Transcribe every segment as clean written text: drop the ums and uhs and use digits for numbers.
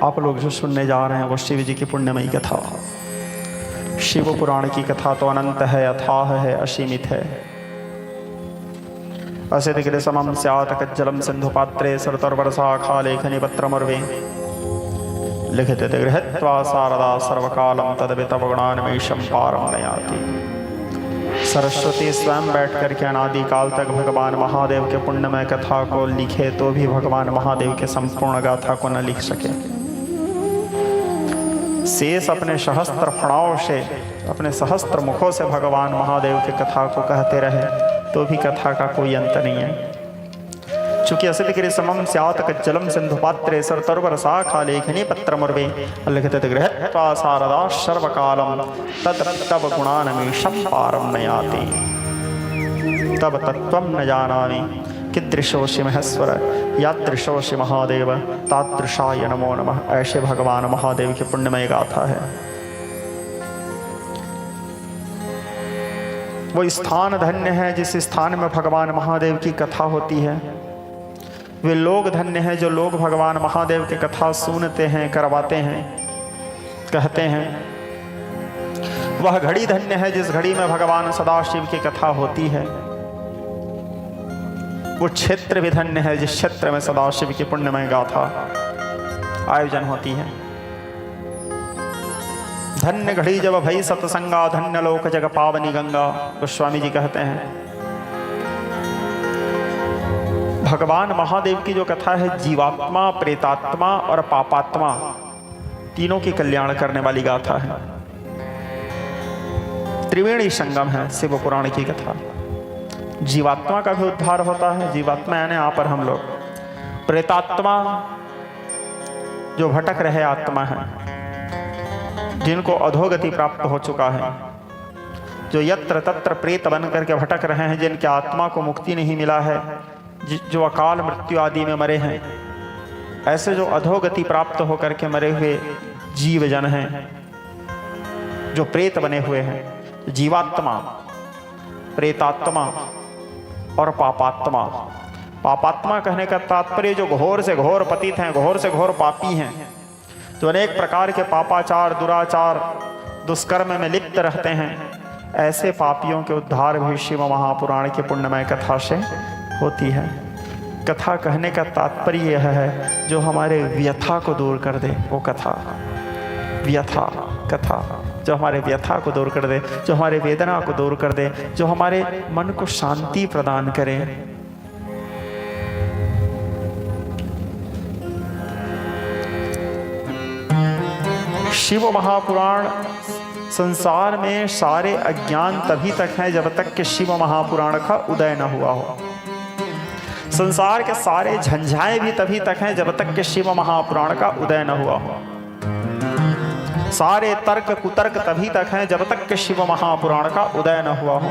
आप लोग जो सुनने जा रहे हैं वो शिव जी की पुण्यमयी कथा। शिव पुराण की कथा तो अनंत है, अथाह है, असीमित है। असित समम स्यात् कज्जलम सिंधु पात्रे सरतर्वर्षा खालेखनि पत्रमर्वे लिखित गृहत्वा शारदा सर्वकालम तदवितवगुणान्वेषम पारम नयाति। सरस्वती स्वयं बैठ करके अनादि काल तक भगवान महादेव के पुण्यमय कथा को लिखे तो भी भगवान महादेव के संपूर्ण गाथा को न लिख सके। शेष अपने सहस्त्र फणाओं से, अपने सहस्त्र मुखों से भगवान महादेव की कथा को कहते रहे तो भी कथा का कोई अंत नहीं है। चूंकि असित गिरि समम स्यात् कज्जलम सिंधु पात्रे सरतर्वर्षा खालेखनि पत्रमर्वे लिखित गृहत्वा शारदा सर्वकालम तब गुणानमीशम पारम नयाति। तब तत्त्वं न जानामि कीदृशोऽसि महेश्वर यादृशोऽसि महादेव तादृशाय नमो नमः। ऐसे भगवान महादेव की पुण्यमय गाथा है। वो स्थान धन्य है जिस स्थान में भगवान महादेव की कथा होती है। वे लोग धन्य हैं जो लोग भगवान महादेव की कथा सुनते हैं, करवाते हैं, कहते हैं। वह घड़ी धन्य है जिस घड़ी में भगवान सदाशिव की कथा होती है। वो क्षेत्र भी धन्य है जिस क्षेत्र में सदाशिव की पुण्यमय गाथा आयोजन होती है। धन्य घड़ी जब भई सत्संगा धन्य लोक जग पावनी गंगा, गोस्वामी जी कहते हैं। भगवान महादेव की जो कथा है जीवात्मा, प्रेतात्मा और पापात्मा तीनों की कल्याण करने वाली गाथा है। त्रिवेणी संगम है शिव पुराण की कथा। जीवात्मा का भी उद्धार होता है। जीवात्मा यानी यहाँ पर हम लोग। प्रेतात्मा जो भटक रहे आत्मा है, जिनको अधोगति प्राप्त हो चुका है, जो यत्र तत्र प्रेत बन करके भटक रहे हैं, जिनके आत्मा को मुक्ति नहीं मिला है, जो अकाल मृत्यु आदि में मरे हैं, ऐसे जो अधोगति प्राप्त होकर के मरे हुए जीव जन हैं, जो प्रेत बने हुए हैं। जीवात्मा, प्रेतात्मा और पापात्मा। पापात्मा कहने का तात्पर्य जो घोर से घोर पतित हैं, घोर से घोर पापी हैं, जो अनेक प्रकार के पापाचार, दुराचार, दुष्कर्म में लिप्त रहते हैं, ऐसे पापियों के उद्धार भी शिव महापुराण की पुण्यमय कथा से होती है। कथा कहने का तात्पर्य यह है जो हमारे व्यथा को दूर कर दे, वो कथा। व्यथा, कथा जो हमारे व्यथा को दूर कर दे, जो हमारे वेदना को दूर कर दे, जो हमारे मन को शांति प्रदान करे। शिव महापुराण संसार में सारे अज्ञान तभी तक है जब तक कि शिव महापुराण का उदय न हुआ हो। संसार के सारे झंझाएं भी तभी तक हैं जब तक कि शिव महापुराण का उदय न हुआ हो। सारे तर्क कुतर्क तभी तक हैं जब तक कि शिव महापुराण का उदय न हुआ हो।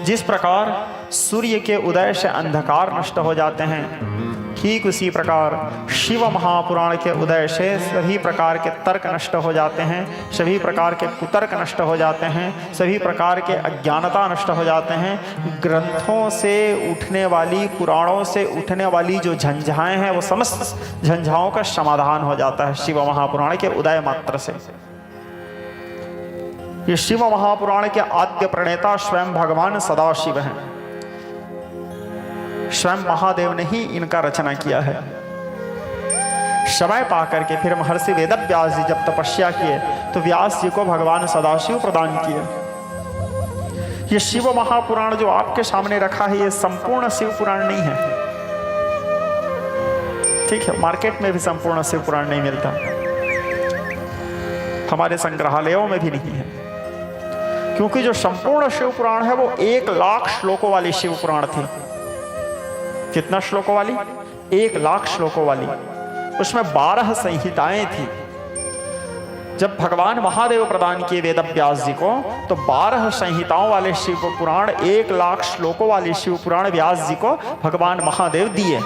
जिस प्रकार सूर्य के उदय से अंधकार नष्ट हो जाते हैं, ठीक उसी प्रकार शिव महापुराण के उदय से सभी प्रकार के तर्क नष्ट हो जाते हैं, सभी प्रकार के कुतर्क नष्ट हो जाते हैं, सभी प्रकार के अज्ञानता नष्ट हो जाते हैं। ग्रंथों से उठने वाली, पुराणों से उठने वाली जो झंझाएं हैं, वो समस्त झंझाओं का समाधान हो जाता है शिव महापुराण के उदय मात्र से। ये शिव महापुराण के आद्य प्रणेता स्वयं भगवान सदाशिव हैं। स्वयं महादेव ने ही इनका रचना किया है। समय पाकर के फिर महर्षि वेदव्यास जी जब तपस्या किए तो व्यास जी को भगवान सदाशिव प्रदान किए। ये शिव महापुराण जो आपके सामने रखा है, ये संपूर्ण शिव पुराण नहीं है। ठीक है, मार्केट में भी संपूर्ण शिव पुराण नहीं मिलता, हमारे संग्रहालयों में भी नहीं है, क्योंकि जो संपूर्ण शिव पुराण है वो 1,00,000 श्लोकों वाली शिव पुराण थी। कितना श्लोकों वाली? 1,00,000 श्लोकों वाली। उसमें 12 संहिताएं थी। जब भगवान महादेव प्रदान किए वेदव्यास जी को, तो 12 संहिताओं वाले शिव पुराण, 1,00,000 श्लोकों वाली शिव पुराण व्यास जी को भगवान महादेव दिए।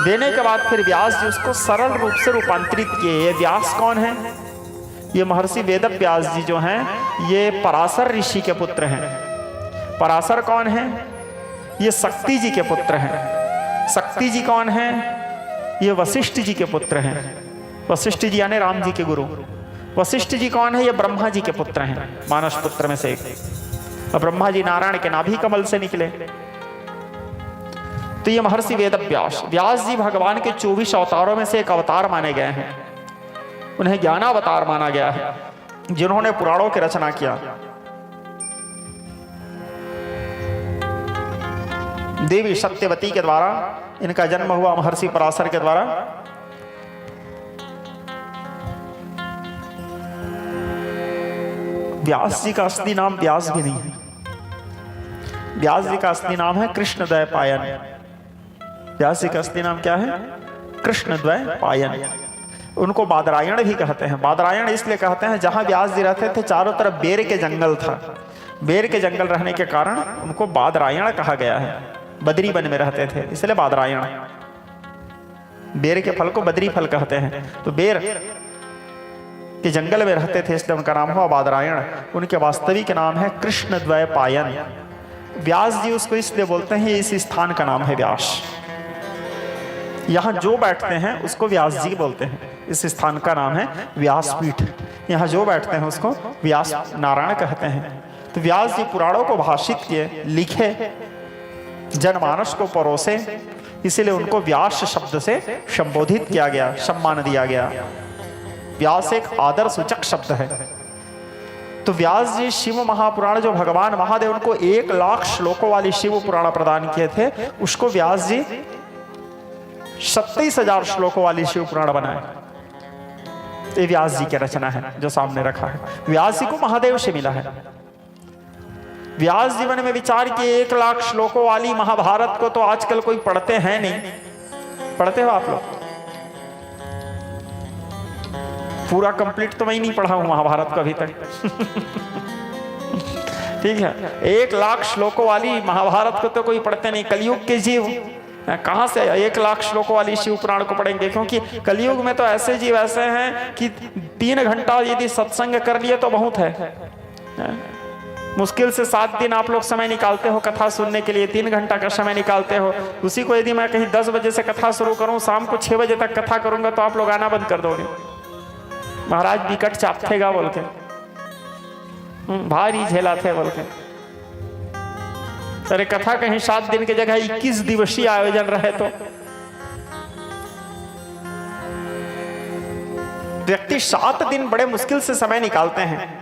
देने के बाद फिर व्यास जी उसको सरल रूप से रूपांतरित किए। ये व्यास कौन है? ये महर्षि वेदव्यास जी जो हैं, ये पराशर ऋषि के पुत्र हैं। पराशर कौन है? ये शक्ति जी के पुत्र हैं। शक्ति जी कौन हैं? ये वशिष्ठ जी के पुत्र हैं। वशिष्ठ जी यानी राम जी के गुरु। वशिष्ठ जी कौन है? ये ब्रह्मा जी के पुत्र हैं, मानस पुत्र में से एक। और ब्रह्मा जी नारायण के नाभि कमल से निकले। तो ये महर्षि वेद व्यास जी भगवान के 24 अवतारों में से एक अवतार माने गए हैं। उन्हें ज्ञानावतार माना गया है, जिन्होंने पुराणों की रचना किया। देवी सत्यवती के द्वारा इनका जन्म हुआ, महर्षि पराशर के द्वारा। व्यास जी का असली नाम व्यास भी नहीं है। व्यास जी का असली नाम है कृष्णद्वैपायन। व्यास जी का असली नाम क्या है? कृष्णद्वैपायन। उनको बादरायण भी कहते हैं। बादरायण इसलिए कहते हैं, जहां व्यास जी रहते थे चारों तरफ बेर के जंगल था। बेर के जंगल रहने के कारण उनको बादरायण कहा गया है। बद्री वन में रहते थे इसलिए बादरायण। बेर के फल को बद्री फल कहते हैं। तो बेर के जंगल में रहते थे इसलिए उनका नाम हुआ बादरायण। उनके वास्तविक नाम है कृष्णद्वैपायन। व्यास जी उसको इसलिए बोलते हैं, इस स्थान का नाम है व्यास। यहाँ जो बैठते हैं उसको व्यास जी बोलते हैं। इस स्थान का नाम है व्यासपीठ। यहाँ जो बैठते हैं उसको व्यास नारायण कहते हैं। तो व्यास जी पुराणों को भाषित किए, लिखे, जनमानस को परोसे, इसीलिए उनको व्यास शब्द से संबोधित किया गया, सम्मान दिया गया। व्यास एक आदर सूचक शब्द है। तो व्यास जी शिव महापुराण, जो भगवान महादेव उनको 1 लाख श्लोकों वाली शिव पुराण प्रदान किए थे, उसको व्यास जी 27,000 श्लोकों वाली शिव पुराण बनाए। ये व्यास जी की रचना है जो सामने रखा है। व्यास जी को महादेव से मिला है। व्यास जीवन में विचार किए 1 लाख श्लोकों वाली महाभारत को तो आजकल कोई पढ़ते हैं नहीं। पढ़ते हो आप लोग? पूरा कंप्लीट तो मैं नहीं पढ़ा हूं महाभारत को अभी तक। ठीक है, 1 लाख श्लोकों वाली महाभारत को तो कोई पढ़ते नहीं। कलयुग के जीव कहां से 1 लाख श्लोकों वाली शिव पुराण को पढ़ेंगे? क्योंकि कलयुग में तो ऐसे जीव ऐसे हैं कि 3 घंटा यदि सत्संग कर लिए तो बहुत है। मुश्किल से 7 दिन आप लोग समय निकालते हो कथा सुनने के लिए, 3 घंटा का समय निकालते हो। उसी को यदि मैं कहीं 10 बजे से कथा शुरू करूं, शाम को 6 बजे तक कथा करूंगा तो आप लोग आना बंद कर दोगे। महाराज विकट चापथेगा बोल के, भारी झेला थे बोल के। अरे कथा कहीं 7 दिन की जगह 21 दिवसीय आयोजन रहे तो व्यक्ति 7 दिन बड़े मुश्किल से समय निकालते हैं,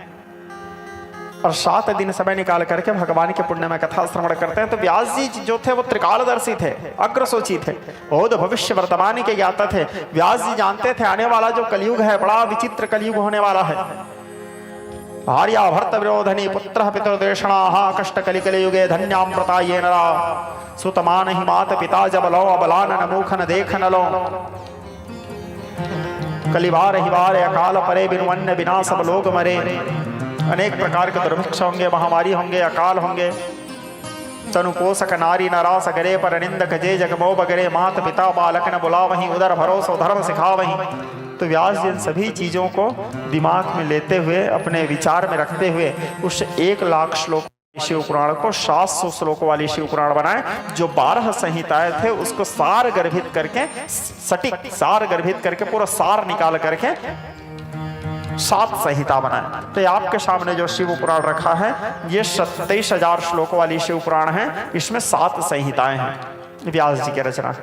और 7 दिन समय निकाल करके भगवान के पुण्य में कथा श्रवण करते हैं। तो व्यास जी जो थे वो त्रिकालदर्शी थे, अग्रसोची थे, भूत भविष्य वर्तमान के ज्ञाता थे। व्यास जी जानते थे आने वाला जो कलयुग है बड़ा विचित्र कलयुग होने वाला है। भार्या भर्त विरोधनी पुत्र पितृदेषणा कष्ट कलिकलयुगे धन्यामृता ये नरा सुतमान ही मात पिता जब लो अबलान न मुख न देख न लो कलिवार हिवार अकाल परे बिनु अन्न बिना सब लोग मरे। अनेक प्रकार के दुर्भिक्ष होंगे, महामारी होंगे, अकाल होंगे। तनुपोषक नारी नरास गरे पर निंदक जे जगमो बगरे मात पिता बालक न बुला वहीं उधर भरोसा धर्म सिखा वहीं। तो व्यास जी इन सभी चीजों को दिमाग में लेते हुए, अपने विचार में रखते हुए उस 1 लाख श्लोक शिव पुराण को 700 श्लोकों वाली शिव पुराण बनाए। जो 12 संहिताएं थे उसको सार गर्भित करके, सटीक सार गर्भित करके, पूरा सार निकाल करके 7 संहिता बनाए। तो ये आपके सामने जो शिव पुराण रखा है ये 27,000 श्लोकों वाली शिव पुराण है। इसमें 7 संहिताएं हैं व्यास जी की रचना।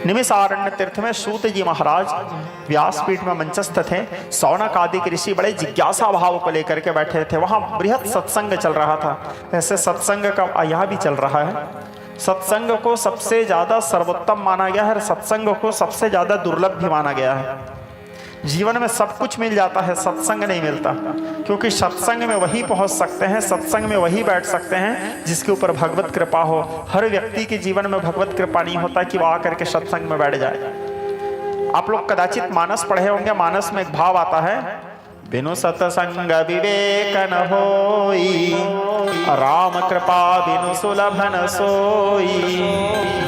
निमिषारण्य तीर्थ में सूत जी महाराज व्यासपीठ में मंचस्थ थे। सौनक आदि के ऋषि बड़े जिज्ञासा भाव को लेकर के बैठे थे। वहां बृहत सत्संग चल रहा था। ऐसे सत्संग का यहाँ भी चल रहा है। सत्संग को सबसे ज्यादा सर्वोत्तम माना गया है, सत्संग को सबसे ज्यादा दुर्लभ भी माना गया है। जीवन में सब कुछ मिल जाता है, सत्संग नहीं मिलता, क्योंकि सत्संग में वही पहुंच सकते हैं, सत्संग में वही बैठ सकते हैं जिसके ऊपर भगवत कृपा हो। हर व्यक्ति के जीवन में भगवत कृपा नहीं होता कि वो आकर के सत्संग में बैठ जाए। आप लोग कदाचित मानस पढ़े होंगे, मानस में एक भाव आता है, बिनु सत्संग विवेक न होई, राम कृपा बिनु सुलभ न सोई।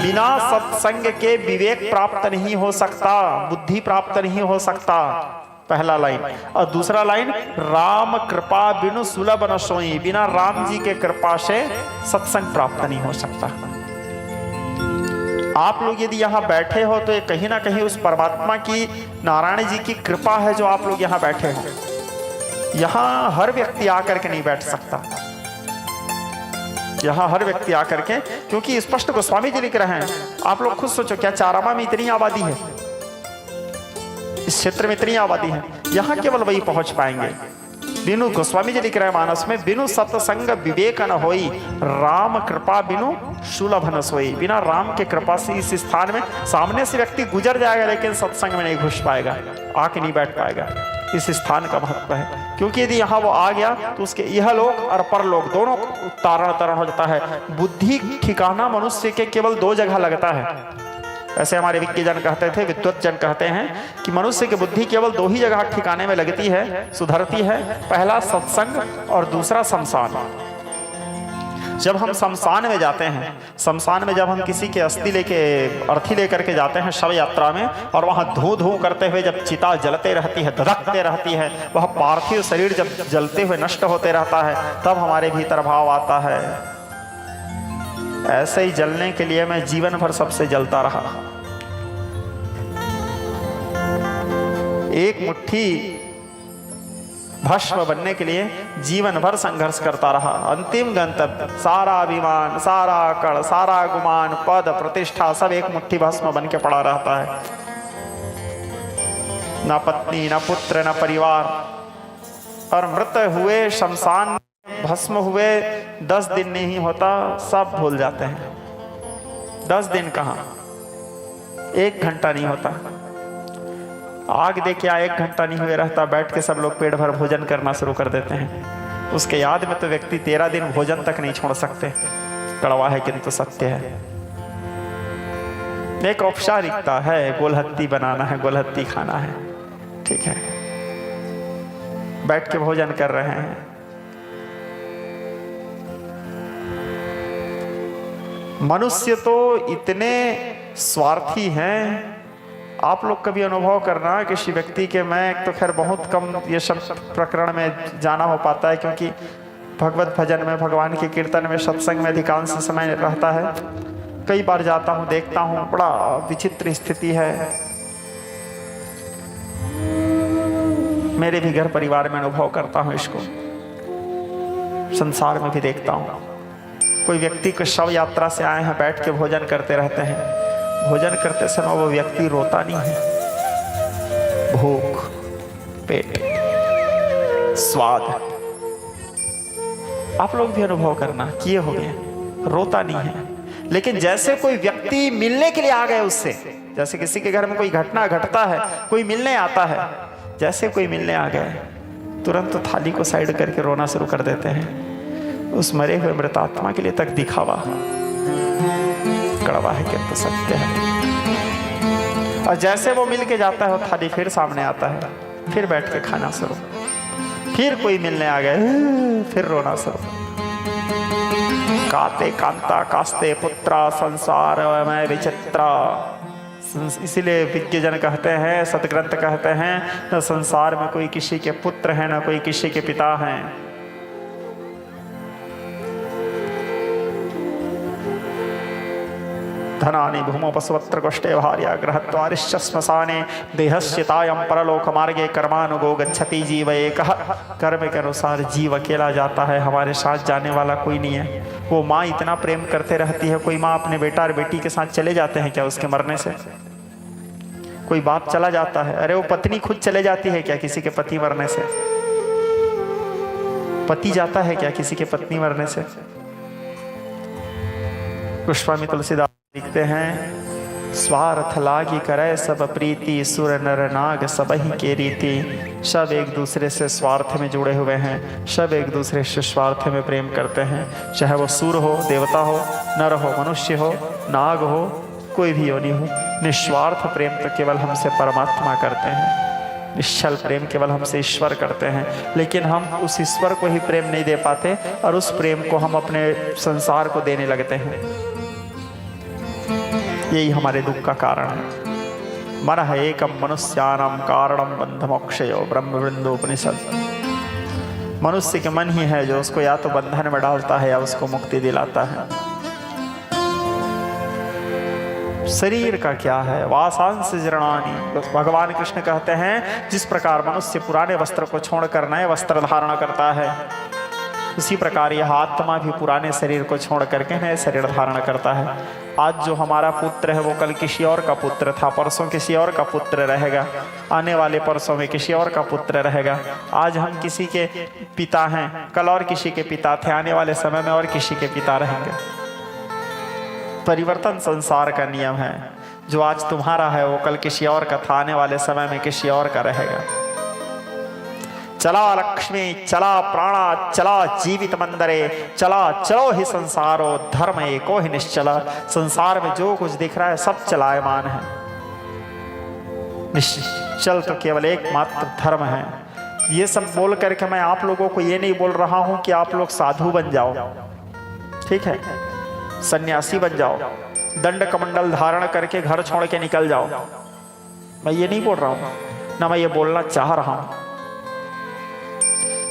बिना सत्संग के विवेक प्राप्त नहीं हो सकता, बुद्धि प्राप्त नहीं हो सकता, पहला लाइन। और दूसरा लाइन, राम कृपा बिनु सुलभ न सोई, बिना राम जी के कृपा से सत्संग प्राप्त नहीं हो सकता। आप लोग यदि यहाँ बैठे हो तो ये कहीं ना कहीं उस परमात्मा की, नारायण जी की कृपा है जो आप लोग यहाँ बैठे हो। यहाँ हर व्यक्ति आकर के नहीं बैठ सकता, यहाँ हर व्यक्ति आकर के, क्योंकि स्पष्ट गोस्वामी जी लिख रहे हैं। आप लोग खुद सोचो, क्या चारामा में इतनी आबादी है, इस क्षेत्र में इतनी आबादी है, यहाँ केवल वही पहुंच पाएंगे। बिनु, गोस्वामी जी लिख रहे हैं मानस में, बिनु सत्संग विवेक न होई, राम कृपा बिनु सुलभ न सोई। बिना राम के कृपा से इस स्थान में सामने से व्यक्ति गुजर जाएगा, लेकिन सत्संग में नहीं घुस पाएगा, आके नहीं बैठ पाएगा। इस स्थान का महत्व है, क्योंकि यदि यहाँ वो आ गया तो उसके यह लोक और परलोक दोनों तारण हो जाता है। बुद्धि ठिकाना मनुष्य के केवल 2 जगह लगता है। ऐसे हमारे विज्ञजन कहते थे, विद्वत जन कहते हैं कि मनुष्य की बुद्धि केवल 2 ही जगह ठिकाने में लगती है, सुधरती है। पहला सत्संग और दूसरा शमशान। जब हम शमशान में जाते हैं, शमशान में जब हम किसी के अस्थि लेके, अर्थी लेकर के जाते हैं शव यात्रा में, और वहाँ धू धू करते हुए जब चिता जलते रहती है, धधकते रहती है, वह पार्थिव शरीर जब जलते हुए नष्ट होते रहता है, तब हमारे भीतर भाव आता है, ऐसे ही जलने के लिए मैं जीवन भर सबसे जलता रहा, एक मुट्ठी भस्म बनने के लिए जीवन भर संघर्ष करता रहा। अंतिम गंतव्य, सारा अभिमान, सारा आकड़, सारा गुमान, पद प्रतिष्ठा सब एक मुट्ठी भस्म बन के पड़ा रहता है। न पत्नी, न पुत्र, न परिवार, और मृत हुए, शमशान भस्म हुए 10 दिन नहीं होता, सब भूल जाते हैं। 10 दिन कहाँ, 1 घंटा नहीं होता। आग दे क्या 1 घंटा नहीं हुए रहता, बैठ के सब लोग पेट भर भोजन करना शुरू कर देते हैं। उसके याद में तो व्यक्ति 13 दिन भोजन तक नहीं छोड़ सकते। कड़वा है किंतु सत्य है। एक औपचारिकता है, गोलहत्ती बनाना है, गोलहत्ती खाना है, ठीक है, बैठ के भोजन कर रहे हैं। मनुष्य तो इतने स्वार्थी हैं। आप लोग कभी अनुभव करना किसी व्यक्ति के, मैं तो खैर बहुत कम ये सब प्रकरण में जाना हो पाता है, क्योंकि भगवत भजन में, भगवान के कीर्तन में, सत्संग में अधिकांश समय रहता है। कई बार जाता हूँ, देखता हूँ, बड़ा विचित्र स्थिति है। मेरे भी घर परिवार में अनुभव करता हूँ इसको, संसार में भी देखता हूँ। कोई व्यक्ति को शव यात्रा से आए हैं, बैठ के भोजन करते रहते हैं। भोजन करते समय वो व्यक्ति रोता नहीं है। भूख, पेट, स्वाद, आप लोग भी अनुभव करना, किए हो गए, रोता नहीं है। लेकिन जैसे कोई व्यक्ति मिलने के लिए आ गए उससे, जैसे किसी के घर में कोई घटना घटता है, कोई मिलने आता है, जैसे कोई मिलने आ गए, तुरंत तो थाली को साइड करके रोना शुरू कर देते हैं। उस मरे हुए मृतात्मा के लिए तक दिखावा, कड़वा है किंतु सत्य है। और जैसे वो मिल के जाता है, वो थाली फिर सामने आता है, फिर बैठ के खाना शुरू, फिर कोई मिलने आ गए, फिर रोना शुरू। काते कांता कास्ते पुत्रा संसार में विचित्रा। इसीलिए विज्ञजन कहते हैं, सतग्रंथ कहते हैं, न संसार में कोई किसी के पुत्र हैं, न कोई किसी के पिता हैं। धनानि भूमोपस्वत्र गोष्ठे भार्या ग्रहत्वारिश्च श्मशाने देहस्यतायं परलोक मार्गे कर्मानुगो गच्छति जीव एकः। कर्म के अनुसार जीव अकेला जाता है, हमारे साथ जाने वाला कोई नहीं है। वो माँ इतना प्रेम करते रहती है, कोई माँ अपने बेटा और बेटी के साथ चले जाते हैं क्या उसके मरने से? कोई बाप चला जाता है? अरे वो पत्नी खुद चले जाती है क्या किसी के पति मरने से? पति जाता है क्या किसी के पत्नी मरने से? गोस्वामी तुलसीदास लिखते हैं, स्वार्थ लागी करे सब प्रीति, सुर नर नाग सबही के रीति। सब एक दूसरे से स्वार्थ में जुड़े हुए हैं, सब एक दूसरे से स्वार्थ में प्रेम करते हैं। चाहे वो सुर हो, देवता हो, नर हो, मनुष्य हो, नाग हो, कोई भी योनि हो, निस्वार्थ प्रेम तो केवल हमसे परमात्मा करते हैं, निश्चल प्रेम केवल हमसे ईश्वर करते हैं। लेकिन हम उस ईश्वर को ही प्रेम नहीं दे पाते, और उस प्रेम को हम अपने संसार को देने लगते हैं। यही हमारे दुख का कारण है। मन है एकम मनुष्यानाम कारणम बंध मोक्षयो ब्रह्मवृंदोपनिषद। मनुष्य के मन ही है जो उसको या तो बंधन में डालता है या उसको मुक्ति दिलाता है। शरीर का क्या है, वासांश जीर्णानि। भगवान कृष्ण कहते हैं जिस प्रकार मनुष्य पुराने वस्त्र को छोड़कर नए वस्त्र धारण करता है, उसी प्रकार यह आत्मा भी पुराने शरीर को छोड़ करके नए शरीर धारण करता है। आज जो हमारा पुत्र है वो कल किसी और का पुत्र था, परसों किसी और का पुत्र रहेगा, आने वाले परसों में किसी और का पुत्र रहेगा। आज हम किसी के पिता हैं, कल और किसी के पिता थे, आने वाले समय में और किसी के पिता रहेंगे। परिवर्तन संसार का नियम है। जो आज तुम्हारा है वो कल किसी और का था, आने वाले समय में किसी और का रहेगा। चला लक्ष्मी चला प्राणा चला जीवित मंदरे, चला चलो ही संसारो धर्म एको ही निश्चला। संसार में जो कुछ दिख रहा है सब चलायमान है, निश्चल तो केवल एकमात्र धर्म है। ये सब बोल करके मैं आप लोगों को ये नहीं बोल रहा हूं कि आप लोग साधु बन जाओ, ठीक है, सन्यासी बन जाओ, दंड कमंडल धारण करके घर छोड़ के निकल जाओ। मैं ये नहीं बोल रहा हूं, ना मैं ये बोलना चाह रहा हूं।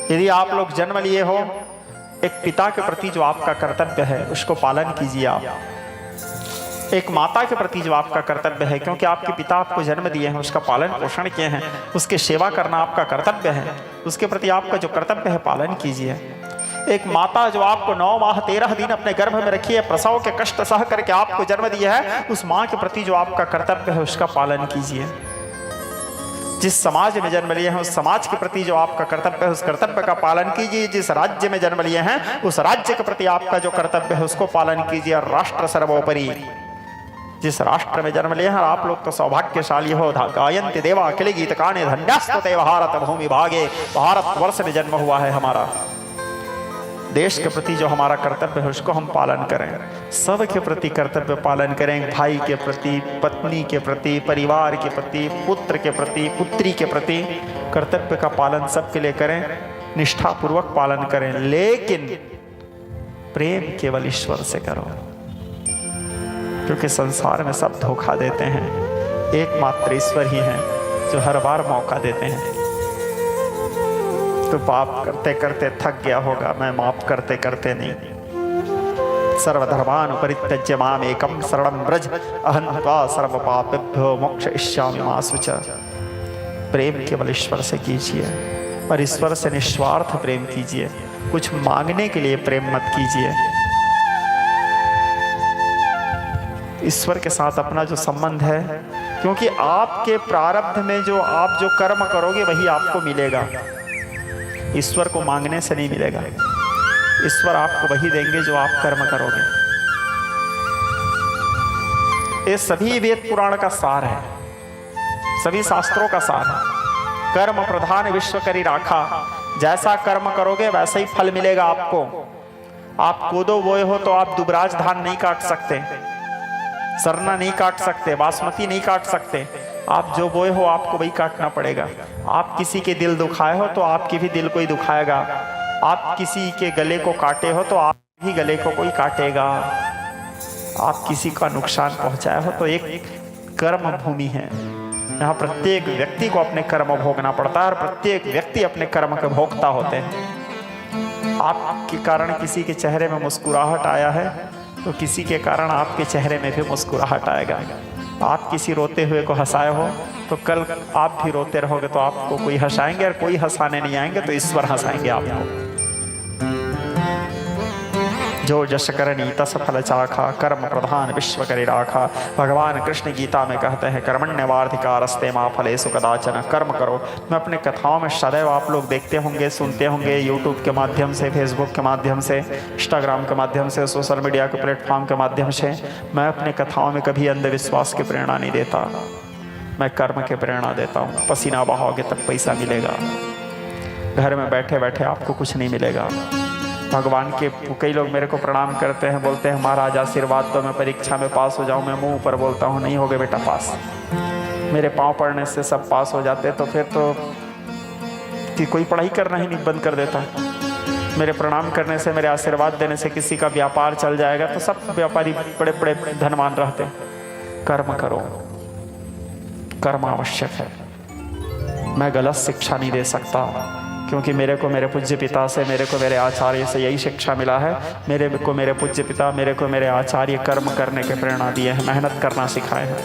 यदि आप लोग जन्म लिए हो, एक पिता के प्रति जो आपका कर्तव्य है उसको पालन कीजिए। आप एक माता के प्रति जो आपका कर्तव्य है, क्योंकि आपके पिता आपको जन्म दिए हैं, उसका पालन पोषण किए हैं, उसकी सेवा करना आपका कर्तव्य है, उसके प्रति आपका जो कर्तव्य है पालन कीजिए। एक माता जो आपको 9 माह 13 दिन अपने गर्भ में रखी है, प्रसव के कष्ट सह करके आपको जन्म दिया है, उस माँ के प्रति जो आपका कर्तव्य है उसका पालन कीजिए। जिस समाज में जन्म लिए हैं उस समाज के प्रति जो आपका कर्तव्य है उस कर्तव्य का पालन कीजिए। जिस राज्य में जन्म लिए हैं उस राज्य के प्रति आपका जो कर्तव्य है उसको पालन कीजिए। और राष्ट्र सर्वोपरि, जिस राष्ट्र में जन्म लिए हैं, आप लोग तो सौभाग्यशाली हो। गायन्ति देवा अखिल गीत काने धन्यस्तुते भारत भूमि भागे। भारत वर्ष में जन्म हुआ है हमारा। देश के प्रति जो हमारा कर्तव्य है उसको हम पालन करें। सब के प्रति कर्तव्य पालन करें, भाई के प्रति, पत्नी के प्रति, परिवार के प्रति, पुत्र के प्रति, पुत्री के प्रति कर्तव्य का पालन सबके लिए करें, निष्ठापूर्वक पालन करें। लेकिन प्रेम केवल ईश्वर से करो, क्योंकि संसार में सब धोखा देते हैं, एकमात्र ईश्वर ही हैं जो हर बार मौका देते हैं। तो पाप करते करते थक गया होगा, मैं माफ करते करते नहीं। सर्वधर्मान् परित्यज्य माम एकम शरणं व्रज अहं त्वा सर्व पापेभ्यो मोक्षयिष्यामि मा शुचः। प्रेम केवल ईश्वर से कीजिए और ईश्वर से निस्वार्थ प्रेम कीजिए। कुछ मांगने के लिए प्रेम मत कीजिए। ईश्वर के साथ अपना जो संबंध है, क्योंकि आपके प्रारब्ध में जो आप जो कर्म करोगे वही आपको मिलेगा। ईश्वर को मांगने से नहीं मिलेगा। ईश्वर आपको वही देंगे जो आप कर्म करोगे। ये सभी वेद पुराण का सार है, सभी शास्त्रों का सार है। कर्म प्रधान विश्व करी राखा। जैसा कर्म करोगे वैसा ही फल मिलेगा आपको। आप कोदो बोए हो तो आप दुबराज धान नहीं काट सकते, सरना नहीं काट सकते, बासमती नहीं काट सकते। आप जो बोए हो आपको वही काटना पड़ेगा। आप किसी के दिल दुखाए हो तो आपके भी दिल को ही दुखाएगा। आप किसी के गले को काटे हो तो आप भी गले को कोई काटेगा। आप किसी का नुकसान पहुंचाए हो तो एक कर्म भूमि है, यहाँ प्रत्येक व्यक्ति को अपने कर्म भोगना पड़ता है और प्रत्येक व्यक्ति अपने कर्म के भोगता होते हैं। आपके कारण किसी के चेहरे में मुस्कुराहट आया है तो किसी के कारण आपके चेहरे में भी मुस्कुराहट आएगा। आप किसी रोते हुए को हंसाए हो तो कल आप भी रोते रहोगे तो आपको कोई हंसाएंगे, और कोई हंसाने नहीं आएंगे तो ईश्वर हंसाएंगे आपको। जो जश करनी तस फल चाखा, कर्म प्रधान विश्व करी राखा। भगवान कृष्ण गीता में कहते हैं कर्मण्यवाधिकारस्ते मा फलेषु कदाचन। कर्म करो। मैं अपने कथाओं में सदैव, आप लोग देखते होंगे, सुनते होंगे, यूट्यूब के माध्यम से, फेसबुक के माध्यम से, इंस्टाग्राम के माध्यम से, सोशल मीडिया के प्लेटफॉर्म के माध्यम से, मैं अपने कथाओं में कभी अंधविश्वास की प्रेरणा नहीं देता। मैं कर्म की प्रेरणा देता हूँ। पसीना बहाओगे तब पैसा मिलेगा, घर में बैठे बैठे आपको कुछ नहीं मिलेगा। भगवान के कई लोग मेरे को प्रणाम करते हैं, बोलते हैं महाराज आशीर्वाद दो, मैं परीक्षा में पास हो जाऊं। मैं मुंह पर बोलता हूं नहीं होगे बेटा पास। मेरे पाँव पड़ने से सब पास हो जाते, तो फिर तो कि कोई पढ़ाई करना ही नहीं बंद कर देता। मेरे प्रणाम करने से, मेरे आशीर्वाद देने से किसी का व्यापार चल जाएगा तो सब व्यापारी बड़े बड़े धनवान रहते। कर्म करो, कर्म आवश्यक है। मैं गलत शिक्षा नहीं दे सकता, क्योंकि मेरे को मेरे पूज्य पिता से, मेरे को मेरे आचार्य से यही शिक्षा मिला है। मेरे को मेरे पूज्य पिता, मेरे को मेरे आचार्य कर्म करने के प्रेरणा दिए हैं, मेहनत करना सिखाए हैं।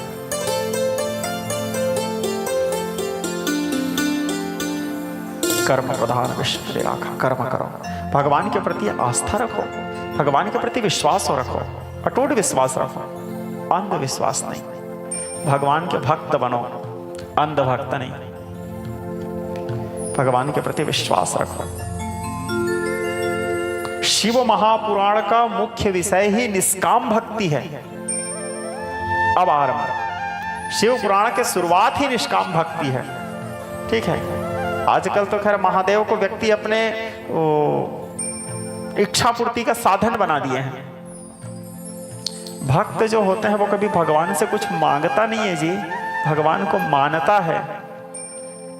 कर्म प्रधान विश्व निराखा, कर्म करो, भगवान के प्रति आस्था रखो, भगवान के प्रति विश्वास रखो, अटूट विश्वास रखो, अंधविश्वास नहीं। भगवान के भक्त बनो, अंध भक्त नहीं। भगवान के प्रति विश्वास रखो। शिव महापुराण का मुख्य विषय ही निष्काम भक्ति है। अब आरंभ, शिव पुराण के शुरुआत ही निष्काम भक्ति है। ठीक है, आजकल तो खैर महादेव को व्यक्ति अपने इच्छा पूर्ति का साधन बना दिए हैं। भक्त जो होते हैं वो कभी भगवान से कुछ मांगता नहीं है जी, भगवान को मानता है।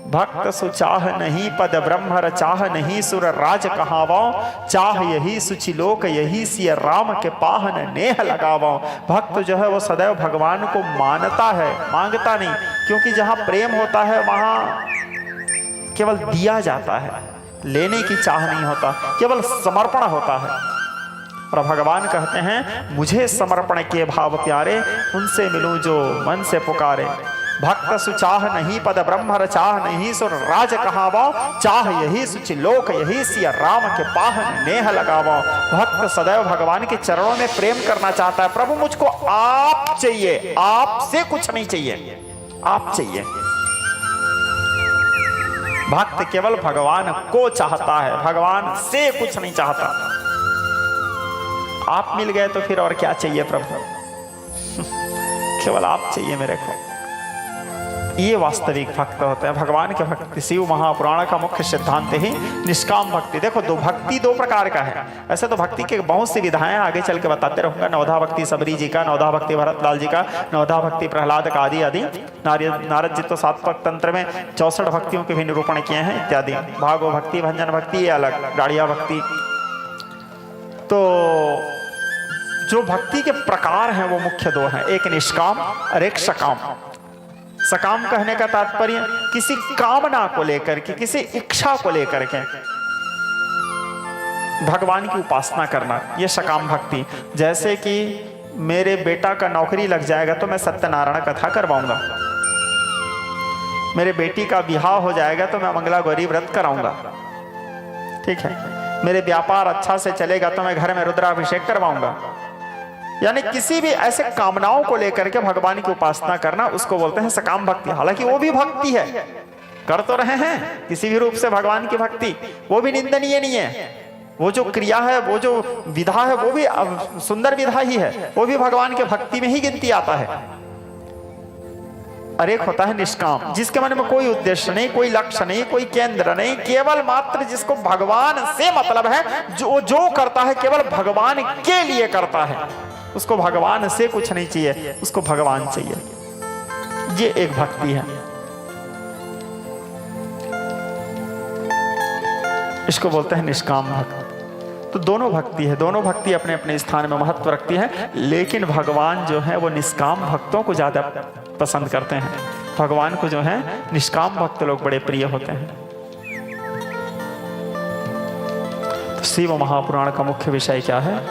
भक्त सुचाह नहीं पद ब्रह्म रचाह नहीं, सुर राज कहावो चाह यही सुचिलोक यही सिय राम के पाहन नेह लगावो। भक्त जो है वो सदैव भगवान को मानता है, मांगता नहीं, क्योंकि जहां प्रेम होता है वहां केवल दिया जाता है, लेने की चाह नहीं होता, केवल समर्पण होता है। और भगवान कहते हैं मुझे समर्पण के भाव प्यारे, उनसे मिलूं जो मन से पुकारे। भक्त सुचाह नहीं पद ब्रह्म रचाह नहीं, सुर राज कहावो चाह यही सुचि लोक यही सिय राम के पाहन नेह लगावो। भक्त सदैव भगवान के चरणों में प्रेम करना चाहता है। प्रभु मुझको आप चाहिए, आपसे कुछ नहीं चाहिए, आप चाहिए। भक्त केवल भगवान को चाहता है, भगवान से कुछ नहीं चाहता। आप मिल गए तो फिर और क्या चाहिए प्रभु, केवल आप चाहिए मेरे को। ये वास्तविक भक्त होते हैं, भगवान के भक्ति। शिव महापुराण का मुख्य सिद्धांत ही निष्काम भक्ति। देखो भक्ति दो प्रकार का है। ऐसे तो भक्ति के बहुत सी विधाएं आगे चल के बताते रहूंगा। नवधा भक्ति सबरी जी का, नवधा भक्ति भरतलाल जी का, नवधा भक्ति प्रहलाद का, आदि आदि। नारद जी तो सात्विक तंत्र में 64 भक्तियों के भी निरूपण किए हैं इत्यादि। भागो भक्ति, भंजन भक्ति, ये अलग, गाड़िया भक्ति। तो जो भक्ति के प्रकार हैं वो मुख्य दो हैं, एक निष्काम और एक सकाम। सकाम कहने का तात्पर्य किसी कामना को लेकर के, किसी इच्छा को लेकर के भगवान की उपासना करना, ये सकाम भक्ति। जैसे कि मेरे बेटा का नौकरी लग जाएगा तो मैं सत्यनारायण कथा करवाऊंगा, मेरे बेटी का विवाह हो जाएगा तो मैं मंगला गौरी व्रत कराऊंगा। ठीक है, मेरे व्यापार अच्छा से चलेगा तो मैं घर में रुद्राभिषेक करवाऊंगा। यानी किसी भी ऐसे कामनाओं को लेकर के भगवान की उपासना करना, उसको बोलते हैं सकाम भक्ति। हालांकि वो भी भक्ति है, कर तो रहे हैं किसी भी रूप से भगवान की भक्ति, वो भी निंदनीय नहीं है। वो जो क्रिया है, वो जो विधा है, वो भी सुंदर विधा ही है, वो भी भगवान के भक्ति में ही गिनती आता है। और एक होता है निष्काम, जिसके मन में कोई उद्देश्य नहीं, कोई लक्ष्य नहीं, कोई केंद्र नहीं, केवल मात्र जिसको भगवान से मतलब है, जो करता है केवल भगवान के लिए करता है। उसको भगवान से कुछ नहीं चाहिए, उसको भगवान चाहिए। ये एक भक्ति है, इसको बोलते हैं निष्काम भक्ति। तो दोनों भक्ति है, दोनों भक्ति अपने अपने स्थान में महत्व रखती है। लेकिन भगवान जो है वो निष्काम भक्तों को ज्यादा पसंद करते हैं। भगवान को जो है निष्काम भक्त लोग बड़े प्रिय होते हैं। तो शिव महापुराण का मुख्य विषय क्या है?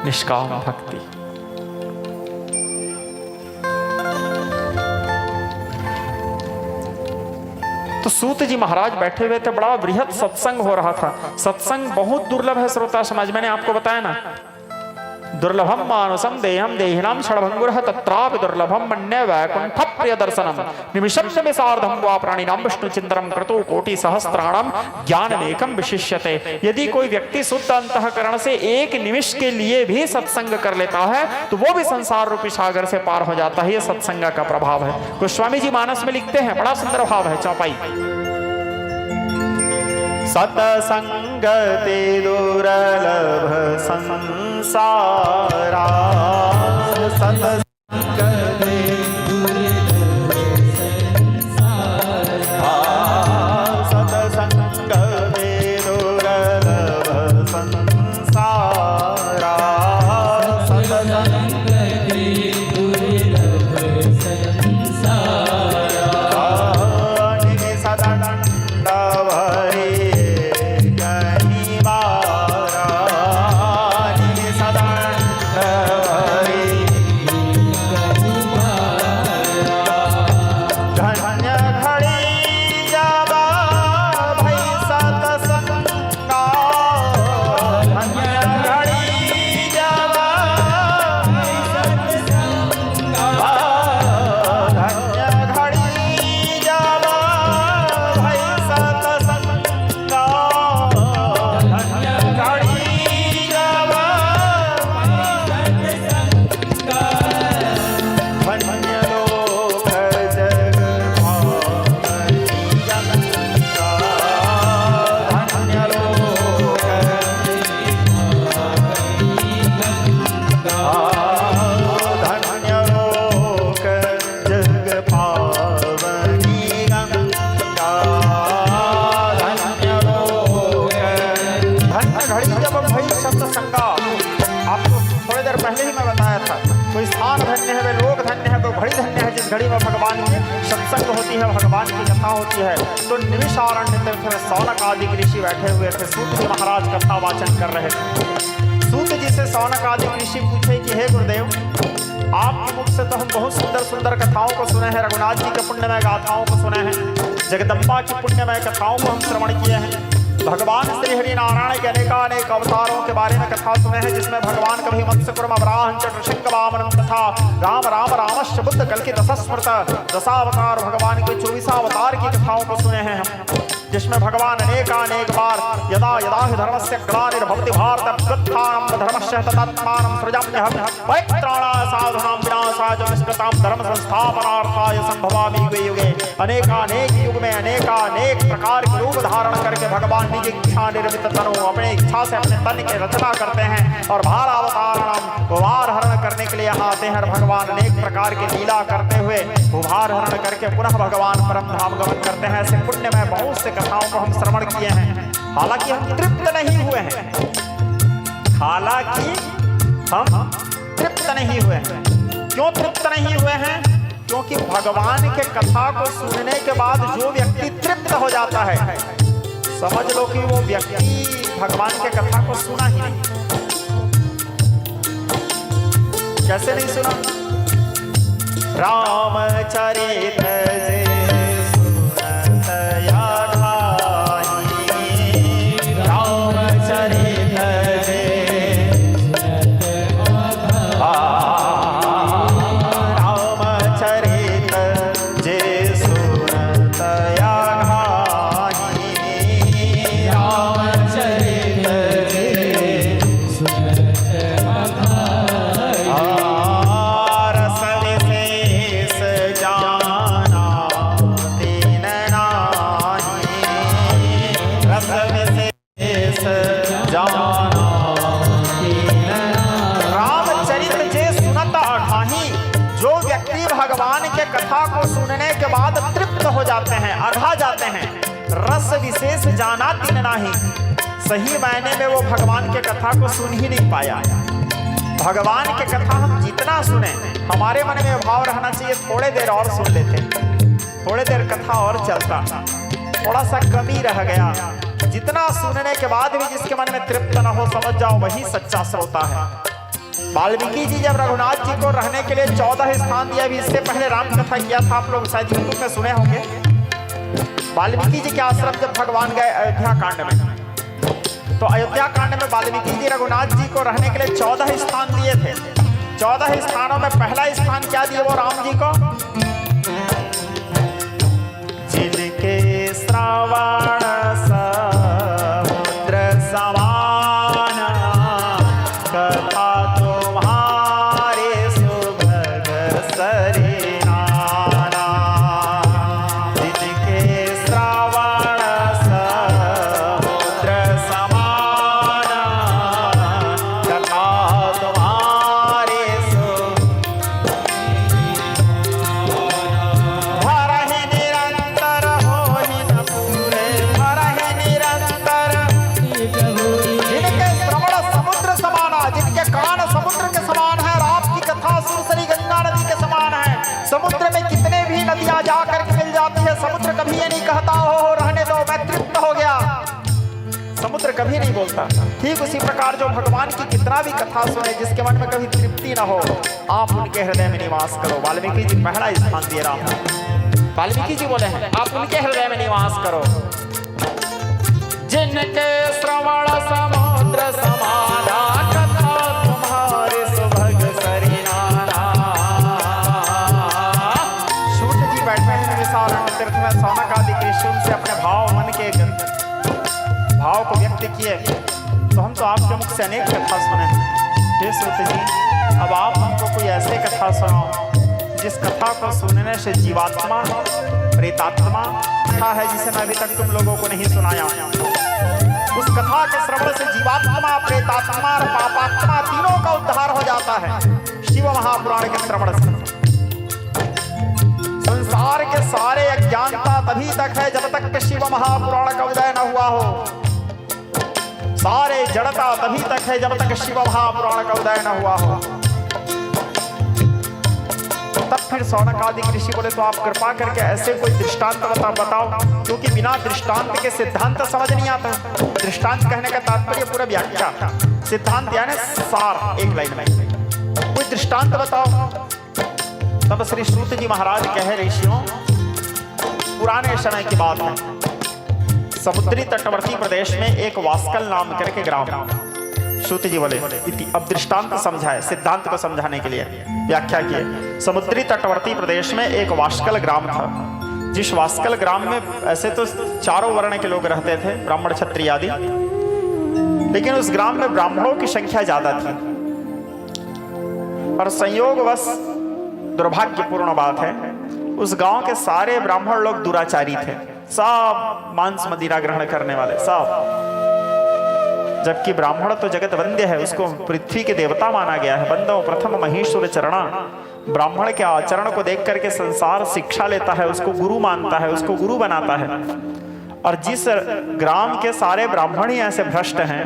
निष्काम भक्ति। तो सूत जी महाराज बैठे हुए थे, बड़ा बृहद सत्संग हो रहा था। सत्संग बहुत दुर्लभ है श्रोता समाज, मैंने आपको बताया ना। दुर्लभम मानसम देहम देहिनाम षडभंगुरः तत्रापि दुर्लभम मन्ये वैकुंठ प्रिय दर्शनम निमिषम सार्धम वा प्राणिनाम विष्णु चिंतनम क्रतु कोटि सहस्त्राणाम ज्ञानमेकम विशिष्यते। यदि कोई व्यक्ति शुद्ध अंतःकरण से एक निमिष के लिए भी सत्संग कर लेता है तो वो भी संसार रूपी सागर से पार हो जाता है। ये सत्संग का प्रभाव है। गोस्वामी जी मानस में लिखते हैं, बड़ा सुंदर भाव है, चौपाई। सतसंगते दुर्लभ संसारा, सतसंगते दुर्लभ संसारा, सतसंगते दुर्लभ संसारा, सतसंगते दुर्लभ संसारा। निधि सदंड भरे धन्य घड़ी जावा भई सतसंगा, धन्य घड़ी जावा भई सतसंगा, धन्य घड़ी जावा भई सतसंगा, धन्य घड़ी जावा भई सतसंगा, धन्य लोक जग पावनी गंगा, धन्य लोक धन्य घड़ी जब भई सतसंगा। आपको थोड़ी देर पहले ही मैं बताया था, कोई स्थान धन्य है, वे लोग धन्य है, कोई घड़ी धन्य है जिस घड़ी में भगवान की सत्संग होती है, भगवान की कथा होती है। तो निमिषारण्य तीर्थ में सौनक आदि ऋषि बैठे हुए थे, सूत जी महाराज कथा वाचन कर रहे थे। सूत जी से सौनक आदि ऋषि पूछे कि हे गुरुदेव, आपके मुख से तो हम बहुत सुंदर सुंदर कथाओं को सुने हैं, रघुनाथ जी के पुण्यमय गाथाओं को सुने हैं, जगदम्बा की पुण्यमय कथाओं को हम श्रवण किए हैं, भगवान श्री हरि नारायण के अनेक अवतारों के बारे में कथा सुने हैं, जिसमें भगवान कभी मत्स्य कुर्म वराहं च नृसिंह वामनं तथा राम राम रामश्च बुद्ध कल की दशस्मृत दशावतार भगवान के 24 अवतार की कथाओं को सुने हैं हम, जिसमें भगवान अनेक बार यदा यदा हि धर्मस्य ग्लानिर्भवति भारत अभ्युत्थानं धर्मस्य तदात्मानं सृजाम्यहं वैत्राणाय साधूनां विनाशाय च निष्कृतां धर्म संस्थापनार्थाय संभवामि युगे युगे। अनेक युग में अनेक प्रकार के रूप धारण करके भगवान निज इच्छा निर्मित तनु अपने इच्छा से अपने तन की रचना करते हैं और भारावतारणम उभार हरण करने के लिए आते हैं। और भगवान अनेक प्रकार की लीला करते हुए उभार हरण करके पुनः भगवान परम धाम गमन करते हैं। ऐसे पुण्य में बहुत से कथाओं को हम श्रवण किए हैं, हालांकि हम तृप्त नहीं हुए हैं, हालांकि हम तृप्त नहीं हुए हैं। क्यों तृप्त नहीं हुए हैं? क्योंकि भगवान के कथा को सुनने के बाद जो व्यक्ति तृप्त हो जाता है, समझ लो कि वो व्यक्ति भगवान के कथा को सुना ही नहीं। कैसे नहीं सुना? रामचरित कथा को सुनने के बाद तृप्त हो जाते हैं, अर्घा जाते हैं। रस विशेष जाना तीन नाही, सही मायने में वो भगवान के कथा को सुन ही नहीं पाया। भगवान के कथा हम जितना सुने, हमारे मन में भाव रहना चाहिए थोड़े देर और सुन लेते, थोड़े देर कथा और चलता, थोड़ा सा कमी रह गया। जितना सुनने के बाद भी जिसके मन में तृप्त न हो, समझ जाओ वही सच्चा श्रोता है। वाल्मीकि जी जब रघुनाथ जी को रहने के लिए 14 स्थान दिया, अभी इससे पहले राम कथा किया था, आप लोग शायद यूट्यूब में सुने होंगे। वाल्मीकि जी के आश्रम जब भगवान गए अयोध्या कांड में, तो अयोध्या कांड में वाल्मीकि जी रघुनाथ जी को रहने के लिए 14 स्थान दिए थे। 14 स्थानों में पहला स्थान क्या दिया वो राम जी को? जिनके श्रावण समुद्र समान कथा तुम्हारे सुभग सरिनाना, जिनके श्रावण समुद्र समान कथा तुम्हारे भरहि निरंतर होहि न पूरे, भरहि निरंतर, जिनके श्रवण समुद्र समाना, जिनके कान समुद्र के समान है, और आपकी कथा सुरसरी गंगा नदी के समान है। समुद्र में कितने भी नदियां जाकर के मिल जाती है, समुद्र कभी ये नहीं कहता हो रहने दो मैं तृप्त हो गया, समुद्र कभी नहीं बोलता। ठीक उसी प्रकार जो भगवान की कितना भी कथा सुने, जिसके मन में कभी तृप्ति ना हो, आप उनके हृदय में निवास करो। वाल्मीकि जी पहला स्थान दिए राम। वाल्मीकि जी बोले हैं आप उनके हृदय में निवास करो। जिनके श्रवण समुद्र समाना कथा तुम्हारे सुभग सरिनाना। सूत जी बैठे हैं विशाल तीर्थ में, सौनक आदि ऋषि उनसे अपने भाव मन के भाव को व्यक्त किए। तो हम तो आपके मुख से अनेक कथा सुने। हे सूत जी, अब आप हमको कोई ऐसे कथा सुनाओ जिस कथा को सुनने से जीवात्मा प्रेतात्मा कथा है जिसे मैं अभी तक तुम लोगों को नहीं सुनाया। उस कथा के श्रवण से जीवात्मा प्रेतात्मा और पापात्मा तीनों का उद्धार हो जाता है शिव महापुराण के श्रवण से। संसार के सारे अज्ञानता तभी तक है जब तक शिव महापुराण का उदय न हुआ हो। सारे जड़ता तभी तक है जब तक शिव महापुराण का उदय न हुआ हो। तब फिर सौनक आदि ऋषि बोले तो आप कृपा करके ऐसे कोई दृष्टांत बताओ, क्योंकि बिना दृष्टांत के सिद्धांत समझ नहीं आता। दृष्टांत कहने का तात्पर्य पूरा व्याख्या, सिद्धांत यानी सार एक लाइन में। कोई दृष्टांत बताओ। तब श्री सूत जी महाराज कहे ऋषियों, पुराने समय की बात है, समुद्री तटवर्ती प्रदेश में एक वास्कल नाम करके ग्राम। सूत जी बोले अब दृष्टांत समझाए, सिद्धांत को समझाने के लिए व्याख्या किए। समुद्री तटवर्ती प्रदेश में एक वास्कल ग्राम था। जिस वास्कल ग्राम में ऐसे तो चारों वर्ण के लोग रहते थे, ब्राह्मण क्षत्रिय आदि, लेकिन उस ग्राम में ब्राह्मणों की संख्या ज्यादा थी। और संयोगवश दुर्भाग्यपूर्ण बात है, उस गांव के सारे ब्राह्मण लोग दुराचारी थे, सब मांस मदिरा ग्रहण करने वाले सब। जबकि ब्राह्मण तो जगत वंद्य है, उसको पृथ्वी के देवता माना गया है। बंदो प्रथम महेश्वर चरणा। ब्राह्मण के आचरण को देख करके संसार शिक्षा लेता है, उसको गुरु मानता है, उसको गुरु बनाता है। और जिस ग्राम के सारे ब्राह्मण ही ऐसे भ्रष्ट हैं,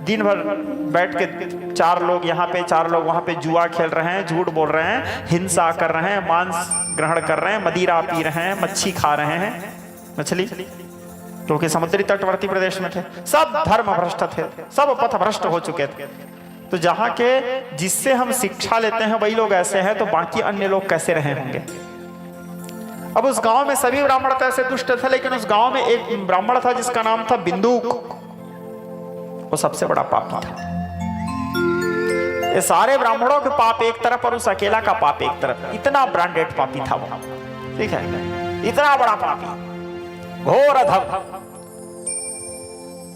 दिन भर बैठ के चार लोग यहाँ पे चार लोग वहां पे जुआ खेल रहे हैं, झूठ बोल रहे हैं, हिंसा कर रहे हैं, मांस ग्रहण कर रहे हैं, मदिरा पी रहे हैं, मच्छी खा रहे हैं, मछली, क्योंकि समुद्री तटवर्ती प्रदेश में थे, सब धर्म भ्रष्ट थे, सब पथ भ्रष्ट हो चुके थे। तो जहां के जिससे हम शिक्षा लेते हैं वही लोग ऐसे हैं, तो बाकी अन्य लोग कैसे रहे होंगे। अब उस गांव में सभी ब्राह्मण तो ऐसे दुष्ट थे, लेकिन उस गांव में एक ब्राह्मण था जिसका नाम था बिंदुक। वो सबसे बड़ा पापी था। ये सारे ब्राह्मणों के पाप एक तरफ और उस अकेला का पाप एक तरफ। इतना ब्रांडेड पापी था वो, ठीक है, इतना बड़ा पापी, घोर अधम।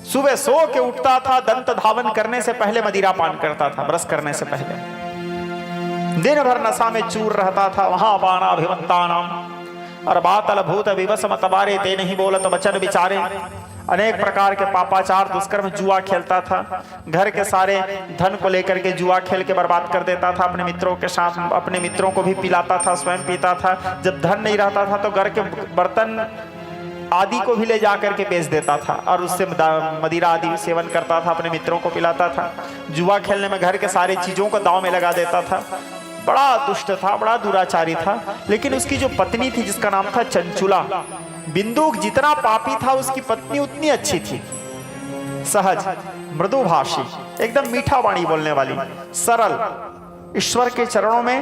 सुबह सो के उठता था, दंत धावन करने से पहले मदिरा पान करता था, ब्रश करने से पहले। दिन भर नशा में चूर रहता था। वहां बाना अभिमंता नाम और बातल भूत विवश मतबारे ते नहीं बोलत वचन विचारे। अनेक प्रकार के पापाचार दुष्कर्म, जुआ खेलता था। घर के सारे धन को लेकर के जुआ खेल के बर्बाद कर देता था। अपने मित्रों के साथ अपने मित्रों को भी पिलाता था, स्वयं पीता था। जब धन नहीं रहता था तो घर के बर्तन आदि को भी ले जाकर के बेच देता था और उससे मदिरा आदि सेवन करता था, अपने मित्रों को पिलाता था। जुआ खेलने में घर के सारी चीजों को दांव में लगा देता था। बड़ा दुष्ट था, बड़ा दुराचारी था। लेकिन उसकी जो पत्नी थी जिसका नाम था चंचुला, बिंदुक जितना पापी था उसकी पत्नी उतनी अच्छी थी। सहज, मृदुभाषी, एकदम मीठा वाणी बोलने वाली, सरल, ईश्वर के चरणों में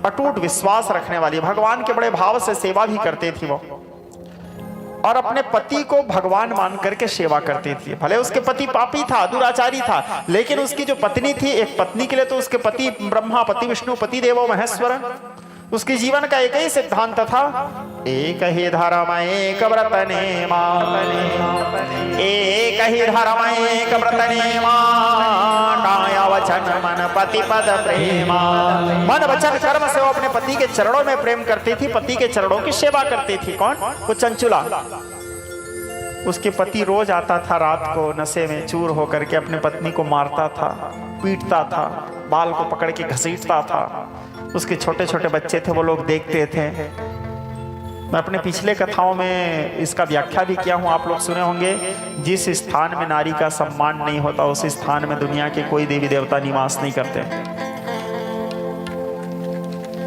अटूट विश्वास रखने वाली, भगवान के बड़े भाव से सेवा भी करती थी वो, और अपने पति को भगवान मान करके सेवा करती थी। भले उसके पति पापी था, दुराचारी था, लेकिन उसकी जो पत्नी थी, एक पत्नी के लिए तो उसके पति ब्रह्मा, पति विष्णु, पति देवो महेश्वर। उसके जीवन का एक ही सिद्धांत था, एक ही धर्म एक व्रत नेमा, एक ही धर्म एक व्रत नेमा, काया वचन मन पति पद प्रेमा। मन वचन कर्म से वो अपने पति के चरणों में प्रेम करती थी, पति के चरणों की सेवा करती थी। कौन? वो चंचुला। उसके पति रोज आता था रात को नशे में चूर होकर के, अपने पत्नी को मारता था, पीटता था, बाल को पकड़ के घसीटता था। उसके छोटे छोटे बच्चे थे, वो लोग देखते थे। मैं अपने पिछले कथाओं में इसका व्याख्या भी किया हूँ, आप लोग सुने होंगे। जिस स्थान में नारी का सम्मान नहीं होता उस स्थान में दुनिया के कोई देवी देवता निवास नहीं करते।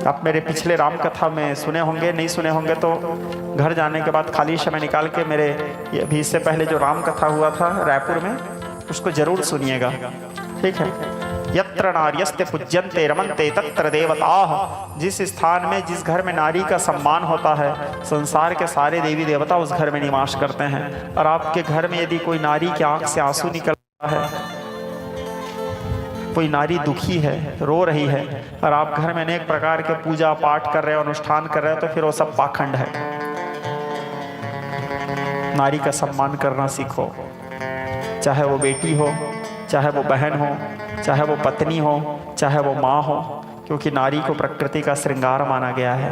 आप मेरे पिछले राम कथा में सुने होंगे, नहीं सुने होंगे तो घर जाने के बाद खाली समय निकाल के मेरे अभी इससे पहले जो राम कथा हुआ था रायपुर में, उसको जरूर सुनिएगा, ठीक है। यत्र नार्यस्ते पूज्यन्ते रमन्ते तत्र देवताः। जिस स्थान में, जिस घर में नारी का सम्मान होता है, संसार के सारे देवी देवता उस घर में निवास करते हैं। और आपके घर में यदि कोई नारी की आंख से आंसू निकल रहा है, कोई नारी दुखी है, रो रही है, और आप घर में अनेक प्रकार के पूजा पाठ कर रहे हो, अनुष्ठान कर रहे हो, तो फिर वो सब पाखंड है। नारी का सम्मान करना सीखो, चाहे वो बेटी हो, चाहे वो बहन हो, चाहे वो पत्नी हो, चाहे वो माँ हो, क्योंकि नारी को प्रकृति का श्रृंगार माना गया है।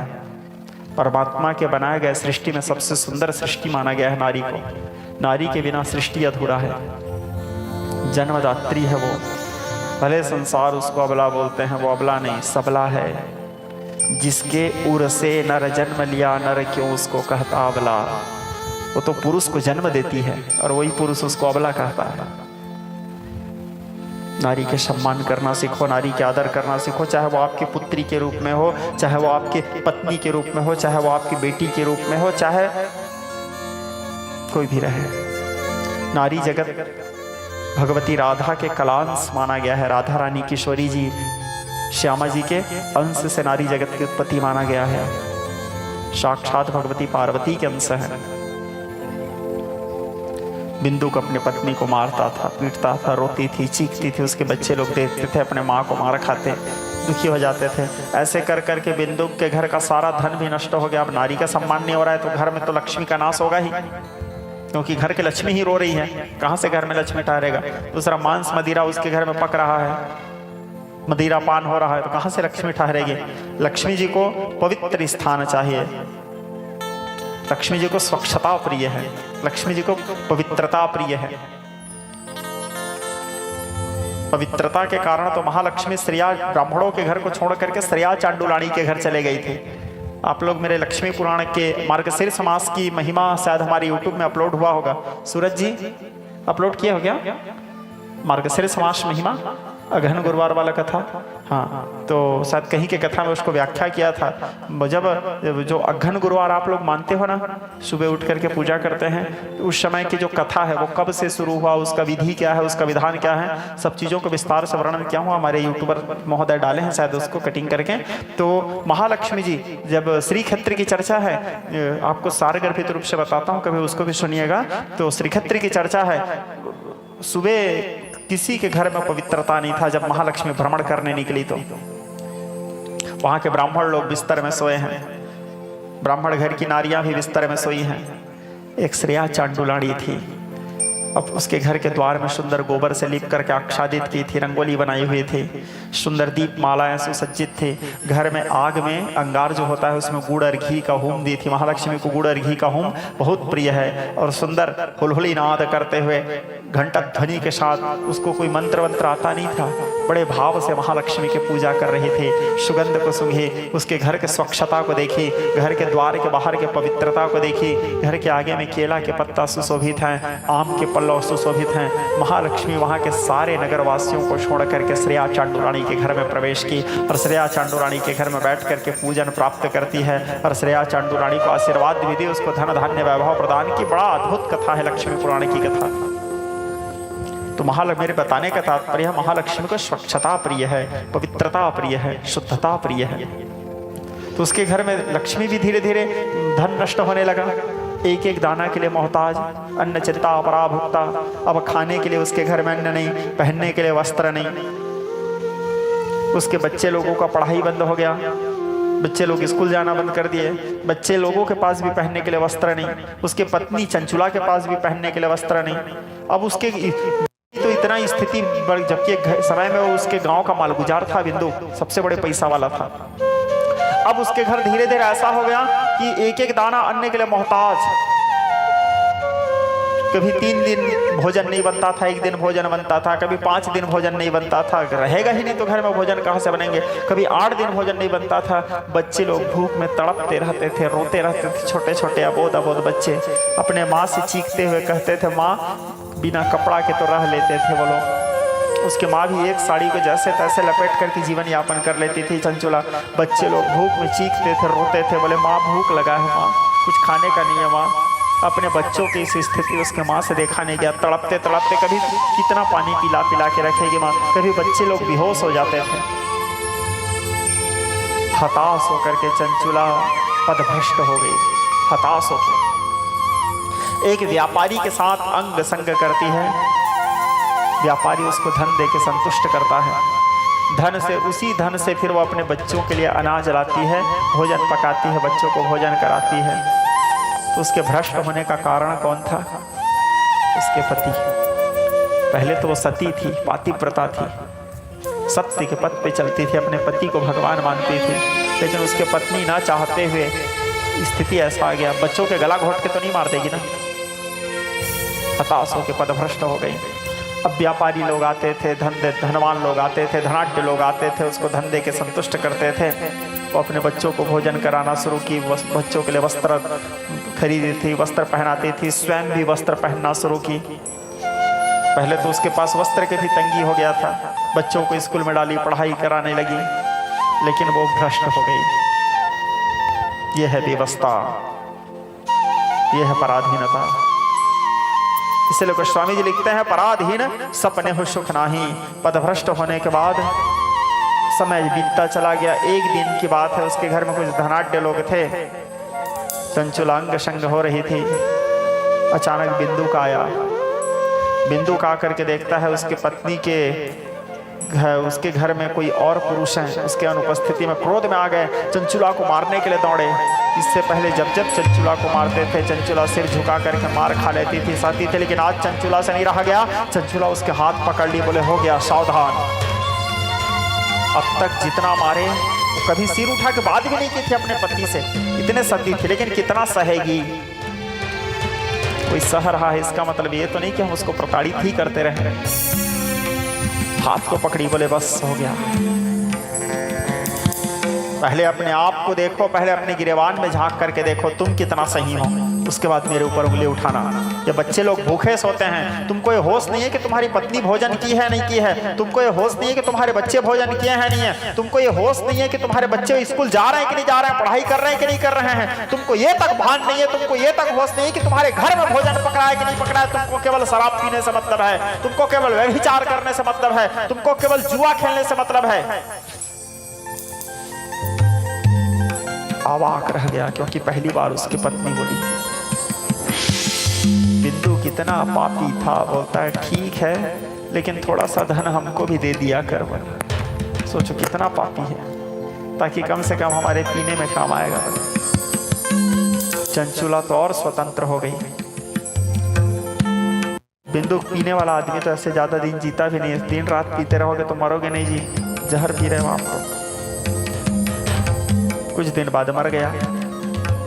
परमात्मा के बनाए गए सृष्टि में सबसे सुंदर सृष्टि माना गया है नारी को। नारी के बिना सृष्टि अधूरा है, जन्मदात्री है वो। भले संसार उसको अबला बोलते हैं, वो अबला नहीं, सबला है। जिसके उर से नर जन्म लिया, नर क्यों उसको कहता अबला। वो तो पुरुष को जन्म देती है और वही पुरुष उसको अबला कहता है। नारी के सम्मान करना सीखो, नारी के आदर करना सीखो, चाहे वो आपकी पुत्री के रूप में हो, चाहे वो आपके पत्नी के रूप में हो, चाहे वो आपकी बेटी के रूप में हो, चाहे कोई भी रहे। नारी जगत भगवती राधा के कलांश माना गया है। राधा रानी किशोरी जी, श्यामा जी के अंश से नारी जगत की उत्पत्ति माना गया है। साक्षात भगवती पार्वती के अंश है। बिंदु को अपनी पत्नी को मारता था, पीटता था, रोती थी, चीखती थी, उसके बच्चे लोग देखते थे, अपने माँ को मार खाते, दुखी हो जाते थे। ऐसे कर करके बिंदु के घर का सारा धन भी नष्ट हो गया। अब नारी का सम्मान नहीं हो रहा है तो घर में तो लक्ष्मी का नाश होगा ही, क्योंकि घर की लक्ष्मी ही रो रही है, कहाँ से घर में लक्ष्मी ठहरेगा। दूसरा, मांस मदिरा उसके घर में पक रहा है, मदिरा पान हो रहा है, तो कहाँ से लक्ष्मी ठहरेगी। लक्ष्मी जी को पवित्र स्थान चाहिए, लक्ष्मी जी को स्वच्छता प्रिय है, लक्ष्मी जी को पवित्रता प्रिय है। पवित्रता के कारण तो महालक्ष्मी श्रेया ब्राह्मणों के घर को छोड़ करके श्रेया चांडुलानी के घर चले गई थी। आप लोग मेरे लक्ष्मी पुराण के मार्गशीर्ष मास की महिमा शायद हमारे यूट्यूब में अपलोड हुआ होगा। सूरज जी अपलोड किया हो क्या मार्गशीर्ष मास महिमा, अगहन गुरुवार वाला कथा? हाँ, तो शायद कहीं के कथा में उसको व्याख्या किया था। जब जो अगहन गुरुवार आप लोग मानते हो ना, सुबह उठ करके पूजा करते हैं, तो उस समय की जो कथा है वो कब से शुरू हुआ, उसका विधि क्या है, उसका विधान क्या है, सब चीज़ों को विस्तार से वर्णन किया हुआ हमारे यूट्यूबर महोदय डाले हैं, शायद उसको कटिंग करके। तो महालक्ष्मी जी, जब श्री क्षेत्र की चर्चा है, आपको सारगर्भित रूप से बताता हूँ, कभी उसको भी सुनिएगा। तो श्री क्षेत्र की चर्चा है, सुबह किसी के घर में पवित्रता नहीं था। जब महालक्ष्मी भ्रमण करने निकली तो वहां के ब्राह्मण लोग बिस्तर में सोए हैं, ब्राह्मण घर की नारियां भी बिस्तर में सोई हैं। एक श्रेया चांडुलानी थी, अब उसके घर के द्वार में सुंदर गोबर से लीप करके आच्छादित की थी, रंगोली बनाई हुई थी, सुंदर दीप मालाएं सुसज्जित थी। घर में आग में अंगार जो होता है उसमें गुड़ और घी का होम दी थी। महालक्ष्मी को गुड़ और घी का होम बहुत प्रिय है। और सुंदर हुलहुली नाद करते हुए घंटा ध्वनि के साथ, उसको कोई मंत्र वंत्र आता नहीं था, बड़े भाव से महालक्ष्मी की पूजा कर रहे थे। सुगंध को सूंघी, उसके घर के स्वच्छता को देखी, घर के द्वार के बाहर के पवित्रता को देखी। घर के आगे में केला के पत्ता सुशोभित हैं, आम के पल्लव सुशोभित हैं। महालक्ष्मी वहाँ के सारे नगरवासियों को छोड़ करके श्रेया चांडुरानी के घर में प्रवेश की और श्रेया चांडुरानी के घर में बैठ करके पूजन प्राप्त करती है और श्रेया चांडुरानी को आशीर्वाद भी दी, उसको धन धान्य वैभव प्रदान की। बड़ा अद्भुत कथा है लक्ष्मी पुराण की कथा। तो मेरे बताने का तात्पर्य है, महालक्ष्मी को स्वच्छता प्रिय है, पवित्रता प्रिय है, शुद्धता प्रिय है। तो उसके घर में लक्ष्मी भी धीरे धीरे धन नष्ट होने लगा, एक एक दाना के लिए मोहताज, अन्न चिंता अपराभुक्ता। अब खाने के लिए उसके घर में अन्न नहीं, पहनने के लिए वस्त्र नहीं। उसके बच्चे लोगों का पढ़ाई बंद हो गया, बच्चे लोग स्कूल जाना बंद कर दिए, बच्चे लोगों के पास भी पहनने के लिए वस्त्र नहीं, उसके पत्नी चंचुला के पास भी पहनने के लिए वस्त्र नहीं। अब उसके तो इतना स्थिति, जबकि समय में वो उसके गांव का मालगुजार था, बिंदु सबसे बड़े पैसा वाला था। अब उसके घर धीरे धीरे ऐसा हो गया कि एक एक दाना अन्न के लिए मोहताज। कभी 3 दिन भोजन नहीं बनता था, 1 दिन भोजन बनता था, कभी 5 दिन भोजन नहीं बनता था। रहेगा ही नहीं तो घर में भोजन कहाँ से बनेंगे। कभी 8 दिन भोजन नहीं बनता था। बच्चे लोग भूख में तड़पते रहते थे, रोते रहते थे। छोटे छोटे अबोध अबोध बच्चे अपने माँ से चीखते हुए कहते थे, माँ बिना कपड़ा के तो रह लेते थे वो लोग। उसके माँ भी एक साड़ी को जैसे तैसे लपेट करके जीवन यापन कर लेती थी चंचुला। बच्चे लोग भूख में चीखते थे, रोते थे, बोले माँ भूख लगा है, माँ कुछ खाने का नहीं है माँ। अपने बच्चों की इस स्थिति उसके माँ से देखा नहीं गया। तड़पते तड़पते कभी कितना पानी पिला पिला के रखेगी माँ, कभी बच्चे लोग बेहोश हो जाते थे। हताश होकर के चंचुला पदभ्रष्ट हो गई। हताश होकर एक व्यापारी के साथ अंग संग करती है। व्यापारी उसको धन दे के संतुष्ट करता है। धन से, उसी धन से फिर वो अपने बच्चों के लिए अनाज लाती है, भोजन पकाती है, बच्चों को भोजन कराती है। तो उसके भ्रष्ट होने का कारण कौन था? उसके पति। पहले तो वो सती थी, पातिव्रता थी, सत्य के पथ पे चलती थी, अपने पति को भगवान मानती थी। लेकिन उसके पत्नी ना चाहते हुए स्थिति ऐसा आ गया, बच्चों के गला घोट के तो नहीं मार देगी ना। हताश होकर पदभ्रष्ट हो गई। अब व्यापारी लोग आते थे, धनवान लोग आते थे, धनाढ्य लोग आते थे, उसको धन दे के संतुष्ट करते थे। वो अपने बच्चों को भोजन कराना शुरू की, बच्चों के लिए वस्त्र खरीदी थी, वस्त्र पहनाती थी, स्वयं भी वस्त्र पहनना शुरू की। पहले तो उसके पास वस्त्र की भी तंगी हो गया था, बच्चों को स्कूल में डाली, पढ़ाई कराने लगी, लेकिन वो भ्रष्ट हो गई। यह है व्यवस्था, यह है पराधीनता। इसलिए गोस्वामी जी लिखते हैं, पराधीन सपने हो सुख नाही। पदभ्रष्ट होने के बाद समय बीतता चला गया। एक दिन की बात है, उसके घर में कुछ धनाढ्य लोग थे, चंचुला अंग संग हो रही थी। अचानक बिंदु का आया। बिंदु का आकर के देखता है उसके पत्नी के उसके घर में कोई और पुरुष हैं। उसके अनुपस्थिति में क्रोध में आ गए, चंचुला को मारने के लिए दौड़े। इससे पहले जब जब चंचुला को मारते थे, चंचुला सिर झुका करके मार खा लेती थी, सहती थी, लेकिन आज चंचुला से नहीं रहा गया। चंचुला उसके हाथ पकड़ ली, बोले हो गया सावधान। अब तक जितना मारे, वो कभी सिर उठा के बात भी नहीं की थी अपने पत्नी से, इतने सहती थी, लेकिन कितना सहेगी। कोई सह रहा है, इसका मतलब ये तो नहीं कि हम उसको प्रताड़ित ही करते रहे। हाथ को पकड़ी, बोले बस हो गया। पहले अपने आप को देखो, पहले अपने गिरेबान में झांक करके देखो तुम कितना सही हो, उसके बाद मेरे ऊपर उंगली उठाना। ये बच्चे लोग भूखे सोते हैं, तुमको ये होश नहीं है कि तुम्हारी पत्नी भोजन की है नहीं की है, तुमको ये होश नहीं है कि तुम्हारे बच्चे भोजन किए हैं नहीं है, तुमको ये होश नहीं है कि तुम्हारे बच्चे स्कूल जा रहे हैं कि नहीं जा रहे हैं, पढ़ाई कर रहे हैं कि नहीं कर रहे हैं, तुमको ये तक भान नहीं है, तुमको ये तक होश नहीं है कि तुम्हारे घर में भोजन पकड़ा है कि नहीं पकड़ा है। तुमको केवल शराब पीने से मतलब है, तुमको केवल व्यभिचार करने से मतलब है, तुमको केवल जुआ खेलने से मतलब है। अवाक रह गया, क्योंकि पहली बार उसकी पत्नी बोली। बिंदु कितना पापी था, बोलता है ठीक है लेकिन थोड़ा सा धन हमको भी दे दिया कर। सोचो कितना पापी है, ताकि कम से कम हमारे पीने में काम आएगा। चंचुला तो और स्वतंत्र हो गई। बिंदु पीने वाला आदमी तो ऐसे ज्यादा दिन जीता भी नहीं है, दिन रात पीते रहोगे तो मरोगे नहीं जी, जहर पी रहे हो आपको। कुछ दिन बाद मर गया।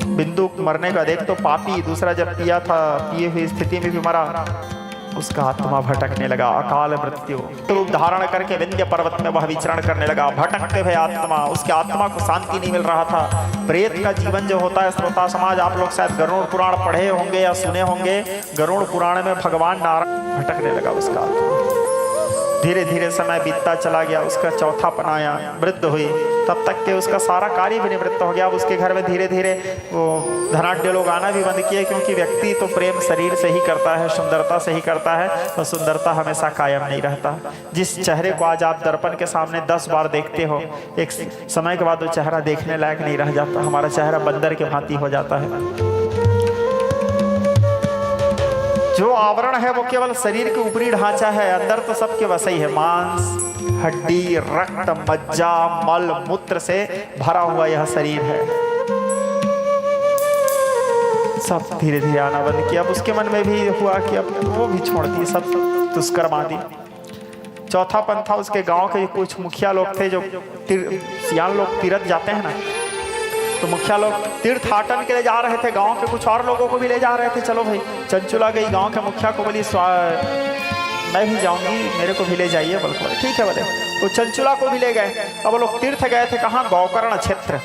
बिंदु मरने का देख तो पापी, दूसरा जब पिया था, पिए हुई स्थिति में भी मरा, उसका आत्मा भटकने लगा। अकाल मृत्यु रूप धारण करके विंध्य पर्वत में वह विचरण करने लगा। भटकते हुए आत्मा, उसके आत्मा को शांति नहीं मिल रहा था। प्रेत का जीवन जो होता है, श्रोता समाज आप लोग शायद गरुड़ पुराण पढ़े होंगे या सुने होंगे। गरुड़ पुराण में भगवान नारायण भटकने लगा उसका आत्मा। धीरे धीरे समय बीतता चला गया, उसका चौथापन आया, वृद्ध हुई, तब तक के उसका सारा कार्य भी निवृत्त हो गया। अब उसके घर में धीरे धीरे वो धनाढ्य लोग आना भी बंद किए, क्योंकि व्यक्ति तो प्रेम शरीर से ही करता है, सुंदरता से ही करता है, और सुंदरता हमेशा कायम नहीं रहता। जिस चेहरे को आज आप दर्पण के सामने 10 बार देखते हो, एक समय के बाद वो चेहरा देखने लायक नहीं रह जाता। हमारा चेहरा बंदर के भांति हो जाता है। जो आवरण है वो केवल शरीर के ऊपरी ढांचा है, अंदर तो सबके वैसे ही है। मांस, हड्डी, रक्त, मज्जा, मल मूत्र से भरा हुआ यह शरीर है। सब धीरे धीरे आना बंद किया। अब उसके मन में भी हुआ कि अब वो भी छोड़ दी, सब दुष्कर्म आदि। चौथापन था उसके गांव के कुछ मुखिया लोग थे, जो सियान लोग तीर्थ जाते हैं ना, तो मुखिया लोग तीर्थाटन के लिए जा रहे थे। गांव के कुछ और लोगों को भी ले जा रहे थे, चलो भाई। चंचुला गई गांव के मुखिया को, बोली मैं भी जाऊंगी, मेरे को भी ले जाइए। बोले ठीक है बोले। तो चंचुला को भी ले गए। अब वो लोग तीर्थ गए थे, कहाँ? गौकर्ण क्षेत्र।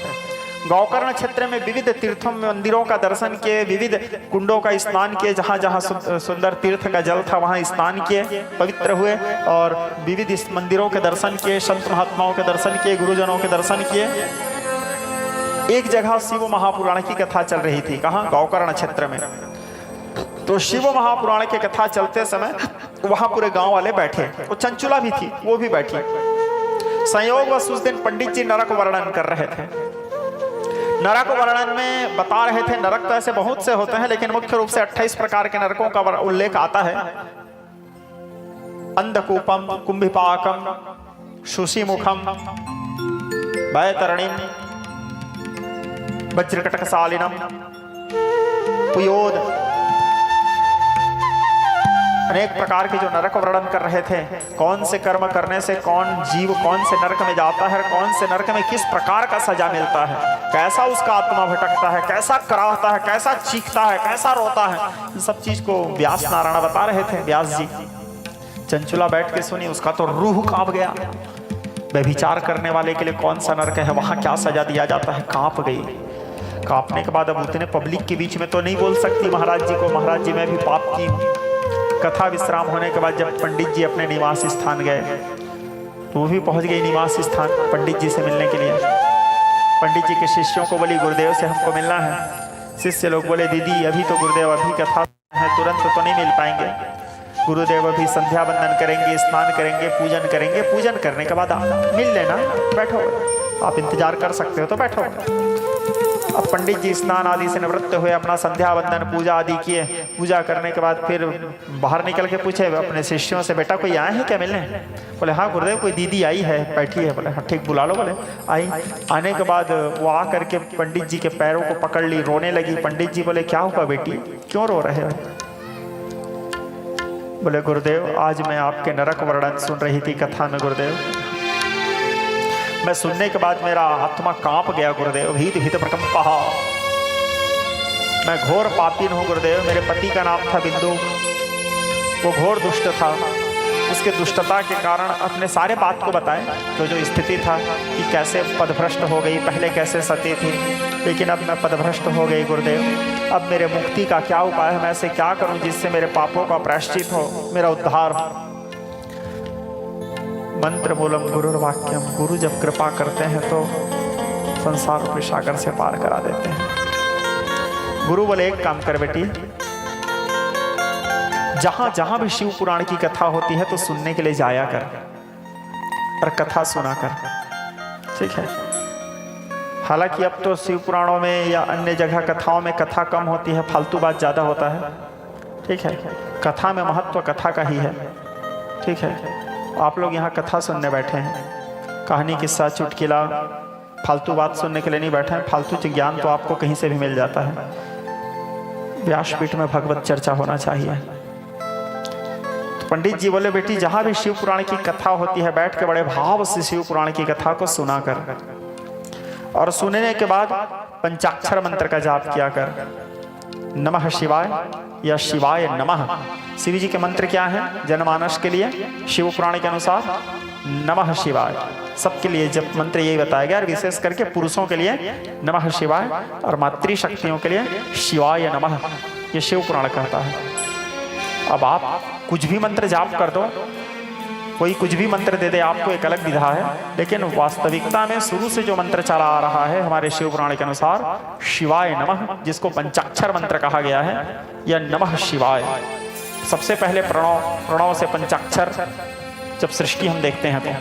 गौकर्ण क्षेत्र में विविध तीर्थों में मंदिरों का दर्शन किए, विविध कुंडों का स्नान किए, जहाँ जहाँ सुंदर तीर्थ का जल था वहाँ स्नान किए, पवित्र हुए, और विविध मंदिरों के दर्शन किए, संत महात्माओं के दर्शन किए, गुरुजनों के दर्शन किए। एक जगह शिव महापुराण की कथा चल रही थी, कहाँ? गौकर्ण क्षेत्र में। तो शिव महापुराण की कथा चलते समय वहां पूरे गांव वाले बैठे, वो चंचुला भी थी, वो भी बैठी। संयोगवश उस दिन पंडित जी नरक वर्णन कर रहे थे। नरक वर्णन में बता रहे थे, नरक तो ऐसे बहुत से होते हैं, लेकिन मुख्य रूप से 28 प्रकार के नरकों का उल्लेख आता है। अंधकूपम, कुंभिपाकम, शुशिमुखम, वैतरणिम, वज्रकटकशालिनम, पुयोद, अनेक प्रकार के जो नरक वर्णन कर रहे थे। कौन से कर्म करने से कौन जीव कौन से नरक में जाता है, कौन से नरक में किस प्रकार का सजा मिलता है, कैसा उसका आत्मा भटकता है, कैसा कराहता है, कैसा चीखता है, कैसा रोता है, इन सब चीज को व्यास नारायण बता रहे थे। व्यास जी चंचुला बैठ के सुनी, उसका तो रूह कांप गया। व्यभिचार करने वाले के लिए कौन सा नरक है, वहां क्या सजा दिया जाता है, कांप गई। कांपने के बाद अब उतने पब्लिक के बीच में तो नहीं बोल सकती महाराज जी को, महाराज जी मैं भी पाप की हूँ। कथा विश्राम होने के बाद जब पंडित जी अपने निवास स्थान गए तो वो भी पहुंच गई निवास स्थान पंडित जी से मिलने के लिए। पंडित जी के शिष्यों को बोली गुरुदेव से हमको मिलना है। शिष्य लोग बोले दीदी अभी तो गुरुदेव अभी कथा है, तुरंत तो नहीं मिल पाएंगे। गुरुदेव अभी संध्या वंदन करेंगे, स्नान करेंगे, पूजन करेंगे, पूजन करने के बाद आप मिल लेना, बैठो, आप इंतजार कर सकते हो तो बैठो। अब पंडित जी स्नान आदि से निवृत्त हुए, अपना संध्या वंदन पूजा आदि किए। पूजा करने के बाद फिर बाहर निकल के पूछे अपने शिष्यों से, बेटा कोई आए हैं क्या मिलने? बोले हाँ गुरुदेव कोई दीदी आई है, बैठी है। बोले हाँ ठीक बुला लो। बोले आई। आने के बाद वो आ करके पंडित जी के पैरों को पकड़ ली, रोने लगी। पंडित जी बोले क्या हुआ बेटी, क्यों रो रहे हो? बोले गुरुदेव आज मैं आपके नरक वर्णन सुन रही थी कथा में गुरुदेव, मैं सुनने के बाद मेरा आत्मा कांप गया गुरुदेव, भीत भीत प्रकंपः। मैं घोर पापीन हूँ गुरुदेव। मेरे पति का नाम था बिंदु, वो घोर दुष्ट था। उसके दुष्टता के कारण अपने सारे बात को बताए, तो जो स्थिति था कि कैसे पदभ्रष्ट हो गई, पहले कैसे सती थी, लेकिन अब मैं पदभ्रष्ट हो गई गुरुदेव। अब मेरे मुक्ति का क्या उपाय है, मैं ऐसे क्या करूं जिससे मेरे पापों का प्रायश्चित हो, मेरा उद्धार हो? मंत्र मूलम गुरुर्वाक्यम, गुरु जब कृपा करते हैं तो संसार रूपी सागर से पार करा देते हैं। गुरु बोले एक काम कर बेटी, जहां जहां भी शिव पुराण की कथा होती है तो सुनने के लिए जाया कर और कथा सुना कर, ठीक है? हालांकि अब तो शिव पुराणों में या अन्य जगह कथाओं में कथा कम होती है, फालतू बात ज़्यादा होता है, ठीक है? कथा में महत्व कथा का ही है, ठीक है? आप लोग यहाँ कथा सुनने बैठे हैं, कहानी किस्सा चुटकिला फालतू बात सुनने के लिए नहीं बैठे हैं। फालतू ज्ञान तो आपको कहीं से भी मिल जाता है। व्यासपीठ में भगवत चर्चा होना चाहिए। तो पंडित जी बोले बेटी जहाँ भी शिव पुराण की कथा होती है बैठ के बड़े भाव से शिव पुराण की कथा को सुना कर, और सुनने के बाद पंचाक्षर मंत्र का जाप किया कर। नमः शिवाय या शिवाय नमः, शिव जी के मंत्र क्या है जनमानस के लिए? शिव पुराण के अनुसार नमः शिवाय, सबके लिए जब मंत्र यही बताया गया, और विशेष करके पुरुषों के लिए नमः शिवाय और मातृ शक्तियों के लिए शिवाय नमः, ये शिव पुराण कहता है। अब आप कुछ भी मंत्र जाप कर दो, कोई कुछ भी मंत्र दे दे आपको, एक अलग विधा है, लेकिन वास्तविकता में शुरू से जो मंत्र चला आ रहा है हमारे शिव पुराण के अनुसार शिवाय नमः, जिसको पंचाक्षर मंत्र कहा गया है, या नमः शिवाय। सबसे पहले प्रणव, प्रणव से पंचाक्षर, जब सृष्टि हम देखते हैं तो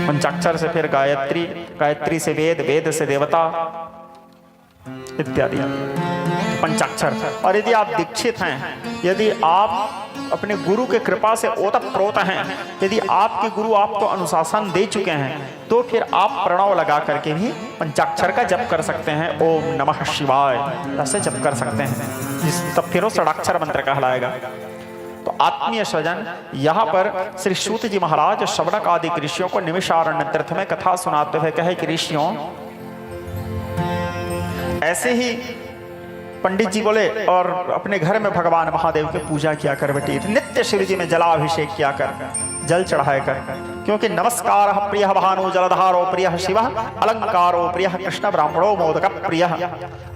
पंचाक्षर से फिर गायत्री, गायत्री से वेद, वेद से देवता इत्यादि पंचाक्षर। और यदि आप दीक्षित हैं, यदि आप अपने गुरु के कृपा से ओतप्रोत हैं, यदि आपके गुरु आपको अनुशासन दे चुके हैं, तो फिर आप प्रणव लगा करके भी पंचाक्षर का जप कर सकते हैं। ओम नमः शिवाय ऐसे जप कर सकते हैं, तब फिर वो षडाक्षर मंत्र कहलाएगा। तो आत्मीय स्वजन, यहाँ पर श्री सूत जी महाराज शवनक आदि ऋषियों को निमिषारण्य तीर्थ में कथा सुनाते हुए कहे कि ऋषियों, ऐसे ही पंडित जी बोले और अपने घर में भगवान महादेव की पूजा किया कर बेटी, नित्य शिव जी में जलाभिषेक किया कर, जल चढ़ाया कर, क्योंकि नमस्कार प्रिय भानु जलधारो प्रिय शिव अलंकारो प्रिय कृष्ण ब्राह्मणो मोदक प्रिय।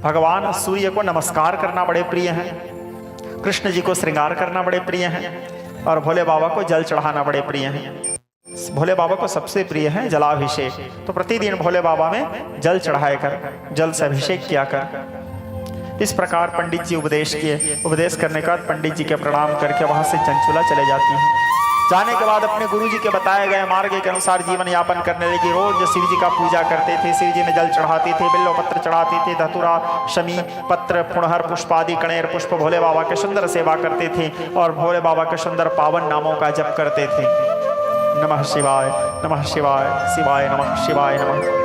भगवान सूर्य को नमस्कार करना बड़े प्रिय हैं, कृष्ण जी को श्रृंगार करना बड़े प्रिय हैं, और भोले बाबा को जल चढ़ाना बड़े प्रिय हैं। भोले बाबा को सबसे प्रिय है जलाभिषेक, तो प्रतिदिन भोले बाबा में जल चढ़ाया कर, जल से अभिषेक किया कर। इस प्रकार पंडित जी उपदेश किए। उपदेश करने के बाद पंडित जी के प्रणाम करके वहां से चंचुला चले जाती हैं। जाने के बाद अपने गुरु जी के बताए गए मार्ग के अनुसार जीवन यापन करने लगी। रोज शिव जी का पूजा करते थे, शिव जी में जल चढ़ाती थी, बिल्व पत्र चढ़ाती थी, धतुरा, शमी पत्र, फुणहर पुष्प आदि कणेर पुष्प भोले बाबा के सुंदर सेवा करते थे और भोले बाबा के सुंदर पावन नामों का जप करते थे। नमः शिवाय, नमः शिवाय, शिवाय नमः, शिवाय नमः।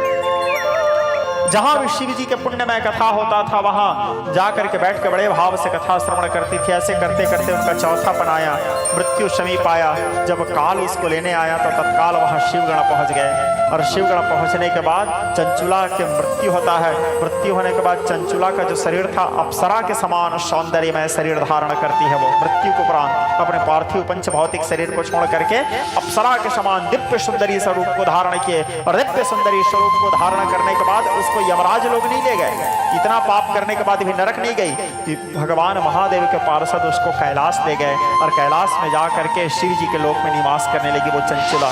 जहां भी शिव जी के पुण्य में कथा होता था वहां जाकर के बैठ के बड़े भाव से कथा श्रवण करती थी। ऐसे करते करते उनका चौथापन आया, मृत्यु समीप आया। जब काल उसको लेने आया तो तत्काल वहां शिवगण पहुंच गए और शिवगण पहुंचने के बाद चंचुला के मृत्यु होता है। मृत्यु होने के बाद चंचुला का जो शरीर था अप्सरा के समान सौंदर्य में शरीर धारण करती है। वो मृत्यु के उपरांत अपने पार्थिव पंच भौतिक शरीर को छोड़ करके अप्सरा के समान दिव्य सुंदरी स्वरूप को धारण किए और दिव्य सुंदरी स्वरूप को धारण करने के बाद उसको यमराज लोग नहीं ले गए। इतना पाप करने के बाद भी नरक नहीं गई कि भगवान महादेव के पार्षद उसको कैलाश ले गए और कैलाश में जा करके शिव जी के लोक में निवास करने लगी वो चंचुला।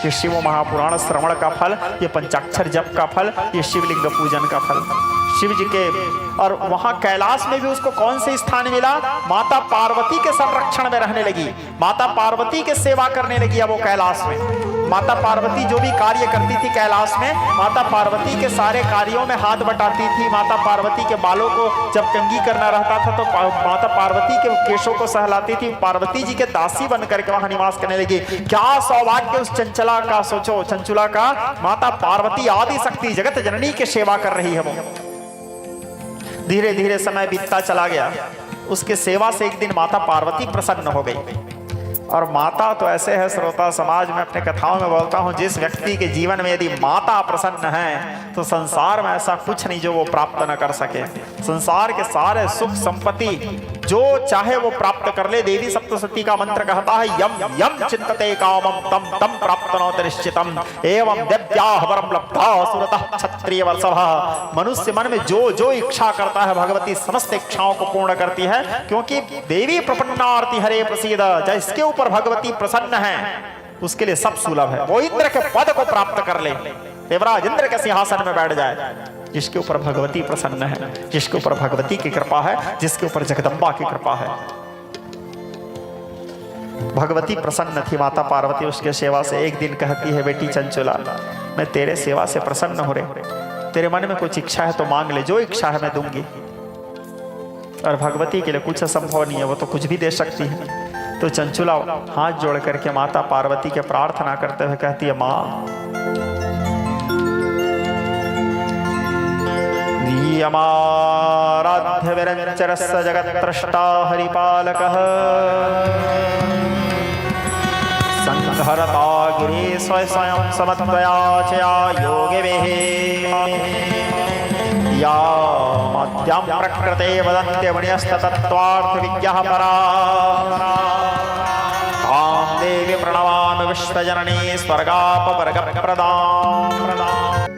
ये शिव महापुराण श्रवण का फल, ये पंचाक्षर जप का फल, ये शिवलिंग पूजन का फल शिव जी के। और वहां कैलाश में भी उसको कौन से स्थान मिला? माता पार्वती के संरक्षण में रहने लगी, माता पार्वती के सेवा करने लगी। अब वो कैलाश में माता पार्वती जो भी कार्य करती थी कैलाश में, माता पार्वती के सारे कार्यों में हाथ बटाती थी। माता पार्वती के बालों को जब कंघी करना रहता था तो माता पार्वती के केशों को सहलाती थी। पार्वती जी के दासी बन करके वहां निवास करने लगी। क्या सौभाग्य उस चंचला का, सोचो चंचुला का, माता पार्वती आदि शक्ति जगत जननी की सेवा कर रही है वो। धीरे धीरे समय बीतता चला गया। उसके सेवा से एक दिन माता पार्वती प्रसन्न हो गई। और माता तो ऐसे है, श्रोता समाज में अपने कथाओं में बोलता हूं, जिस व्यक्ति के जीवन में यदि माता प्रसन्न है तो संसार में ऐसा कुछ नहीं जो वो प्राप्त न कर सके। संसार के सारे सुख संपत्ति जो चाहे वो प्राप्त कर ले। देवी सप्तशती का मंत्र कहता है, यम यम चिंतते कामम तम तम प्राप्तनोति निश्चितम एवं दिव्याः वरम लब्धा सुरतः क्षत्रिय वत्सः। मनुष्य मन में जो जो इच्छा करता है भगवती समस्त इच्छाओं को पूर्ण करती है, क्योंकि देवी प्रपन्नार्ति हरे प्रसीद। जिसके ऊपर भगवती प्रसन्न है उसके लिए सब सुलभ है। वो इंद्र के पद को प्राप्त कर ले, देवराज इंद्र के सिंहासन में बैठ जाए। जिसके ऊपर भगवती प्रसन्न है, जिसके ऊपर भगवती की कृपा है, जिसके ऊपर जगदम्बा की कृपा है। भगवती प्रसन्न थी माता पार्वती उसके सेवा से। एक दिन कहती है, बेटी चंचुला, मैं तेरे सेवा से प्रसन्न हो रही, तेरे मन में कुछ इच्छा है तो मांग ले, जो इच्छा है मैं दूंगी। और भगवती के लिए कुछ असंभव नहीं है, वो तो कुछ भी दे सकती है। तो चंचुला हाथ जोड़ करके माता पार्वती के प्रार्थना करते हुए कहती है, माँ यमाराध्य विरंचरस्य जगत्त्रष्टा हरिपालकः संहरता गिरे स्वयं समत्वया चया योगिभिः या मध्यं प्रकृते वदन्त्यमुनिस्तत्त्वार्थ विज्ञः परा तां देवी प्रणमामि विश्वजननी स्वर्गापवर्गप्रदां।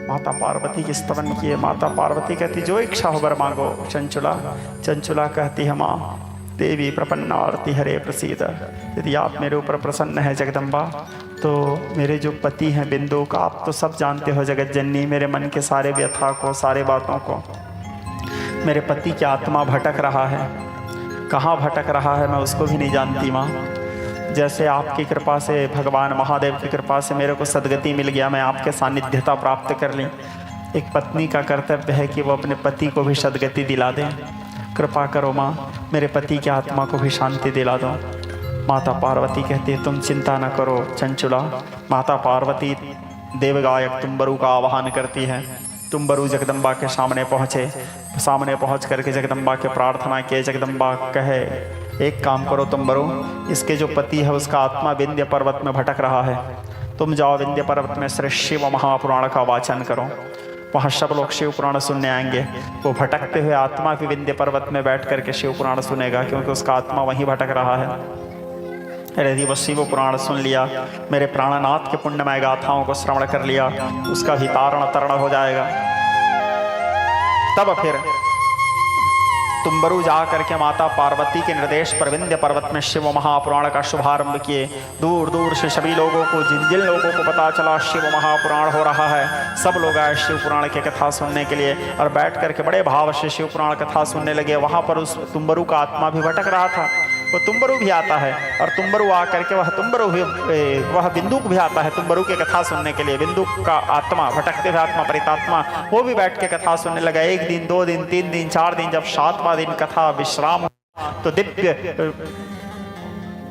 माता पार्वती की स्तवन किए। माता पार्वती कहती, जो इच्छा हो वर मांगो। चंचुला कहती है, माँ देवी प्रपन्नार्ति हरे प्रसीद। यदि आप मेरे ऊपर प्रसन्न है जगदम्बा, तो मेरे जो पति हैं बिंदु का, आप तो सब जानते हो जगत जननी, मेरे मन के सारे व्यथा को, सारे बातों को। मेरे पति की आत्मा भटक रहा है, कहाँ भटक रहा है मैं उसको भी नहीं जानती माँ। जैसे आपकी कृपा से, भगवान महादेव की कृपा से मेरे को सदगति मिल गया, मैं आपके सानिध्यता प्राप्त कर ली। एक पत्नी का कर्तव्य है कि वो अपने पति को भी सदगति दिला दे। कृपा करो माँ, मेरे पति की आत्मा को भी शांति दिला दो। माता पार्वती कहती है, तुम चिंता न करो चंचुला। माता पार्वती देवगायक तुम्बरु का आवाहन करती है। तुम्बरु जगदम्बा के सामने पहुँचे। सामने पहुँच करके जगदम्बा के प्रार्थना किए। जगदम्बा कहे, एक काम करो तुम्बरु, इसके जो पति है उसका आत्मा विंध्य पर्वत में भटक रहा है, तुम जाओ विंध्य पर्वत में श्री शिव महापुराण का वाचन करो। वहाँ सब लोग शिव पुराण सुनने आएंगे। वो भटकते हुए आत्मा भी विंध्य पर्वत में बैठ करके शिव पुराण सुनेगा, क्योंकि उसका आत्मा वहीं भटक रहा है। यदि वो शिव पुराण सुन लिया, मेरे प्राणनाथ के पुण्यमय गाथाओं को श्रवण कर लिया, उसका भी तारण तरण हो जाएगा। तब फिर तुम्बरु जा करके माता पार्वती के निर्देश पर विंध्य पर्वत में शिव महापुराण का शुभारंभ किए। दूर दूर से सभी लोगों को, जिन जिन लोगों को पता चला शिव महापुराण हो रहा है, सब लोग आए शिव पुराण की कथा सुनने के लिए और बैठ करके बड़े भाव से शिव पुराण कथा सुनने लगे। वहाँ पर उस तुम्बरु का आत्मा भी भटक रहा था। वो तुम्बरु भी आता है और तुम्बरु आकर के वह बिंदुक भी आता है तुम्बरु की कथा सुनने के लिए। बिंदुक का आत्मा, भटकते हुए आत्मा, प्रेतात्मा, वो भी बैठ के कथा सुनने लगा। 1 दिन, 2 दिन, 3 दिन, 4 दिन, जब 7वां दिन कथा विश्राम तो दिव्य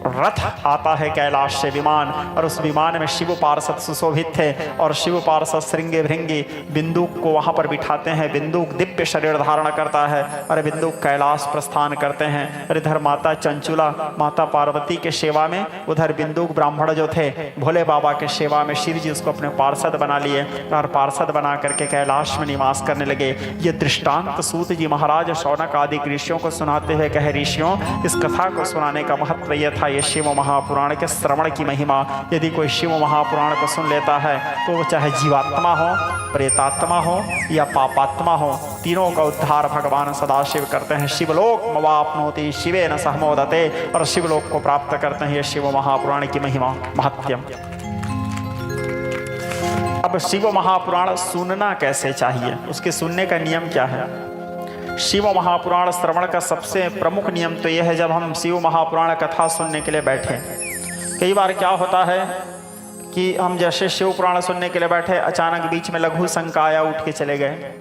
रथ आता है कैलाश से, विमान, और उस विमान में शिव पार्षद सुशोभित थे और शिव पार्षद श्रृंगे भृंगी बिंदुक को वहां पर बिठाते हैं। बिंदुक दिव्य शरीर धारण करता है और बिंदुक कैलाश प्रस्थान करते हैं। और इधर माता चंचुला माता पार्वती के सेवा में, उधर बिंदुक ब्राह्मण जो थे भोले बाबा के सेवा में, शिव जी उसको अपने पार्षद बना लिए और पार्षद बना करके कैलाश में निवास करने लगे। ये दृष्टांत सूत जी महाराज शौनक आदि ऋषियों को सुनाते हुए कहे, ऋषियों, इस कथा को सुनाने का महत्व यह था, ये शिव महापुराण के श्रवण की महिमा। यदि कोई शिव महापुराण को सुन लेता है तो वो चाहे जीवात्मा हो, प्रेतात्मा हो या पापात्मा हो, तीनों का उद्धार भगवान सदाशिव करते हैं। शिवलोक मवाप्नोति शिवे न सहमोदते, और शिवलोक को प्राप्त करते हैं। ये शिव महापुराण की महिमा, महत्यम। अब शिव महापुराण सुनना कैसे चाहिए, उसके सुनने का नियम क्या है? शिव महापुराण श्रवण का सबसे प्रमुख नियम तो यह है, जब हम शिव महापुराण कथा सुनने के लिए बैठे, कई बार क्या होता है कि हम जैसे शिव पुराण सुनने के लिए बैठे, अचानक बीच में लघु शंका आया, उठ के चले गए।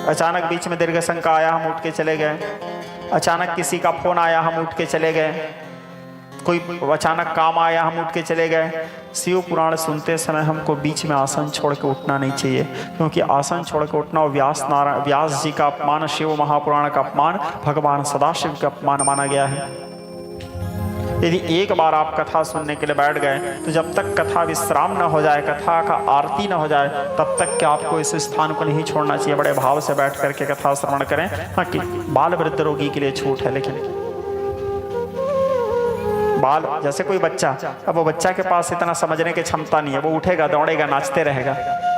अचानक बीच में दीर्घ शंका आया, हम उठ के चले गए। अचानक किसी का फोन आया, हम उठ के चले गए। कोई अचानक काम आया, हम उठ के चले गए। शिव पुराण सुनते समय हमको बीच में आसन छोड़ के उठना नहीं चाहिए, क्योंकि आसन छोड़ के उठना व्यास जी का अपमान, शिव महापुराण का अपमान, भगवान सदाशिव का अपमान माना गया है। यदि एक बार आप कथा सुनने के लिए बैठ गए तो जब तक कथा विश्राम न हो जाए, कथा का आरती न हो जाए, तब तक कि आपको इस स्थान को नहीं छोड़ना चाहिए। बड़े भाव से बैठ करके कथा श्रवण करें। हाँ, कि बाल वृद्ध रोगी के लिए छूट है, लेकिन बाल, जैसे कोई बच्चा, अब वो बच्चा के पास इतना समझने की क्षमता नहीं है, वो उठेगा, दौड़ेगा, नाचते रहेगा,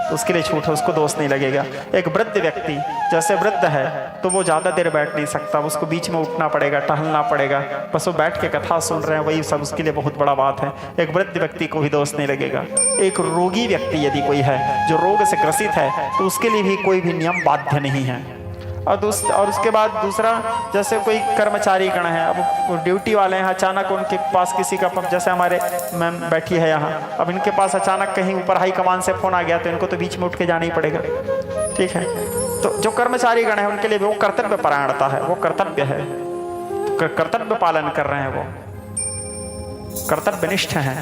तो उसके लिए छूट है, उसको दोष नहीं लगेगा। एक वृद्ध व्यक्ति जैसे वृद्ध है तो वो ज़्यादा देर बैठ नहीं सकता, उसको बीच में उठना पड़ेगा, टहलना पड़ेगा, बस वो बैठ के कथा सुन रहे हैं, वही सब उसके लिए बहुत बड़ा बात है। एक वृद्ध व्यक्ति को भी दोष नहीं लगेगा। एक रोगी व्यक्ति यदि कोई है जो रोग से ग्रसित है, तो उसके लिए भी कोई भी नियम बाध्य नहीं है। और उसके बाद दूसरा, जैसे कोई कर्मचारी गण है, अब ड्यूटी वाले हैं, अचानक उनके पास किसी का, जैसे हमारे मैम बैठी है यहाँ, अब इनके पास अचानक कहीं ऊपर हाई कमान से फोन आ गया तो इनको तो बीच में उठ के जाना ही पड़ेगा, ठीक है। तो जो कर्मचारी गण है उनके लिए वो कर्तव्य परायणता है, वो कर्तव्य है, कर्तव्य पालन कर रहे हैं, वो कर्तव्यनिष्ठ हैं,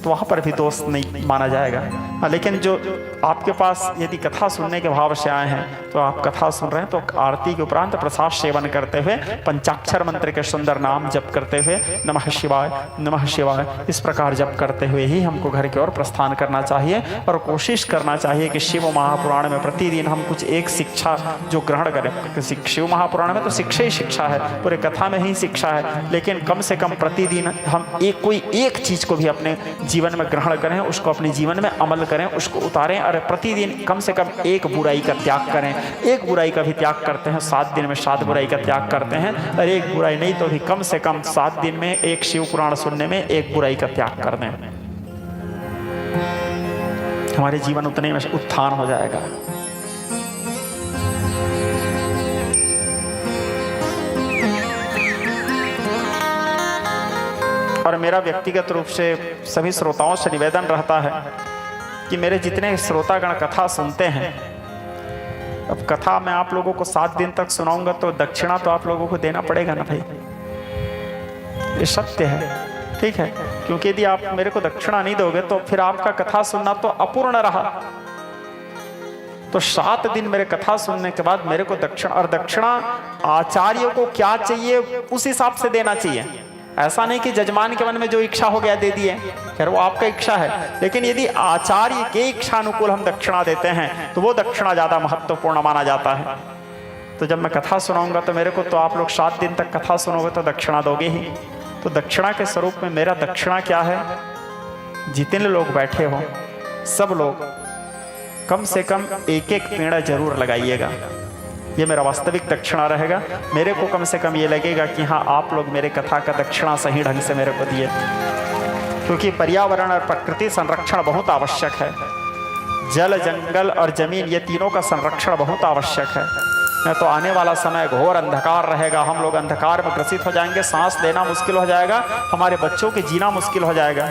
तो वहाँ पर भी दोष नहीं माना जाएगा। हाँ, लेकिन जो आपके पास यदि कथा सुनने के भाव से आए हैं, तो आप कथा सुन रहे हैं, तो आरती के उपरांत प्रसाद सेवन करते हुए पंचाक्षर मंत्र के सुंदर नाम जप करते हुए नमः शिवाय नमः शिवाय इस प्रकार जप करते हुए ही हमको घर की ओर प्रस्थान करना चाहिए। और कोशिश करना चाहिए कि शिव महापुराण में प्रतिदिन हम कुछ एक शिक्षा जो ग्रहण करें। शिव महापुराण में तो शिक्षा ही शिक्षा है, पूरे कथा में ही शिक्षा है, लेकिन कम से कम प्रतिदिन हम कोई एक चीज को भी अपने जीवन में ग्रहण करें, उसको अपने जीवन में अमल करें, उसको उतारें, और प्रतिदिन कम से कम एक बुराई का त्याग करें। एक बुराई का भी त्याग करते हैं, 7 दिन में 7 बुराई का त्याग करते हैं, और एक बुराई नहीं तो भी कम से कम 7 दिन में एक शिव पुराण सुनने में एक बुराई का त्याग कर दें। हमारे जीवन उतने में उत्थान हो जाएगा। और मेरा व्यक्तिगत रूप से सभी श्रोताओं से निवेदन रहता है कि मेरे जितने श्रोतागण कथा सुनते हैं, अब कथा मैं आप लोगों को 7 दिन तक सुनाऊंगा तो दक्षिणा तो आप लोगों को देना पड़ेगा ना भाई, ये सत्य है, ठीक है। क्योंकि यदि आप मेरे को दक्षिणा नहीं दोगे तो फिर आपका कथा सुनना तो अपूर्ण रहा। तो 7 दिन मेरे कथा सुनने के बाद मेरे को दक्षिणा, और दक्षिणा आचार्यों को क्या चाहिए उस हिसाब से देना चाहिए। ऐसा नहीं कि जजमान के मन में जो इच्छा हो गया दे दिए, खैर वो आपका इच्छा है, लेकिन यदि आचार्य के इच्छा अनुकूल हम दक्षिणा देते हैं तो वो दक्षिणा ज्यादा महत्वपूर्ण माना जाता है। तो जब मैं कथा सुनाऊंगा तो मेरे को तो आप लोग 7 दिन तक कथा सुनोगे तो दक्षिणा दोगे ही। तो दक्षिणा के स्वरूप में मेरा दक्षिणा क्या है, जितने लोग बैठे हो सब लोग कम से कम एक पेड़ जरूर लगाइएगा। ये मेरा वास्तविक दक्षिणा रहेगा। मेरे को कम से कम ये लगेगा कि हाँ, आप लोग मेरे कथा का दक्षिणा सही ढंग से मेरे को दिए, क्योंकि पर्यावरण और प्रकृति संरक्षण बहुत आवश्यक है। जल, जंगल और जमीन, ये तीनों का संरक्षण बहुत आवश्यक है। नहीं तो आने वाला समय घोर अंधकार रहेगा, हम लोग अंधकार में ग्रसित हो जाएंगे, सांस लेना मुश्किल हो जाएगा, हमारे बच्चों के जीना मुश्किल हो जाएगा।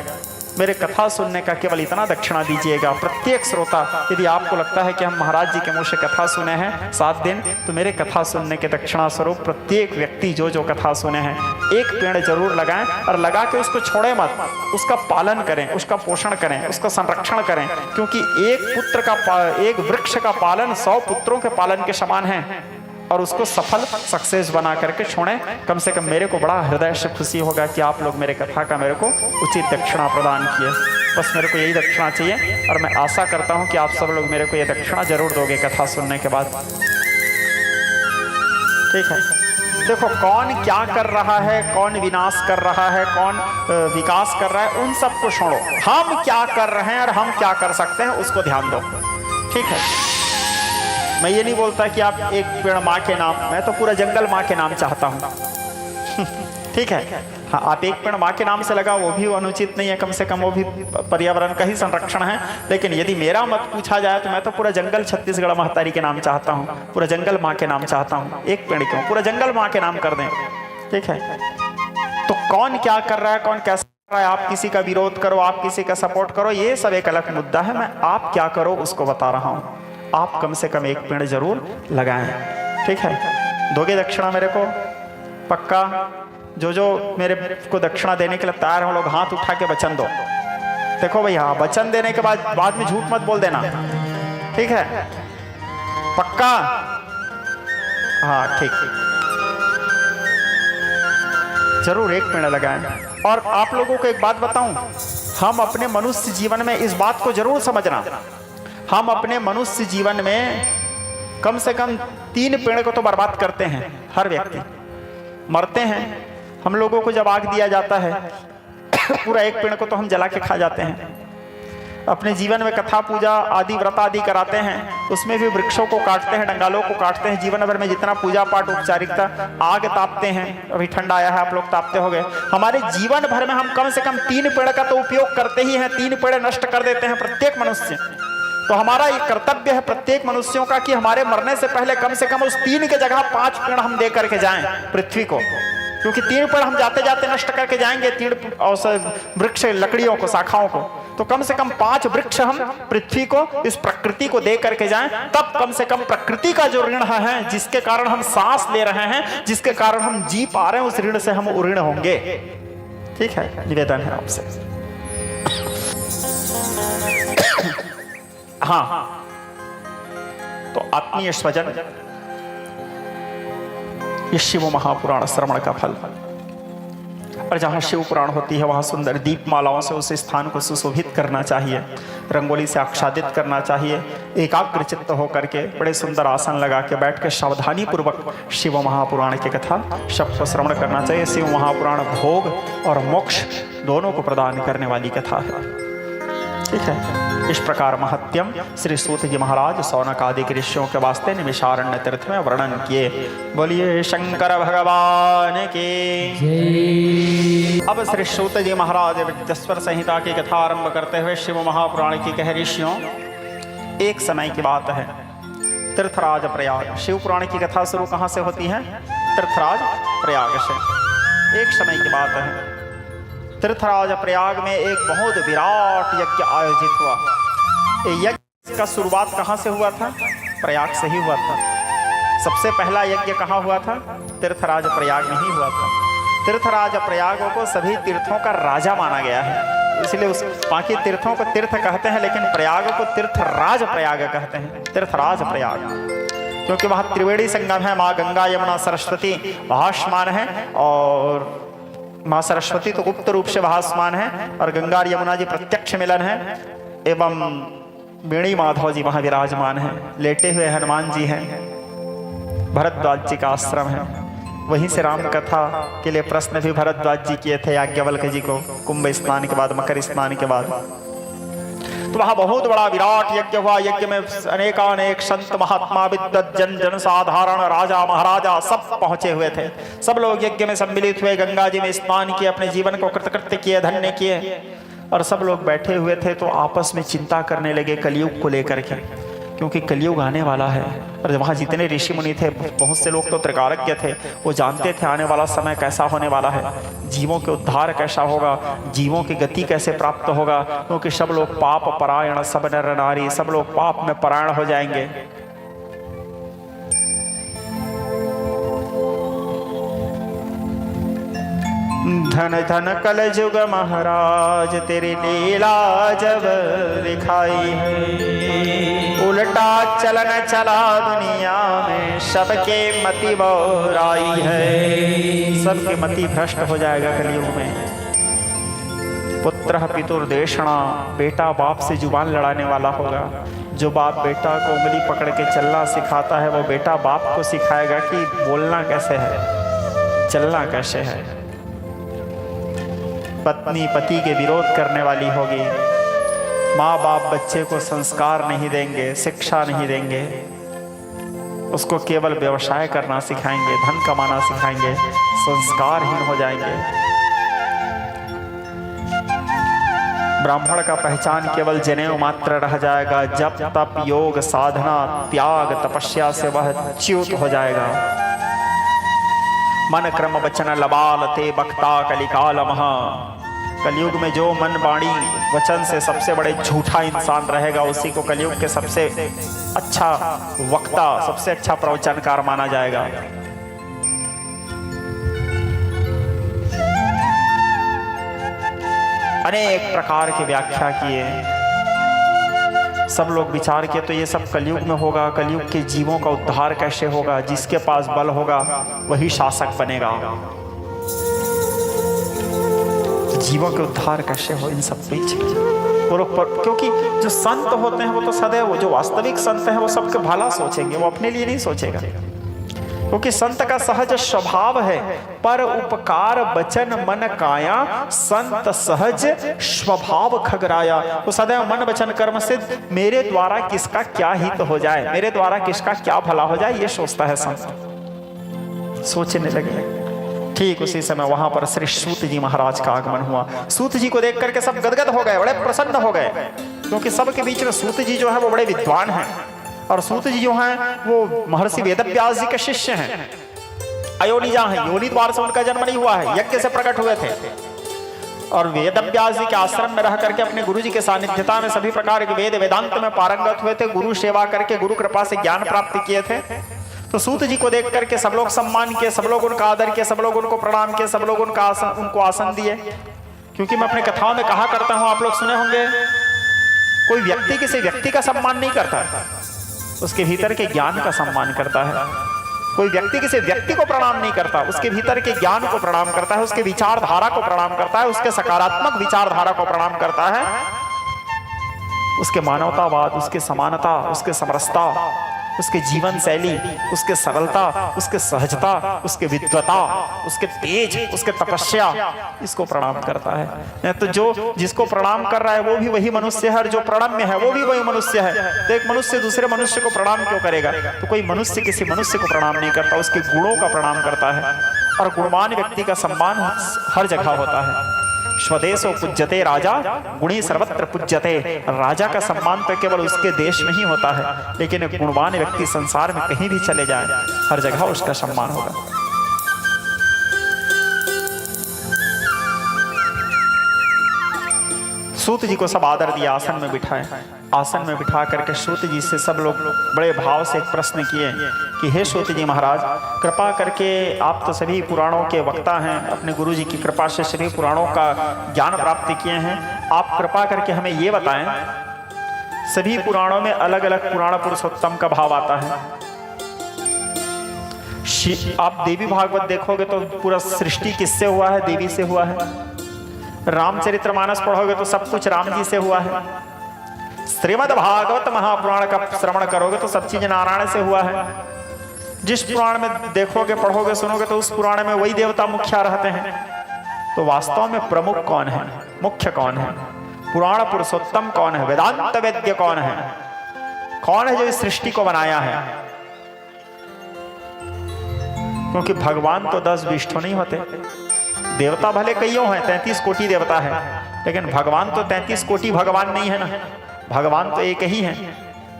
मेरे कथा सुनने का केवल इतना दक्षिणा दीजिएगा। प्रत्येक श्रोता, यदि आपको लगता है कि हम महाराज जी के मुँह से कथा सुने हैं 7 दिन, तो मेरे कथा सुनने के दक्षिणा स्वरूप प्रत्येक व्यक्ति जो कथा सुने हैं, एक पेड़ जरूर लगाएं और लगा के उसको छोड़े मत, उसका पालन करें, उसका पोषण करें, उसका संरक्षण करें, क्योंकि एक वृक्ष का पालन 100 पुत्रों के पालन के समान है। और उसको सफल सक्सेस बना करके छोड़ें। कम से कम मेरे को बड़ा हृदय से खुशी होगा कि आप लोग मेरे कथा का मेरे को उचित दक्षिणा प्रदान किए। बस मेरे को यही दक्षिणा चाहिए और मैं आशा करता हूं कि आप सब लोग मेरे को ये दक्षिणा जरूर दोगे कथा सुनने के बाद। ठीक है, देखो कौन क्या कर रहा है, कौन विनाश कर रहा है, कौन विकास कर रहा है, उन सबको छोड़ो। हम क्या कर रहे हैं और हम क्या कर सकते हैं उसको ध्यान दो। ठीक है, मैं ये नहीं बोलता कि आप एक पेड़ माँ के नाम, मैं तो पूरा जंगल माँ के नाम चाहता हूँ। ठीक है, हाँ, आप एक पेड़ माँ के नाम से लगा, वो भी अनुचित नहीं है, कम से कम वो भी पर्यावरण का ही संरक्षण है। लेकिन यदि मेरा मत पूछा जाए तो मैं तो पूरा जंगल छत्तीसगढ़ महतारी के नाम चाहता हूँ, पूरा जंगल माँ के नाम चाहता हूँ। एक पेड़ क्यों, पूरा जंगल माँ के नाम कर दें। ठीक है, तो कौन क्या कर रहा है, कौन कैसा कर रहा है, आप किसी का विरोध करो, आप किसी का सपोर्ट करो, ये सब एक अलग मुद्दा है। मैं आप क्या करो उसको बता रहा हूँ। आप कम से कम एक पेड़ जरूर लगाएं। ठीक है, दोगे दक्षिणा मेरे को पक्का? जो मेरे को दक्षिणा देने के लिए तैयार हो लोग हाथ उठा के वचन दो। देखो भैया, वचन देने के बाद में झूठ मत बोल देना। ठीक है, पक्का? हाँ ठीक, जरूर एक पेड़ लगाएं। और आप लोगों को एक बात बताऊं, हम अपने मनुष्य जीवन में इस बात को जरूर समझना, हम अपने मनुष्य जीवन में कम से कम 3 पेड़ को तो बर्बाद करते हैं। हर व्यक्ति मरते हैं, हम लोगों को जब आग दिया जाता है पूरा एक पेड़ को तो हम जला के खा जाते हैं। अपने जीवन में कथा पूजा आदि व्रत आदि कराते हैं, उसमें भी वृक्षों को काटते हैं, डंगालों को काटते हैं। जीवन भर में जितना पूजा पाठ औपचारिकता, आग तापते हैं, अभी ठंडा आया है आप लोग तापते हो गए। हमारे जीवन भर में हम कम से कम 3 पेड़ का तो उपयोग करते ही हैं, 3 पेड़ नष्ट कर देते हैं प्रत्येक मनुष्य। तो हमारा ये कर्तव्य है प्रत्येक मनुष्यों का कि हमारे मरने से कम उस 3 के जगह 5 पेड़ हम दे करके जाएं पृथ्वी को, क्योंकि 3 पेड़ हम जाते जाते नष्ट करके जाएंगे, 3 वृक्ष लकड़ियों को, शाखाओं को। तो कम से कम 5 वृक्ष हम पृथ्वी को, इस प्रकृति को दे करके जाएं, तब कम से कम प्रकृति का जो ऋण है, जिसके कारण हम सांस ले रहे हैं, जिसके कारण हम जी पा रहे हैं, उस ऋण से हम ऋण होंगे। ठीक है, निवेदन है आपसे। हाँ, तो आत्मीय स्वजन, ये शिव महापुराण श्रवण का फल। और जहाँ शिव पुराण होती है वहाँ सुंदर दीप मालाओं से उस स्थान को सुशोभित करना चाहिए, रंगोली से आच्छादित करना चाहिए। एकाग्र चित्त होकर के बड़े सुंदर आसन लगा के बैठ के सावधानी पूर्वक शिव महापुराण की कथा सबको श्रवण करना चाहिए। शिव महापुराण भोग और मोक्ष दोनों को प्रदान करने वाली कथा है। ठीक है, इस प्रकार महत्यम श्री सूत जी महाराज सौनक आदि के ऋषियों के वास्ते निमिषारण्य तीर्थ में वर्णन किए। बोलिए शंकर भगवान की। अब श्री सूत जी महाराज विद्यस्वर संहिता की कथा आरंभ करते हुए शिव महापुराण की कह ऋषियों, एक समय की बात है, तीर्थराज प्रयाग। शिव पुराण की कथा शुरू कहाँ से होती है? तीर्थराज प्रयाग से। एक समय की बात है, तीर्थराज प्रयाग में एक बहुत विराट यज्ञ आयोजित हुआ। ये यज्ञ का शुरुआत कहाँ से हुआ था? प्रयाग से ही हुआ था। सबसे पहला यज्ञ कहाँ हुआ था? तीर्थराज प्रयाग में ही हुआ था। तीर्थराज प्रयाग को सभी तीर्थों का राजा माना गया है, इसलिए उस बाकी तीर्थों को तीर्थ कहते हैं, लेकिन प्रयाग को तीर्थराज प्रयाग कहते हैं। तीर्थराज प्रयाग क्योंकि वहाँ त्रिवेणी संगम है, माँ गंगा यमुना सरस्वती भासमान है, और माँ सरस्वती तो गुप्त रूप से भासमान है, और गंगा और यमुना जी प्रत्यक्ष मिलन है, एवं वेणी माधव जी वहाँ विराजमान है। लेटे हुए हनुमान जी हैं, भरद्वाज जी का आश्रम है, वहीं से राम कथा के लिए प्रश्न भी भरद्वाज जी किए थे याज्ञवल्क्य जी को कुंभ स्नान के बाद, मकर स्नान के बाद। तो वहां बहुत बड़ा विराट यज्ञ हुआ। यज्ञ में अनेकानेक संत महात्मा विद्वत जन जन साधारण राजा महाराजा सब पहुंचे हुए थे। सब लोग यज्ञ में सम्मिलित हुए, गंगा जी में स्नान किए, अपने जीवन को कृतकृत्य किए, धन्य किए। और सब लोग बैठे हुए थे तो आपस में चिंता करने लगे कलयुग को लेकर के, क्योंकि कलयुग आने वाला है। और वहाँ जितने ऋषि मुनि थे, बहुत से लोग तो त्रिकालज्ञ थे, वो जानते थे आने वाला समय कैसा होने वाला है, जीवों के उद्धार कैसा होगा, जीवों की गति कैसे प्राप्त होगा। क्योंकि सब लोग पाप परायण, सब नर नारी सब लोग पाप में परायण हो जाएंगे। धन धन कल जुग महाराज तेरी लीला जब दिखाई है, उल्टा चलन चला दुनिया में सबके मति बोराई है। सबके मति भ्रष्ट हो जाएगा कलयुग में। पुत्र पितुर्देषणा, बेटा बाप से जुबान लड़ाने वाला होगा। जो बाप बेटा को उंगली पकड़ के चलना सिखाता है, वो बेटा बाप को सिखाएगा कि बोलना कैसे है, चलना कैसे है। पत्नी पति के विरोध करने वाली होगी। माँ बाप बच्चे को संस्कार नहीं देंगे, शिक्षा नहीं देंगे, उसको केवल व्यवसाय करना सिखाएंगे, धन कमाना सिखाएंगे, संस्कारहीन हो जाएंगे। ब्राह्मण का पहचान केवल जनेऊ मात्र रह जाएगा। जप तप योग साधना त्याग तपस्या से वह च्युत हो जाएगा। मन क्रम वचन लबाल ते बक्ता कलिकाल महा। कलयुग में जो मन वाणी वचन से सबसे बड़े झूठा इंसान रहेगा, उसी को कलयुग के सबसे अच्छा वक्ता, सबसे अच्छा प्रवचनकार माना जाएगा। अनेक प्रकार की व्याख्या किए, सब लोग विचार किए तो ये सब कलयुग में होगा। कलयुग के जीवों का उद्धार कैसे होगा? जिसके पास बल होगा वही शासक बनेगा। तो जीवों के उद्धार कैसे हो इन सब बीच? क्योंकि जो संत होते हैं वो तो सदैव, जो वास्तविक संत हैं वो सबके भला सोचेंगे, वो अपने लिए नहीं सोचेगा। क्योंकि संत का सहज स्वभाव है पर उपकार वचन मन काया, संत सहज स्वभाव खगराया। तो सदैव मन वचन कर्म से मेरे द्वारा किसका क्या हित हो जाए, मेरे द्वारा किसका क्या भला हो जाए, ये सोचता है संत। सोचने लगे। ठीक उसी समय वहां पर श्री सूत जी महाराज का आगमन हुआ। सूत जी को देख करके सब गदगद हो गए, बड़े प्रसन्न हो गए, क्योंकि सबके बीच में सूत जी जो है वो बड़े विद्वान हैं। और सूत जी जो हैं वो महर्षि वेदव्यास जी के शिष्य हैं, अयोनिजा हैं। योनि द्वार से उनका जन्म नहीं हुआ है, यज्ञ से प्रकट हुए थे। और वेदव्यास जी के आश्रम में रह करके अपने गुरु जी के सानिध्यता में सभी प्रकार के वेद वेदांत में पारंगत हुए थे। गुरु सेवा करके गुरु कृपा से ज्ञान प्राप्त किए थे। तो सूत जी को देख करके सब लोग सम्मान किए, सब लोग उनका आदर किए, सब लोग उनको प्रणाम किए, सब लोग उनको आसन दिए। क्योंकि मैं अपने कथाओं में कहा करता हूं, आप लोग सुने होंगे, कोई व्यक्ति किसी व्यक्ति का सम्मान नहीं करता है, उसके भीतर के ज्ञान का सम्मान करता है। कोई व्यक्ति किसी व्यक्ति को प्रणाम नहीं करता, उसके भीतर के ज्ञान को प्रणाम करता है, उसके विचारधारा को प्रणाम करता है, उसके सकारात्मक विचारधारा को प्रणाम करता है, उसके मानवतावाद, उसके समानता, उसके समरसता, उसके जीवन शैली, उसके सरलता, उसके सहजता, उसके विद्वता, उसके तेज, उसके तपस्या, इसको प्रणाम करता है। नहीं तो जो जिसको प्रणाम कर रहा है वो भी वही मनुष्य है, और जो प्रणम्य है वो भी वही मनुष्य है। तो एक मनुष्य दूसरे मनुष्य को प्रणाम क्यों करेगा? तो कोई मनुष्य किसी मनुष्य को प्रणाम नहीं करता, उसके गुणों का प्रणाम करता है। और गुणवान व्यक्ति का सम्मान हर जगह होता है। स्वदेशो पूज्यते राजा, गुणी सर्वत्र पूज्यते। राजा का सम्मान तो केवल उसके देश में ही होता है, लेकिन एक गुणवान व्यक्ति संसार में कहीं भी चले जाए, हर जगह उसका सम्मान होगा। सूत जी को सब आदर दिया, आसन में बिठाए। आसन में बिठा करके सूत जी से सब लोग बड़े भाव से एक प्रश्न किए कि हे सूत जी महाराज, कृपा करके आप तो सभी पुराणों के वक्ता हैं, अपने गुरु जी की कृपा से सभी पुराणों का ज्ञान प्राप्त किए हैं। आप कृपा करके हमें ये बताएं, सभी पुराणों में अलग अलग पुराण पुरुषोत्तम का भाव आता है। आप देवी भागवत देखोगे तो पूरा सृष्टि किससे हुआ है? देवी से हुआ है। रामचरितमानस पढ़ोगे तो सब कुछ राम जी से हुआ है। श्रीमद् भागवत महापुराण का श्रवण करोगे तो सब चीज नारायण से हुआ है। जिस पुराण में देखोगे, पढ़ोगे, सुनोगे तो उस पुराण में वही देवता मुख्य रहते हैं। तो वास्तव में प्रमुख कौन है, मुख्य कौन है? पुराण पुरुषोत्तम कौन है, वेदांत वेद्य कौन है, कौन है जो इस सृष्टि को बनाया है। क्योंकि भगवान तो 10-20 तो नहीं होते, देवता भले कईयों हैं, 33 कोटि देवता है, लेकिन भगवान तो 33 कोटि भगवान नहीं है ना, भगवान तो एक ही है।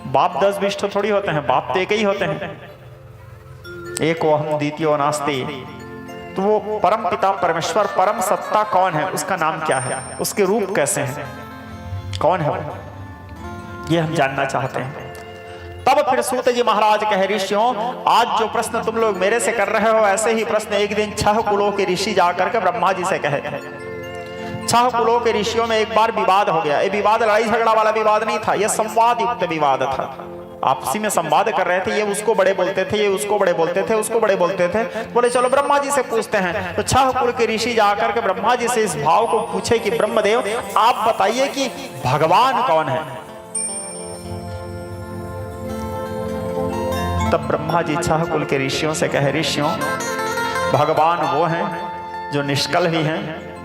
बाप 10-20 तो थोड़ी होते हैं, बाप तो एक ही होते हैं। एको अहम द्वितीयो नास्ति। तो वो परम पिता परमेश्वर परम सत्ता कौन है, उसका नाम क्या है, उसके रूप कैसे हैं, कौन है वो, ये हम जानना चाहते हैं। तब फिर सूत जी महाराज कहे, ऋषियों आज जो प्रश्न तुम लोग मेरे से कर रहे हो, ऐसे ही प्रश्न एक दिन 6 कुलों के ऋषि जाकर के ब्रह्मा जी से कहे। 6 कुलों के ऋषियों में एक बार विवाद हो गया। ये विवाद लड़ाई झगड़ा वाला विवाद नहीं था, यह संवाद युक्त विवाद था। आपसी में संवाद कर रहे थे, ये उसको बड़े बोलते थे, ये उसको बड़े बोलते थे, उसको बड़े बोलते थे। बोले चलो ब्रह्मा जी से पूछते हैं। तो 6 कुल के ऋषि जाकर के ब्रह्मा जी से इस भाव को पूछे कि ब्रह्मदेव आप बताइए कि भगवान कौन है। तब ब्रह्मा जी 6 कुल के ऋषियों से कहे, ऋषियों भगवान वो हैं जो निष्कल भी हैं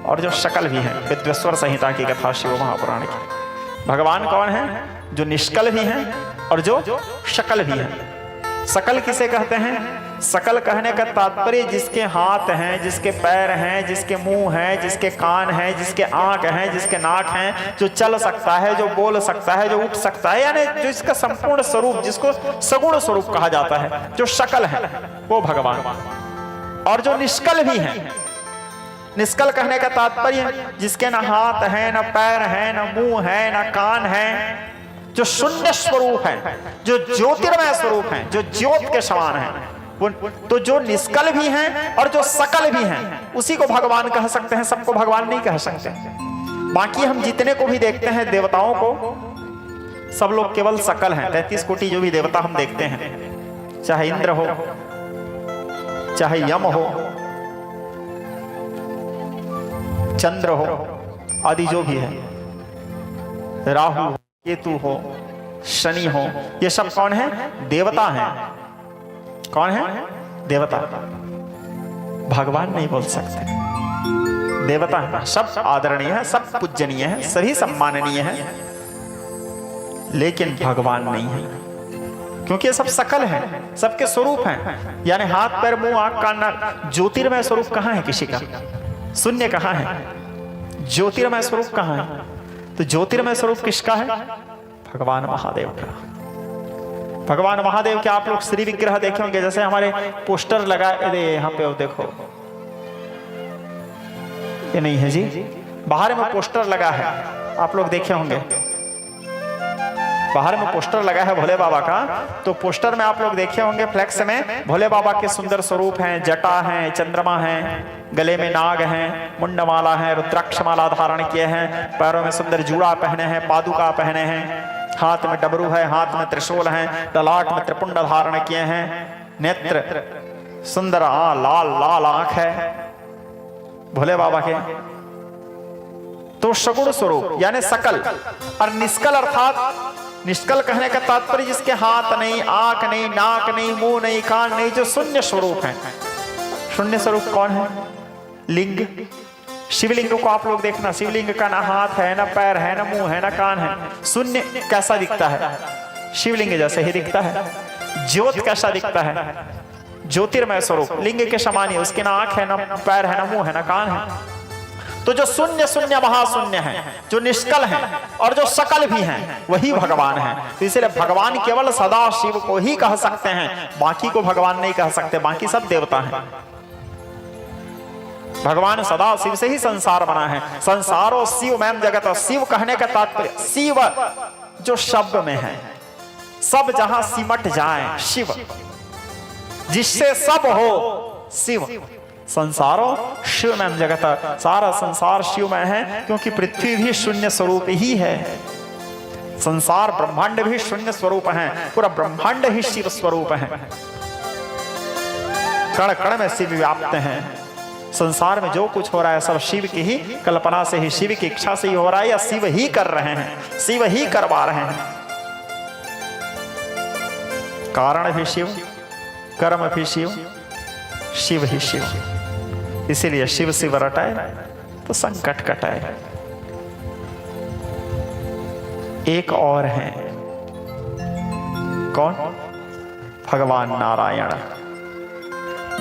और जो शकल भी हैं। विद्वेश्वर संहिता की कथा शिव महापुराण की। भगवान कौन है, जो निष्कल भी हैं और जो शकल भी हैं। सकल किसे कहते हैं, सकल कहने का तात्पर्य जिसके हाथ हैं, जिसके पैर हैं, जिसके मुंह हैं, जिसके कान हैं, जिसके आंख हैं, जिसके नाक हैं, जो चल सकता है, जो बोल सकता है, जो उठ सकता है, यानी जो इसका संपूर्ण स्वरूप, जिसको सगुण स्वरूप कहा जाता है, जो शकल है वो भगवान। और जो निष्कल भी हैं, निष्कल कहने का तात्पर्य जिसके न हाथ है, न पैर है, न मुंह है, न कान है, जो शून्य स्वरूप है, जो ज्योतिर्मय स्वरूप है, जो ज्योत के समान है। तो जो निष्कल भी हैं और जो सकल भी हैं, उसी को भगवान कह सकते हैं, सबको भगवान नहीं कह सकते। बाकी हम जितने को भी देखते हैं देवताओं को, सब लोग केवल सकल हैं। 33 कोटि जो भी देवता हम देखते हैं, चाहे इंद्र हो, चाहे यम हो, चंद्र हो, आदि जो भी है, राहु केतु हो, शनि हो, ये सब कौन है, देवता हैं। कौन है, देवता। भगवान नहीं बोल सकते, देवता है। सब आदरणीय है, सब पूजनीय है, सभी सम्माननीय है, लेकिन भगवान नहीं है। क्योंकि ये सब सकल है, सबके स्वरूप हैं। यानी हाथ पैर मुंह आंख कान नाक। ज्योतिर्मय स्वरूप कहाँ है किसी का, शून्य कहाँ है, ज्योतिर्मय स्वरूप कहाँ है। तो ज्योतिर्मय स्वरूप किसका है, भगवान महादेव का। भगवान महादेव के आप लोग श्री विग्रह देखे होंगे, जैसे हमारे पोस्टर लगा यहाँ पे देखो, ये नहीं है जी, बाहर में पोस्टर लगा है, आप लोग देखे होंगे, बाहर में पोस्टर लगा है भोले बाबा का। तो पोस्टर में आप लोग देखे होंगे, फ्लैक्स में भोले बाबा के सुंदर स्वरूप हैं, जटा हैं, चंद्रमा हैं, गले में नाग हैं, मुंडमाला है, रुद्राक्ष माला धारण किए हैं, पैरों में सुंदर जूड़ा पहने हैं, पादुका पहने हैं, हाथ में डमरू है, हाथ में त्रिशूल है, ललाट में त्रिपुंड धारण किए हैं, नेत्र सुंदर लाल लाल आंख है भोले बाबा के। तो सगुण स्वरूप यानी सकल। और निष्कल अर्थात, निष्कल कहने का तात्पर्य जिसके हाथ नहीं, आंख नहीं, नाक नहीं, मुंह नहीं, कान नहीं, जो शून्य स्वरूप है। शून्य स्वरूप कौन है, लिंग। शिवलिंग को आप लोग देखना, शिवलिंग का ना हाथ है, ना पैर है, ना मुंह है, ना कान है। शून्य कैसा दिखता है, शिवलिंग जैसे ही दिखता है। ज्योत कैसा दिखता है, ज्योतिर्मय स्वरूप, लिंग के समान ही, उसके ना आंख है, ना पैर है, ना मुंह है, ना कान है। तो जो शून्य शून्य महाशून्य है, जो निष्कल है और जो सकल भी हैं, वही भगवान है। तो इसलिए भगवान केवल सदा शिव को ही कह सकते हैं, बाकी को भगवान नहीं कह सकते, बाकी सब देवता हैं। भगवान सदा शिव से ही संसार बना है। संसारो शिव मैम जगत। शिव कहने का तात्पर्य शिव जो शब्द में है, सब जहां सिमट जाए, शिव जिससे सब हो, शिव। संसारो शिव मैम जगत, सारा संसार शिवमय है, क्योंकि पृथ्वी भी शून्य स्वरूप ही है, संसार ब्रह्मांड भी शून्य स्वरूप है, पूरा ब्रह्मांड ही शिव स्वरूप है। कण कण में शिव व्याप्त हैं। संसार में जो कुछ हो रहा है सब शिव की ही कल्पना से ही, शिव की इच्छा से ही हो रहा है, या शिव ही कर रहे हैं, शिव ही करवा रहे हैं। कारण भी शिव, कर्म भी शिव, शिव ही शिव। इसीलिए शिव शिव रटाए तो संकट कटाए। एक और हैं, कौन? भगवान नारायण।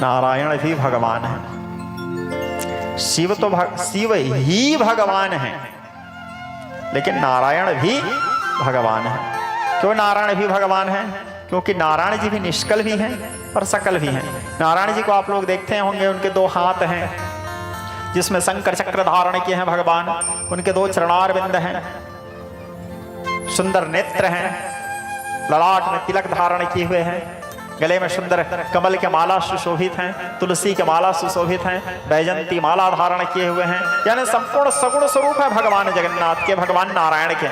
नारायण भी भगवान है। शिव तो शिव ही भगवान है, लेकिन नारायण भी भगवान है। क्यों नारायण भी भगवान है? क्योंकि नारायण जी भी निष्कल भी हैं और सकल भी हैं। नारायण जी को आप लोग देखते होंगे, उनके 2 हाथ हैं जिसमें शंकर चक्र धारण किए हैं भगवान, उनके 2 चरणारविंद हैं, सुंदर नेत्र हैं, ललाट में तिलक धारण किए हुए हैं, गले में सुंदर कमल के माला सुशोभित हैं, तुलसी के माला सुशोभित हैं, वैजंती माला धारण किए हुए हैं। यानी संपूर्ण सगुण स्वरूप है भगवान जगन्नाथ के, भगवान नारायण के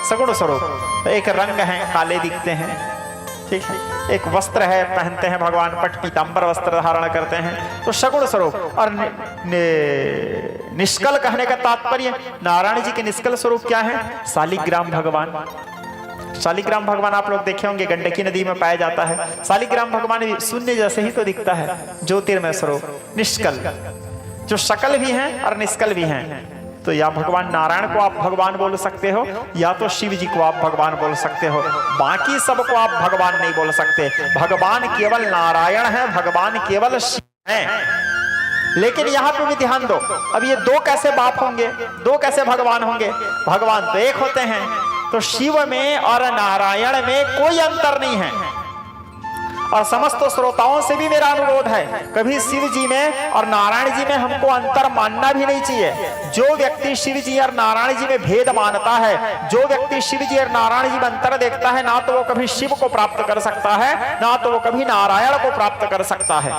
सगुण स्वरूप। एक रंग है, काले दिखते हैं, ठीक है। एक वस्त्र है, पहनते हैं भगवान, पट पीतांबर वस्त्र धारण करते हैं, तो सगुण स्वरूप। और निष्कल कहने का तात्पर्य, नारायण जी के निष्कल स्वरूप क्या है? शालिग्राम भगवान। शालिग्राम भगवान आप लोग देखे होंगे, गंडकी नदी में पाया जाता है। शालिग्राम भगवान भी शून्य जैसे ही तो दिखता है, ज्योतिर्मय स्वरूप, निष्कल, जो सकल भी हैं और निष्कल भी हैं। तो या भगवान नारायण को आप भगवान बोल सकते हो, या तो शिव जी को आप भगवान बोल सकते हो, बाकी सबको आप भगवान नहीं बोल सकते। भगवान केवल नारायण है, भगवान केवल शिव है। लेकिन यहां पे भी ध्यान दो, अब ये 2 कैसे बाप होंगे, 2 कैसे भगवान होंगे? भगवान तो एक होते हैं। तो शिव में और नारायण में कोई अंतर नहीं है। और समस्त श्रोताओं से भी मेरा अनुरोध है, कभी शिव जी में और नारायण जी में हमको अंतर मानना भी नहीं चाहिए। जो व्यक्ति शिव जी और नारायण जी में भेद मानता है, जो व्यक्ति शिव जी और नारायण जी में अंतर देखता है, ना तो वो कभी शिव को प्राप्त कर सकता है, ना तो वो कभी नारायण को प्राप्त कर सकता है।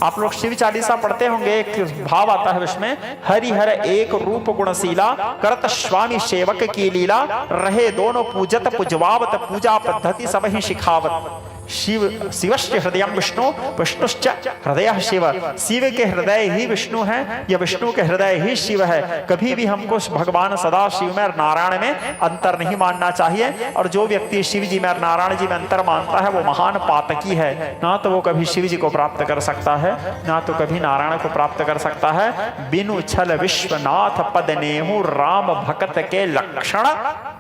आप लोग शिव चालीसा पढ़ते होंगे, एक भाव आता है उसमें, हरिहर एक रूप गुणशीला, करत स्वामी सेवक की लीला, रहे दोनों पूजत पुजवावत, पूजा पद्धति सब ही शिखावत। शिव शिवस्य हृदय विष्णु, विष्णुश्च हृदय शिव। शिव के हृदय ही विष्णु है, या विष्णु के हृदय ही शिव है। कभी भी हमको भगवान सदा शिव में और नारायण में अंतर नहीं मानना चाहिए। और जो व्यक्ति शिव जी में और नारायण जी में अंतर मानता है, वो महान पातकी है। ना तो वो कभी शिव जी को प्राप्त कर सकता है, ना तो कभी नारायण को प्राप्त कर सकता है। बिनु छल विश्वनाथ पद नेहु, राम भक्त के लक्षण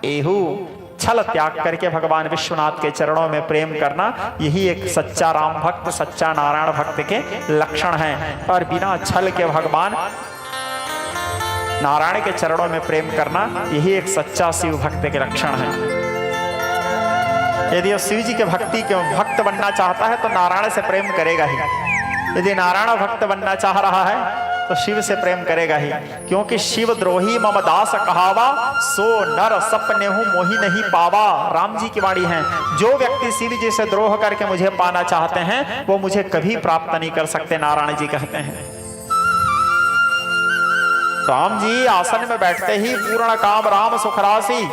एहू। छल त्याग करके भगवान विश्वनाथ के चरणों में प्रेम करना, यही एक सच्चा राम भक्त, सच्चा नारायण भक्त के लक्षण हैं। और बिना छल के भगवान नारायण के चरणों में प्रेम करना, यही एक सच्चा शिव भक्त के लक्षण है। यदि वो शिव जी के भक्ति के भक्त बनना चाहता है तो नारायण से प्रेम करेगा ही। यदि नारायण भक्त बनना चाह रहा है तो शिव से प्रेम करेगा ही। क्योंकि शिव द्रोही मम दास कहावा, सो नर सपने हूं मोही नहीं पावा। राम जी की वाणी है, जो व्यक्ति शिव जी से द्रोह करके मुझे पाना चाहते हैं, वो मुझे कभी प्राप्त नहीं कर सकते, नारायण जी कहते हैं। राम जी आसन में बैठते ही पूर्ण काम राम सुखरासी,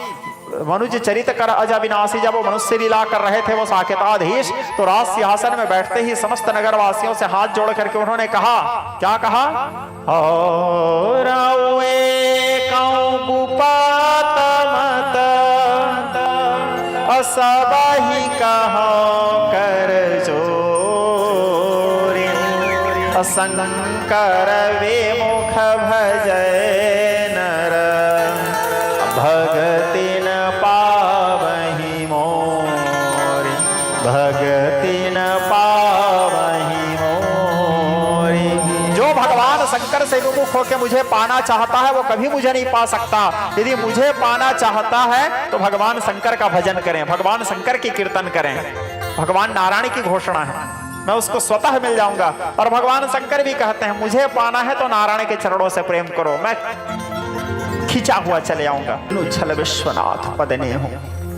मनुज चरित कर अज अविनाशी। जब वो मनुष्य लीला कर रहे थे, वो साकेताधीश, तो राज सिंहासन में बैठते ही समस्त नगर वासियों से हाथ जोड़ करके उन्होंने कहा, क्या कहा? सबहि कहो कर जोरी, शंकर वे मुख भजय नर, भगति न पावहि मोरी, भगति न पावहि मोरी। जो भगवान शंकर से विमुख होकर मुझे पाना चाहता है, वो कभी मुझे नहीं पा सकता। यदि मुझे पाना चाहता है तो भगवान शंकर का भजन करें, भगवान शंकर की कीर्तन करें। भगवान नारायण की घोषणा है, मैं उसको स्वतः मिल जाऊंगा। और भगवान शंकर भी कहते हैं, मुझे पाना है तो नारायण के चरणों से प्रेम करो, मैं खिंचा हुआ चले आऊंगा। छल विश्वनाथ पदने हूं,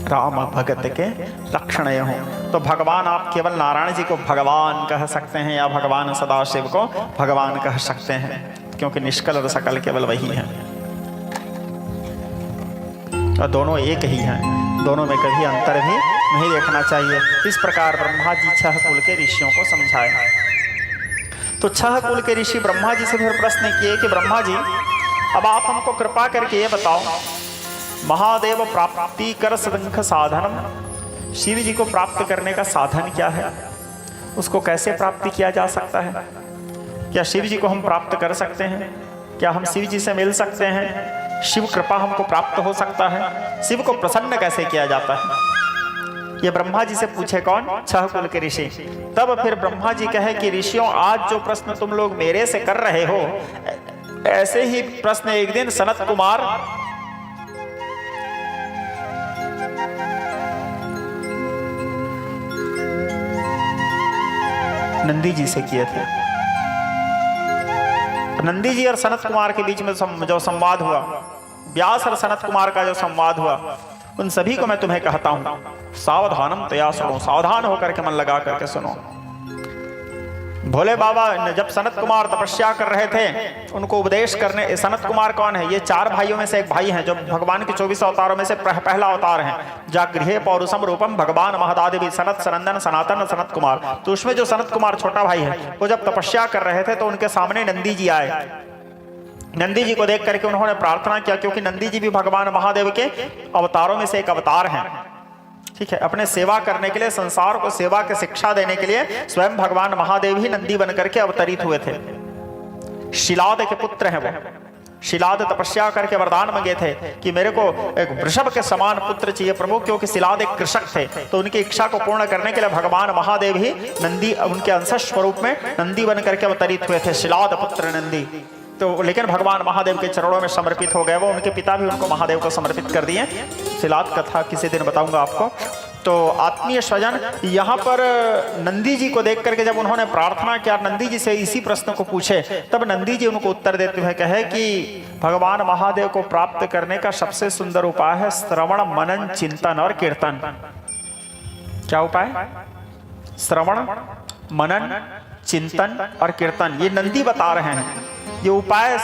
राम भगत के लक्षण हूं। तो भगवान आप केवल नारायण जी को भगवान कह सकते हैं, या भगवान सदाशिव को भगवान कह सकते हैं, क्योंकि निष्कल और सकल केवल वही है, और दोनों एक ही हैं। दोनों में कभी अंतर भी नहीं देखना चाहिए। इस प्रकार ब्रह्मा जी 6 कुल के ऋषियों को समझाए। तो 6 कुल के ऋषि ब्रह्मा जी से फिर प्रश्न किए कि ब्रह्मा जी, अब आप हमको कृपा करके ये बताओ, महादेव प्राप्ति कर सदंख साधनम, शिव जी को प्राप्त करने का साधन क्या है? उसको कैसे प्राप्ति किया जा सकता है? क्या शिव जी को हम प्राप्त कर सकते हैं? क्या हम शिव जी से मिल सकते हैं? शिव कृपा हमको प्राप्त हो सकता है? शिव को प्रसन्न कैसे किया जाता है? ये ब्रह्मा जी से पूछे कौन? 6 कुल के ऋषि। तब फिर ब्रह्मा जी कहे कि ऋषियों, आज जो प्रश्न तुम लोग मेरे से कर रहे हो, ऐसे ही प्रश्न एक दिन सनत कुमार नंदी जी से किए थे। नंदी जी और सनत कुमार के बीच में जो संवाद हुआ, व्यास और सनत कुमार का जो संवाद हुआ, उन सभी को मैं तुम्हें कहता हूं, सावधानम तया सुनो, सावधान होकर के मन लगा करके सुनो। भोले बाबा जब सनत कुमार तपस्या कर रहे थे, उनको उपदेश करने, सनत कुमार कौन है? ये 4 भाइयों में से एक भाई हैं, जो भगवान के 24 अवतारों में से पहला अवतार हैं। जागृहे पौरुषम रूपम भगवान महदादेवी सनत सनंदन सनातन सनत कुमार। तो उसमें जो सनत कुमार छोटा भाई है, वो जब तपस्या कर रहे थे तो उनके सामने नंदी जी आए। नंदी जी को देख करके उन्होंने प्रार्थना किया, क्योंकि नंदी जी भी भगवान महादेव के अवतारों में से एक अवतार हैं। ठीक है, अपने सेवा करने के लिए, संसार को सेवा की शिक्षा देने के लिए स्वयं भगवान महादेव ही नंदी बनकर के अवतरित हुए थे। शिलाद के पुत्र हैं वो। शिलाद तपस्या करके वरदान मांगे थे कि मेरे को एक वृषभ के समान पुत्र चाहिए प्रभु, क्योंकि शिलाद एक कृषक थे। तो उनकी इच्छा को पूर्ण करने के लिए भगवान महादेव ही नंदी, उनके अंश स्वरूप में नंदी बनकर के अवतरित हुए थे, शिलाद पुत्र नंदी। तो लेकिन भगवान महादेव के चरणों में समर्पित हो गए वो। उनके पिता भी उनको महादेव को समर्पित कर दिए। शिलाद कथा किसी दिन बताऊंगा आपको। तो आत्मीय स्वजन, यहाँ पर नंदी जी को देख करके जब उन्होंने प्रार्थना किया, नंदी जी से इसी प्रश्न को पूछे, तब नंदी जी उनको उत्तर देते हुए कहे कि भगवान महादेव को प्राप्त करने का सबसे सुंदर उपाय है श्रवण, मनन, चिंतन और कीर्तन। क्या उपाय? श्रवण, मनन, चिंतन और कीर्तन। ये नंदी बता रहे हैं। ये उपाय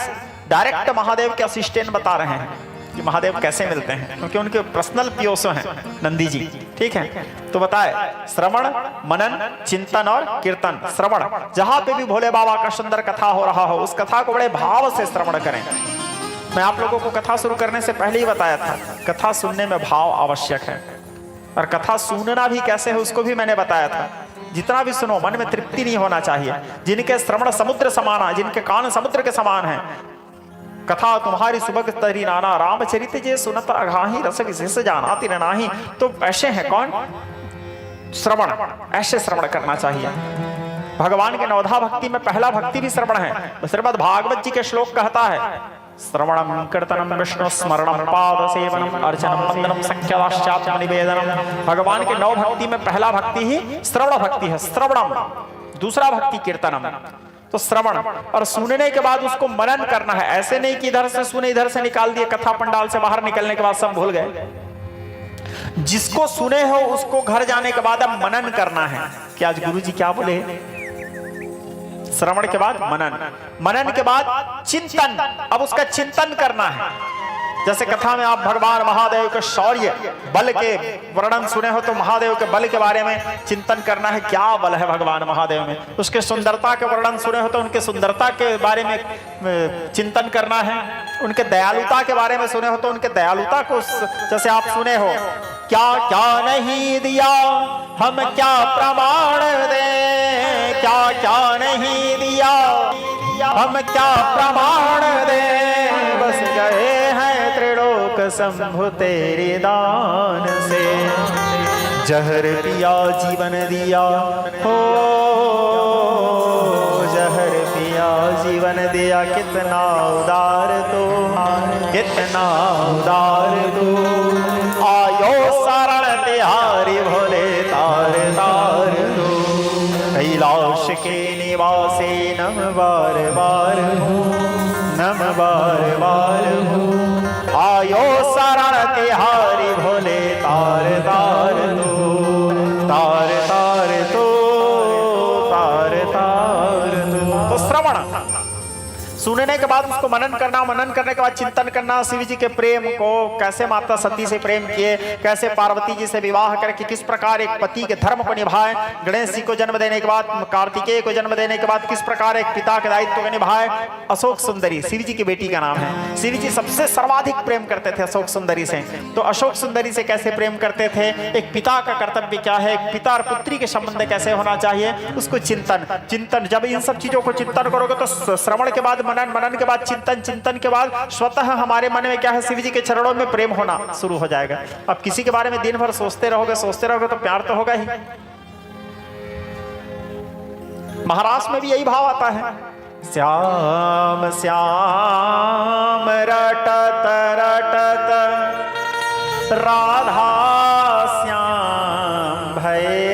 डायरेक्ट महादेव के असिस्टेंट बता रहे हैं कि महादेव कैसे मिलते हैं, क्योंकि उनके पर्सनल पीओसो हैं नंदी जी। ठीक है, तो बताए श्रवण, मनन, चिंतन और कीर्तन। श्रवण, जहां पे भी भोले बाबा का सुंदर कथा हो रहा हो, उस कथा को बड़े भाव से श्रवण करें। मैं आप लोगों को कथा शुरू करने से पहले ही बताया था, कथा सुनने में भाव आवश्यक है, और कथा सुनना भी कैसे है उसको भी मैंने बताया था। जितना भी सुनो, मन में तृप्ति नहीं होना चाहिए। जिनके श्रवण समुद्र समान है, जिनके कान समुद्र के समान हैं, कथा तुम्हारी सुबह तरी नाना, रामचरित जे सुनत अघाही, रस विशेष जाना तीन नाही। तो ऐसे हैं कौन? श्रवण, ऐसे श्रवण करना चाहिए। भगवान के नवधा भक्ति में पहला भक्ति भी श्रवण है। श्रीमद् भागवत जी के श्लोक कहता है, श्रवणम कीर्तनम विष्णु स्मरणम पाद सेवनम अर्चनम वंदनम संख्याश्चात्म निवेदनम। भगवान के 9 भक्ति में पहला भक्ति ही श्रवण भक्ति है, श्रवणम। दूसरा भक्ति कीर्तनम। तो श्रवण और सुनने के बाद उसको मनन करना है। ऐसे नहीं कि इधर से सुने इधर से निकाल दिए, कथा पंडाल से बाहर निकलने के बाद सब भूल गए। जिसको सुने हो उसको घर जाने के बाद अब मनन करना है कि आज गुरु जी क्या बोले। श्रवण के बाद मनन, मनन के बाद चिंतन। अब उसका चिंतन करना है। जैसे कथा में आप भगवान महादेव के शौर्य बल के वर्णन सुने हो, तो महादेव के बल के बारे में चिंतन करना है, क्या बल है भगवान महादेव में। उसके सुंदरता के वर्णन सुने हो तो उनके सुंदरता के बारे में चिंतन करना है। उनके दयालुता के बारे में सुने हो तो उनके दयालुता को, जैसे आप सुने हो, क्या क्या नहीं दिया हम क्या प्रमाण दें, क्या क्या नहीं दिया हम क्या प्रमाण दें, बस गए हैं त्रिलोक शंभु तेरे दान से। जहर पिया जीवन दिया हो, जहर पिया जीवन दिया, कितना उदार तो, कितना उदार तो। आयो शरण तिहारी भोले तार तार दो, कैलाश के निवासी नम बार बार हो, नम बार बार हो। आयो शरण तिहारी भोले तार तार दो, तार तार दो, तार तार दो। तो श्रवण, सुनने के बाद उसको मनन करना, मनन करने के बाद चिंतन करना, शिव जी के प्रेम को, कैसे माता सती से प्रेम किए, कैसे पार्वती जी से विवाह करके किस प्रकार एक पति के धर्म को निभाए, गणेश जी को जन्म देने के बाद, कार्तिकेय को जन्म देने के बाद किस प्रकार एक पिता के दायित्व को निभाए। अशोक सुंदरी शिव जी की बेटी का नाम है। शिव जी सबसे सर्वाधिक प्रेम करते थे अशोक सुंदरी से। तो अशोक सुंदरी से कैसे प्रेम करते थे, एक पिता का कर्तव्य क्या है, एक पिता और पुत्री के संबंध कैसे होना चाहिए, उसको चिंतन। जब इन सब चीजों को चिंतन करोगे तो श्रवण के बाद मनन, मनन के बाद चिंतन, चिंतन के बाद स्वतः हमारे मन में क्या है, शिव जी के चरणों में प्रेम होना शुरू हो जाएगा। अब किसी के बारे में दिन भर सोचते रहोगे तो प्यार तो होगा ही। महाराष्ट्र में भी यही भाव आता है, श्याम श्याम रटत रटत राधा श्याम भये,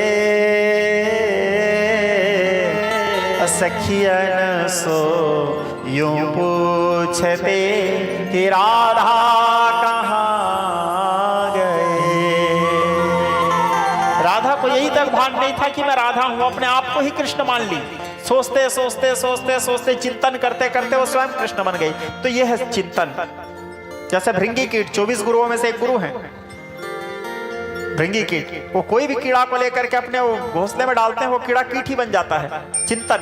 सखियन सो यूं पूछते कि राधा कहाँ गए। राधा को यही तक भान नहीं था कि मैं राधा हूं, अपने आप को ही कृष्ण मान ली। सोचते सोचते सोचते सोचते चिंतन करते करते वो स्वयं कृष्ण बन गई। तो ये है चिंतन। जैसे भृंगी कीट 24 गुरुओं में से एक गुरु हैं भृंगी कीट, वो कोई भी कीड़ा को लेकर के अपने घोंसले में डालते हैं, वो कीड़ा कीट ही बन जाता है। चिंतन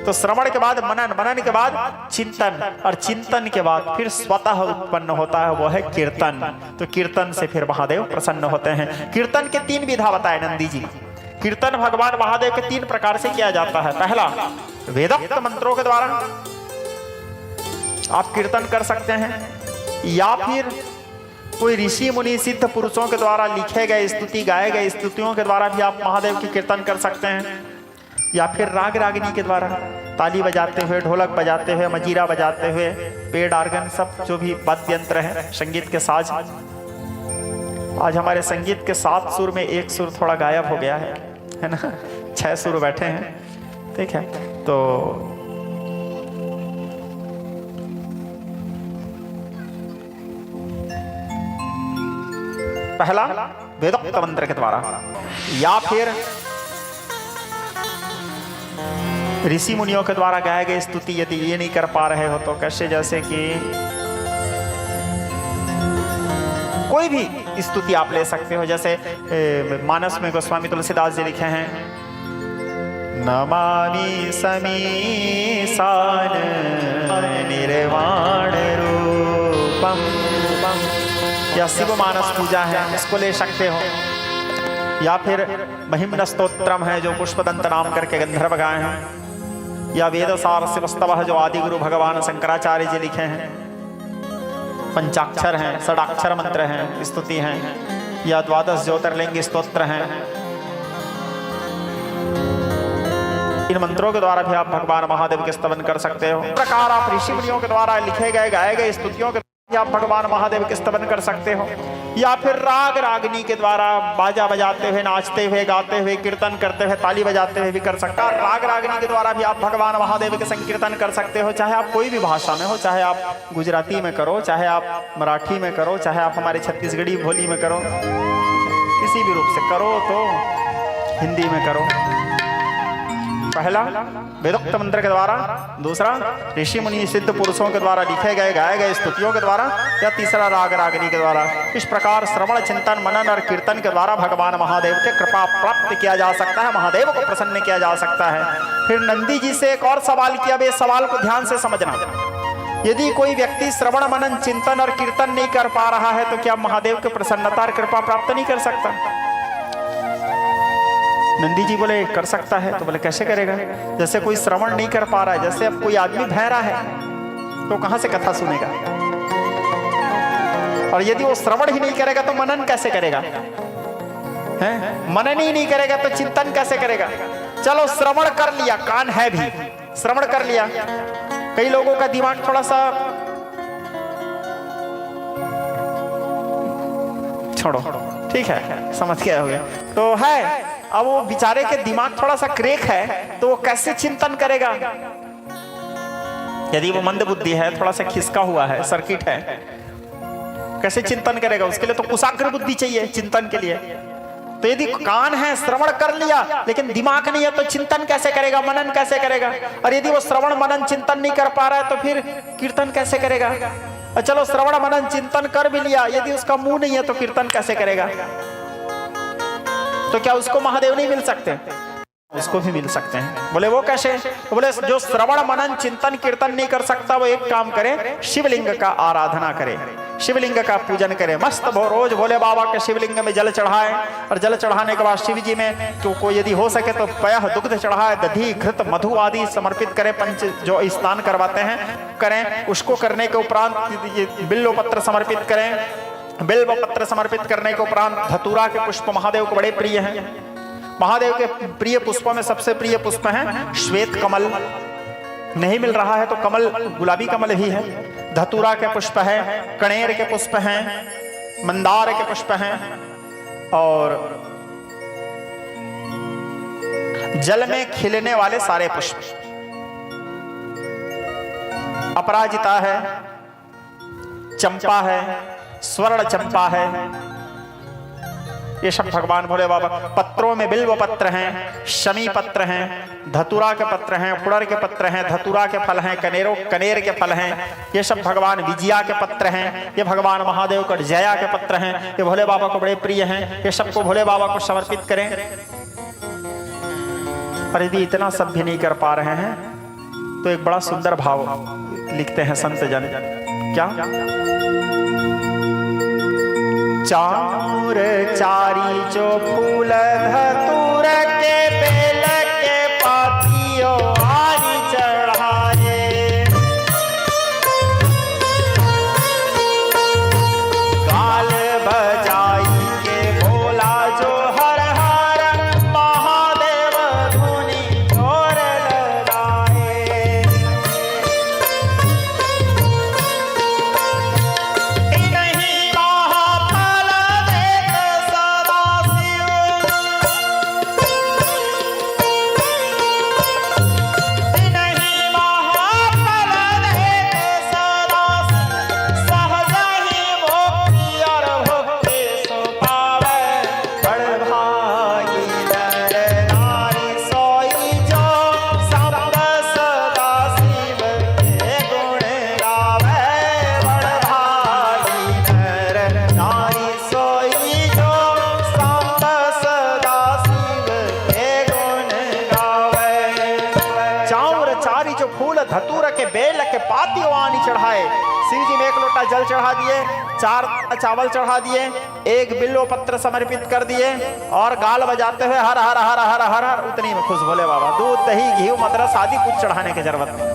तो श्रवण के बाद मनन, मनन के बाद चिंतन, और चिंतन के बाद फिर स्वतः उत्पन्न होता है वो है कीर्तन। तो कीर्तन से फिर महादेव प्रसन्न होते हैं। कीर्तन के 3 विधा बताए नंदी जी। कीर्तन भगवान महादेव के 3 प्रकार से किया जाता है। पहला, वेदोक्त मंत्रों के द्वारा आप कीर्तन कर सकते हैं, या फिर कोई ऋषि मुनि सिद्ध पुरुषों के द्वारा लिखे गए स्तुति, गाए गए स्तुतियों के द्वारा भी आप महादेव की कीर्तन कर सकते हैं, या फिर राग रागिनी के द्वारा ताली बजाते हुए, ढोलक बजाते हुए, मजीरा बजाते हुए, पेड़ आर्गन, सब जो भी वाद्य यंत्र है, संगीत के साज। आज हमारे संगीत के 7 सुर में एक सुर थोड़ा गायब हो गया है ना, 6 सुर बैठे हैं, ठीक है। तो पहला वेदोक्त मंत्र के द्वारा, या फिर ऋषि मुनियों के द्वारा गाए गए स्तुति। यदि ये नहीं कर पा रहे हो तो कैसे, जैसे कि कोई भी स्तुति आप ले सकते हो। जैसे मानस में गोस्वामी तुलसीदास जी लिखे हैं, नमामि समीसान निर्वाण रूपम, या शिव मानस पूजा है, इसको ले सकते हो। या फिर महिम्न स्तोत्रम है जो पुष्पदंत नाम करके गंधर्व गाए हैं, या वेदसार शिवस्तवः जो आदि गुरु भगवान शंकराचार्य जी लिखे हैं। पंचाक्षर हैं, षडाक्षर मंत्र हैं, स्तुति हैं, या 12 ज्योतिर्लिंग स्तोत्र हैं। इन मंत्रों के द्वारा भी आप भगवान महादेव के स्तवन कर सकते हो। इस प्रकार आप ऋषि मुनियों के द्वारा लिखे गए गाए गए स्तुतियों के आप भगवान महादेव के स्तवन कर सकते हो, या फिर राग रागिनी के द्वारा बाजा बजाते हुए, नाचते हुए, गाते हुए, कीर्तन करते हुए, ताली बजाते हुए भी कर सकते हो। राग रागिनी के द्वारा भी आप भगवान महादेव के संकीर्तन कर सकते हो, चाहे आप कोई भी भाषा में हो, चाहे आप गुजराती में करो, चाहे आप मराठी में करो, चाहे आप हमारे छत्तीसगढ़ी बोली में करो, किसी भी रूप से करो, तो हिंदी में करो। पहला वेदोक्त मंत्र के द्वारा, दूसरा ऋषि मुनि सिद्ध पुरुषों के द्वारा लिखे गए गाए गए स्तुतियों के द्वारा, या तीसरा राग रागिनी के द्वारा। इस प्रकार श्रवण, चिंतन, मनन और कीर्तन के द्वारा भगवान महादेव के कृपा प्राप्त किया जा सकता है, महादेव को प्रसन्न किया जा सकता है। फिर नंदी जी से एक और सवाल किया, अब इस सवाल को ध्यान से समझना। यदि कोई व्यक्ति श्रवण, मनन, चिंतन और कीर्तन नहीं कर पा रहा है तो क्या महादेव की प्रसन्नता और कृपा प्राप्त नहीं कर सकता? नंदी जी बोले कर सकता है। तो बोले कैसे करेगा? जैसे कोई श्रवण नहीं कर पा रहा है, जैसे अब कोई आदमी बहरा है तो कहां से कथा सुनेगा, और यदि वो श्रवण ही नहीं करेगा तो मनन कैसे करेगा? हैं? मनन ही नहीं करेगा तो चिंतन कैसे करेगा? चलो श्रवण कर लिया, कान है भी, श्रवण कर लिया। कई लोगों का दिमाग थोड़ा सा, छोड़ो, ठीक है, समझ गया हो गया तो है। अब वो बेचारे के दिमाग थोड़ा सा क्रेक है तो वो कैसे चिंतन करेगा? यदि वो मंद बुद्धि है, थोड़ा सा खिसका हुआ है, सर्किट है, कैसे चिंतन करेगा? उसके लिए तो कुशाग्र बुद्धि चाहिए चिंतन के लिए। तो यदि कान है, श्रवण कर लिया, लेकिन दिमाग नहीं है तो चिंतन कैसे करेगा, मनन कैसे करेगा? और यदि वो श्रवण मनन चिंतन नहीं कर पा रहा है तो फिर कीर्तन कैसे करेगा? और चलो श्रवण मनन चिंतन कर भी लिया, यदि उसका मुंह नहीं है तो कीर्तन कैसे करेगा? तो क्या उसको महादेव नहीं मिल सकते? उसको भी मिल सकते हैं। बोले वो कैसे? बोले जो श्रवण मनन चिंतन कीर्तन नहीं कर सकता वो एक काम करे, शिवलिंग का आराधना करे, शिवलिंग का पूजन करे, मस्त रोज भोले बाबा के शिवलिंग में जल चढ़ाए, और जल चढ़ाने के बाद शिव जी में को यदि हो सके तो पयः दुग्ध चढ़ाए, दधी घृत मधु आदि समर्पित करें, पंच जो स्नान करवाते हैं करें। उसको करने के उपरांत बिल्व पत्र समर्पित करें। बिल्व पत्र समर्पित करने के उपरांत धतूरा के पुष्प महादेव को बड़े प्रिय हैं। महादेव के प्रिय पुष्पों में सबसे प्रिय पुष्प है श्वेत कमल। नहीं मिल रहा है तो कमल, गुलाबी कमल भी है। धतूरा के पुष्प है, कणेर के पुष्प हैं, मंदार के पुष्प हैं, और जल में खिलने वाले सारे पुष्प। अपराजिता है, चंपा है, स्वर्ण चंपा है, ये सब भगवान भोले बाबा। पत्रों में बिल्व पत्र हैं, शमी पत्र हैं, धतूरा के पत्र हैं, पुड़र के पत्र हैं, धतूरा के फल हैं, कनेर के फल हैं। ये सब भगवान विजया के पत्र हैं, ये भगवान महादेव का जया के पत्र हैं, ये भोले बाबा को बड़े प्रिय हैं। ये सबको भोले बाबा को समर्पित करें। और यदि इतना सब भी नहीं कर पा रहे हैं तो एक बड़ा सुंदर भाव लिखते हैं संत जन। क्या? चाउर चारी जो फूल धतूर के बेल के पातियों आरी चढ़ाए, गाल बजाई के बोला जो हर हर महादेव धुनी जोर लगाए। धतूर के बेल के पातियों आनी चढ़ाए। शिव जी में एक लोटा जल चढ़ा दिए, 4 चावल चढ़ा दिए, 1 बिल्व पत्र समर्पित कर दिए, और गाल बजाते हुए हर हर हर हर हर हर। उतनी में खुश भोले बाबा। दूध दही घी मदरस आदि कुछ चढ़ाने की जरूरत नहीं।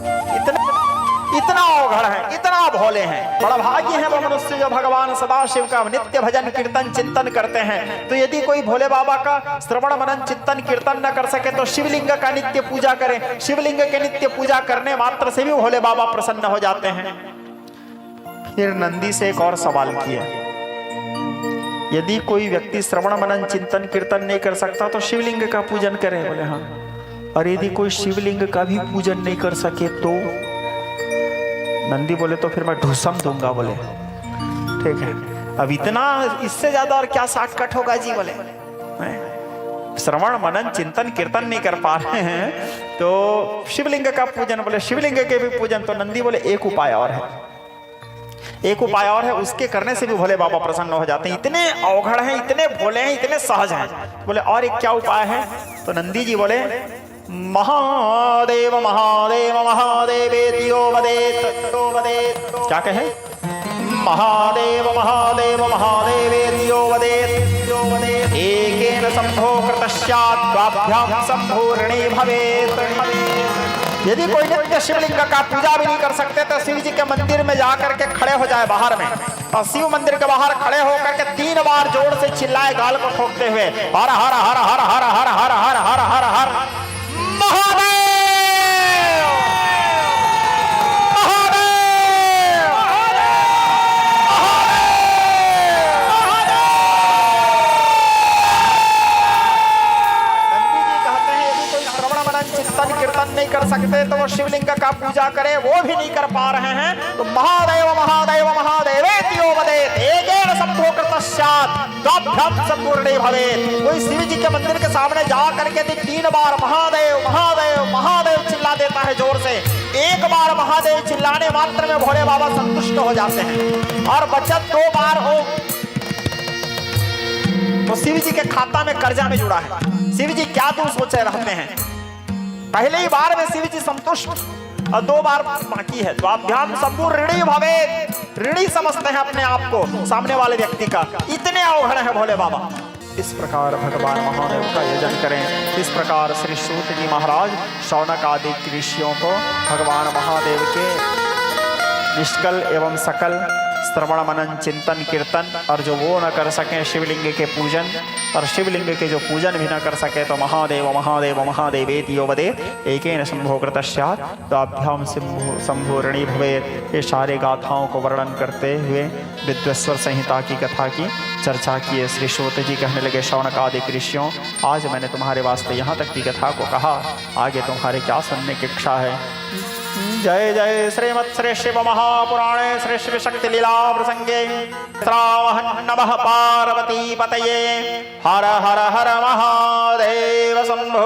इतना अवघड़ है, इतना भोले हैं। बड़ा भाग्य है वो मनुष्य जो भगवान सदाशिव का नित्य भजन कीर्तन चिंतन करते हैं। तो यदि कोई भोले बाबा का श्रवण मनन चिंतन कीर्तन न कर सके तो शिवलिंग का नित्य पूजा करें। शिवलिंग के नित्य पूजा करने मात्र से भी भोले बाबा प्रसन्न हो जाते हैं। फिर नंदी से एक और सवाल किया, यदि कोई व्यक्ति श्रवण मनन चिंतन कीर्तन नहीं कर सकता तो शिवलिंग का पूजन करे। बोले हाँ। और यदि कोई शिवलिंग का भी पूजन नहीं कर सके तो? नंदी बोले तो फिर मैं ढूसम दूंगा। बोले ठीक है, अब इतना, इससे ज्यादा और क्या शॉर्टकट होगा जी। बोले श्रवण मनन चिंतन कीर्तन नहीं कर पा रहे हैं तो शिवलिंग का पूजन। बोले शिवलिंग के भी पूजन। तो नंदी बोले एक उपाय और है, एक उपाय और है, उसके करने से भी भोले बाबा प्रसन्न हो जाते हैं। इतने अवघड़ हैं, इतने भोले हैं, इतने सहज हैं। बोले और एक क्या उपाय है? तो नंदी जी बोले महादेव महादेव महादेवेतियो वदेत। क्या कहे? महादेव महादेव महादेवेतियो वदेत। एकेन संभो कृतस्यात् द्वाभ्यां संभूर्णे भवेत्। यदि कोई नित्य शिवलिंग का पूजा भी नहीं कर सकते तो शिव जी के मंदिर में जाकर के खड़े हो जाए बाहर में, और शिव मंदिर के बाहर खड़े होकर के 3 बार जोर से चिल्लाए गाल को ठोकते हुए, हर हर हर हर हर हर हर हर हर हर हर महादेव महादेव चिंतन कीर्तन नहीं कर सकते तो वो शिवलिंग का पूजा करे, वो भी नहीं कर पा रहे हैं तो महादेव महादेव महादेवेतियो वदेत। एकेन संभो कृतस्यात् द्वाभ्यां संपूर्णे भवेत्। कोई शिव जी के मंदिर के सामने जा करके 3 बार महादेव महादेव महादेव चिल्ला देता है जोर से। 1 बार महादेव चिल्लाने मात्र में भोले बाबा संतुष्ट हो जाते हैं। और बचत 2 बार हो तो शिव जी के खाता में कर्जा में जुड़ा है। शिव जी क्या तुम सोचे रहते हैं? पहले ही बार में शिव जी संतुष्ट और 2 बार बाकी है। द्वाभ्याम संपूर्ण ऋणी भवे, ऋणी समझते हैं अपने आप को सामने वाले व्यक्ति का, इतने अवघड़ है भोले बाबा। इस प्रकार भगवान महादेव का यजन करें। इस प्रकार श्री सूत जी महाराज शौनक आदि ऋषियों को भगवान महादेव के निष्कल एवं सकल श्रवण मनन चिंतन कीर्तन, और जो वो न कर सकें शिवलिंग के पूजन, और शिवलिंग के जो पूजन भी न कर सके तो महादेव महादेव महादेवेति यो वदेत् एकेन शंभो कृतः स्यात् ताभ्याम शंभो ऋणी भवेत्। ये सारे गाथाओं को वर्णन करते हुए विद्वेश्वर संहिता की कथा की चर्चा किए। श्री सूत जी कहने लगे, शौनक आदि ऋषियों, आज मैंने तुम्हारे वास्ते यहाँ तक की कथा को कहा, आगे तुम्हारे क्या सुनने की इच्छा है? जय जय श्रीमत् श्री शिव महापुराणे श्री शिव शक्ति लीला प्रसंगे श्रावहन नमः पार्वती पतये। हर हर हर महादेव शंभो।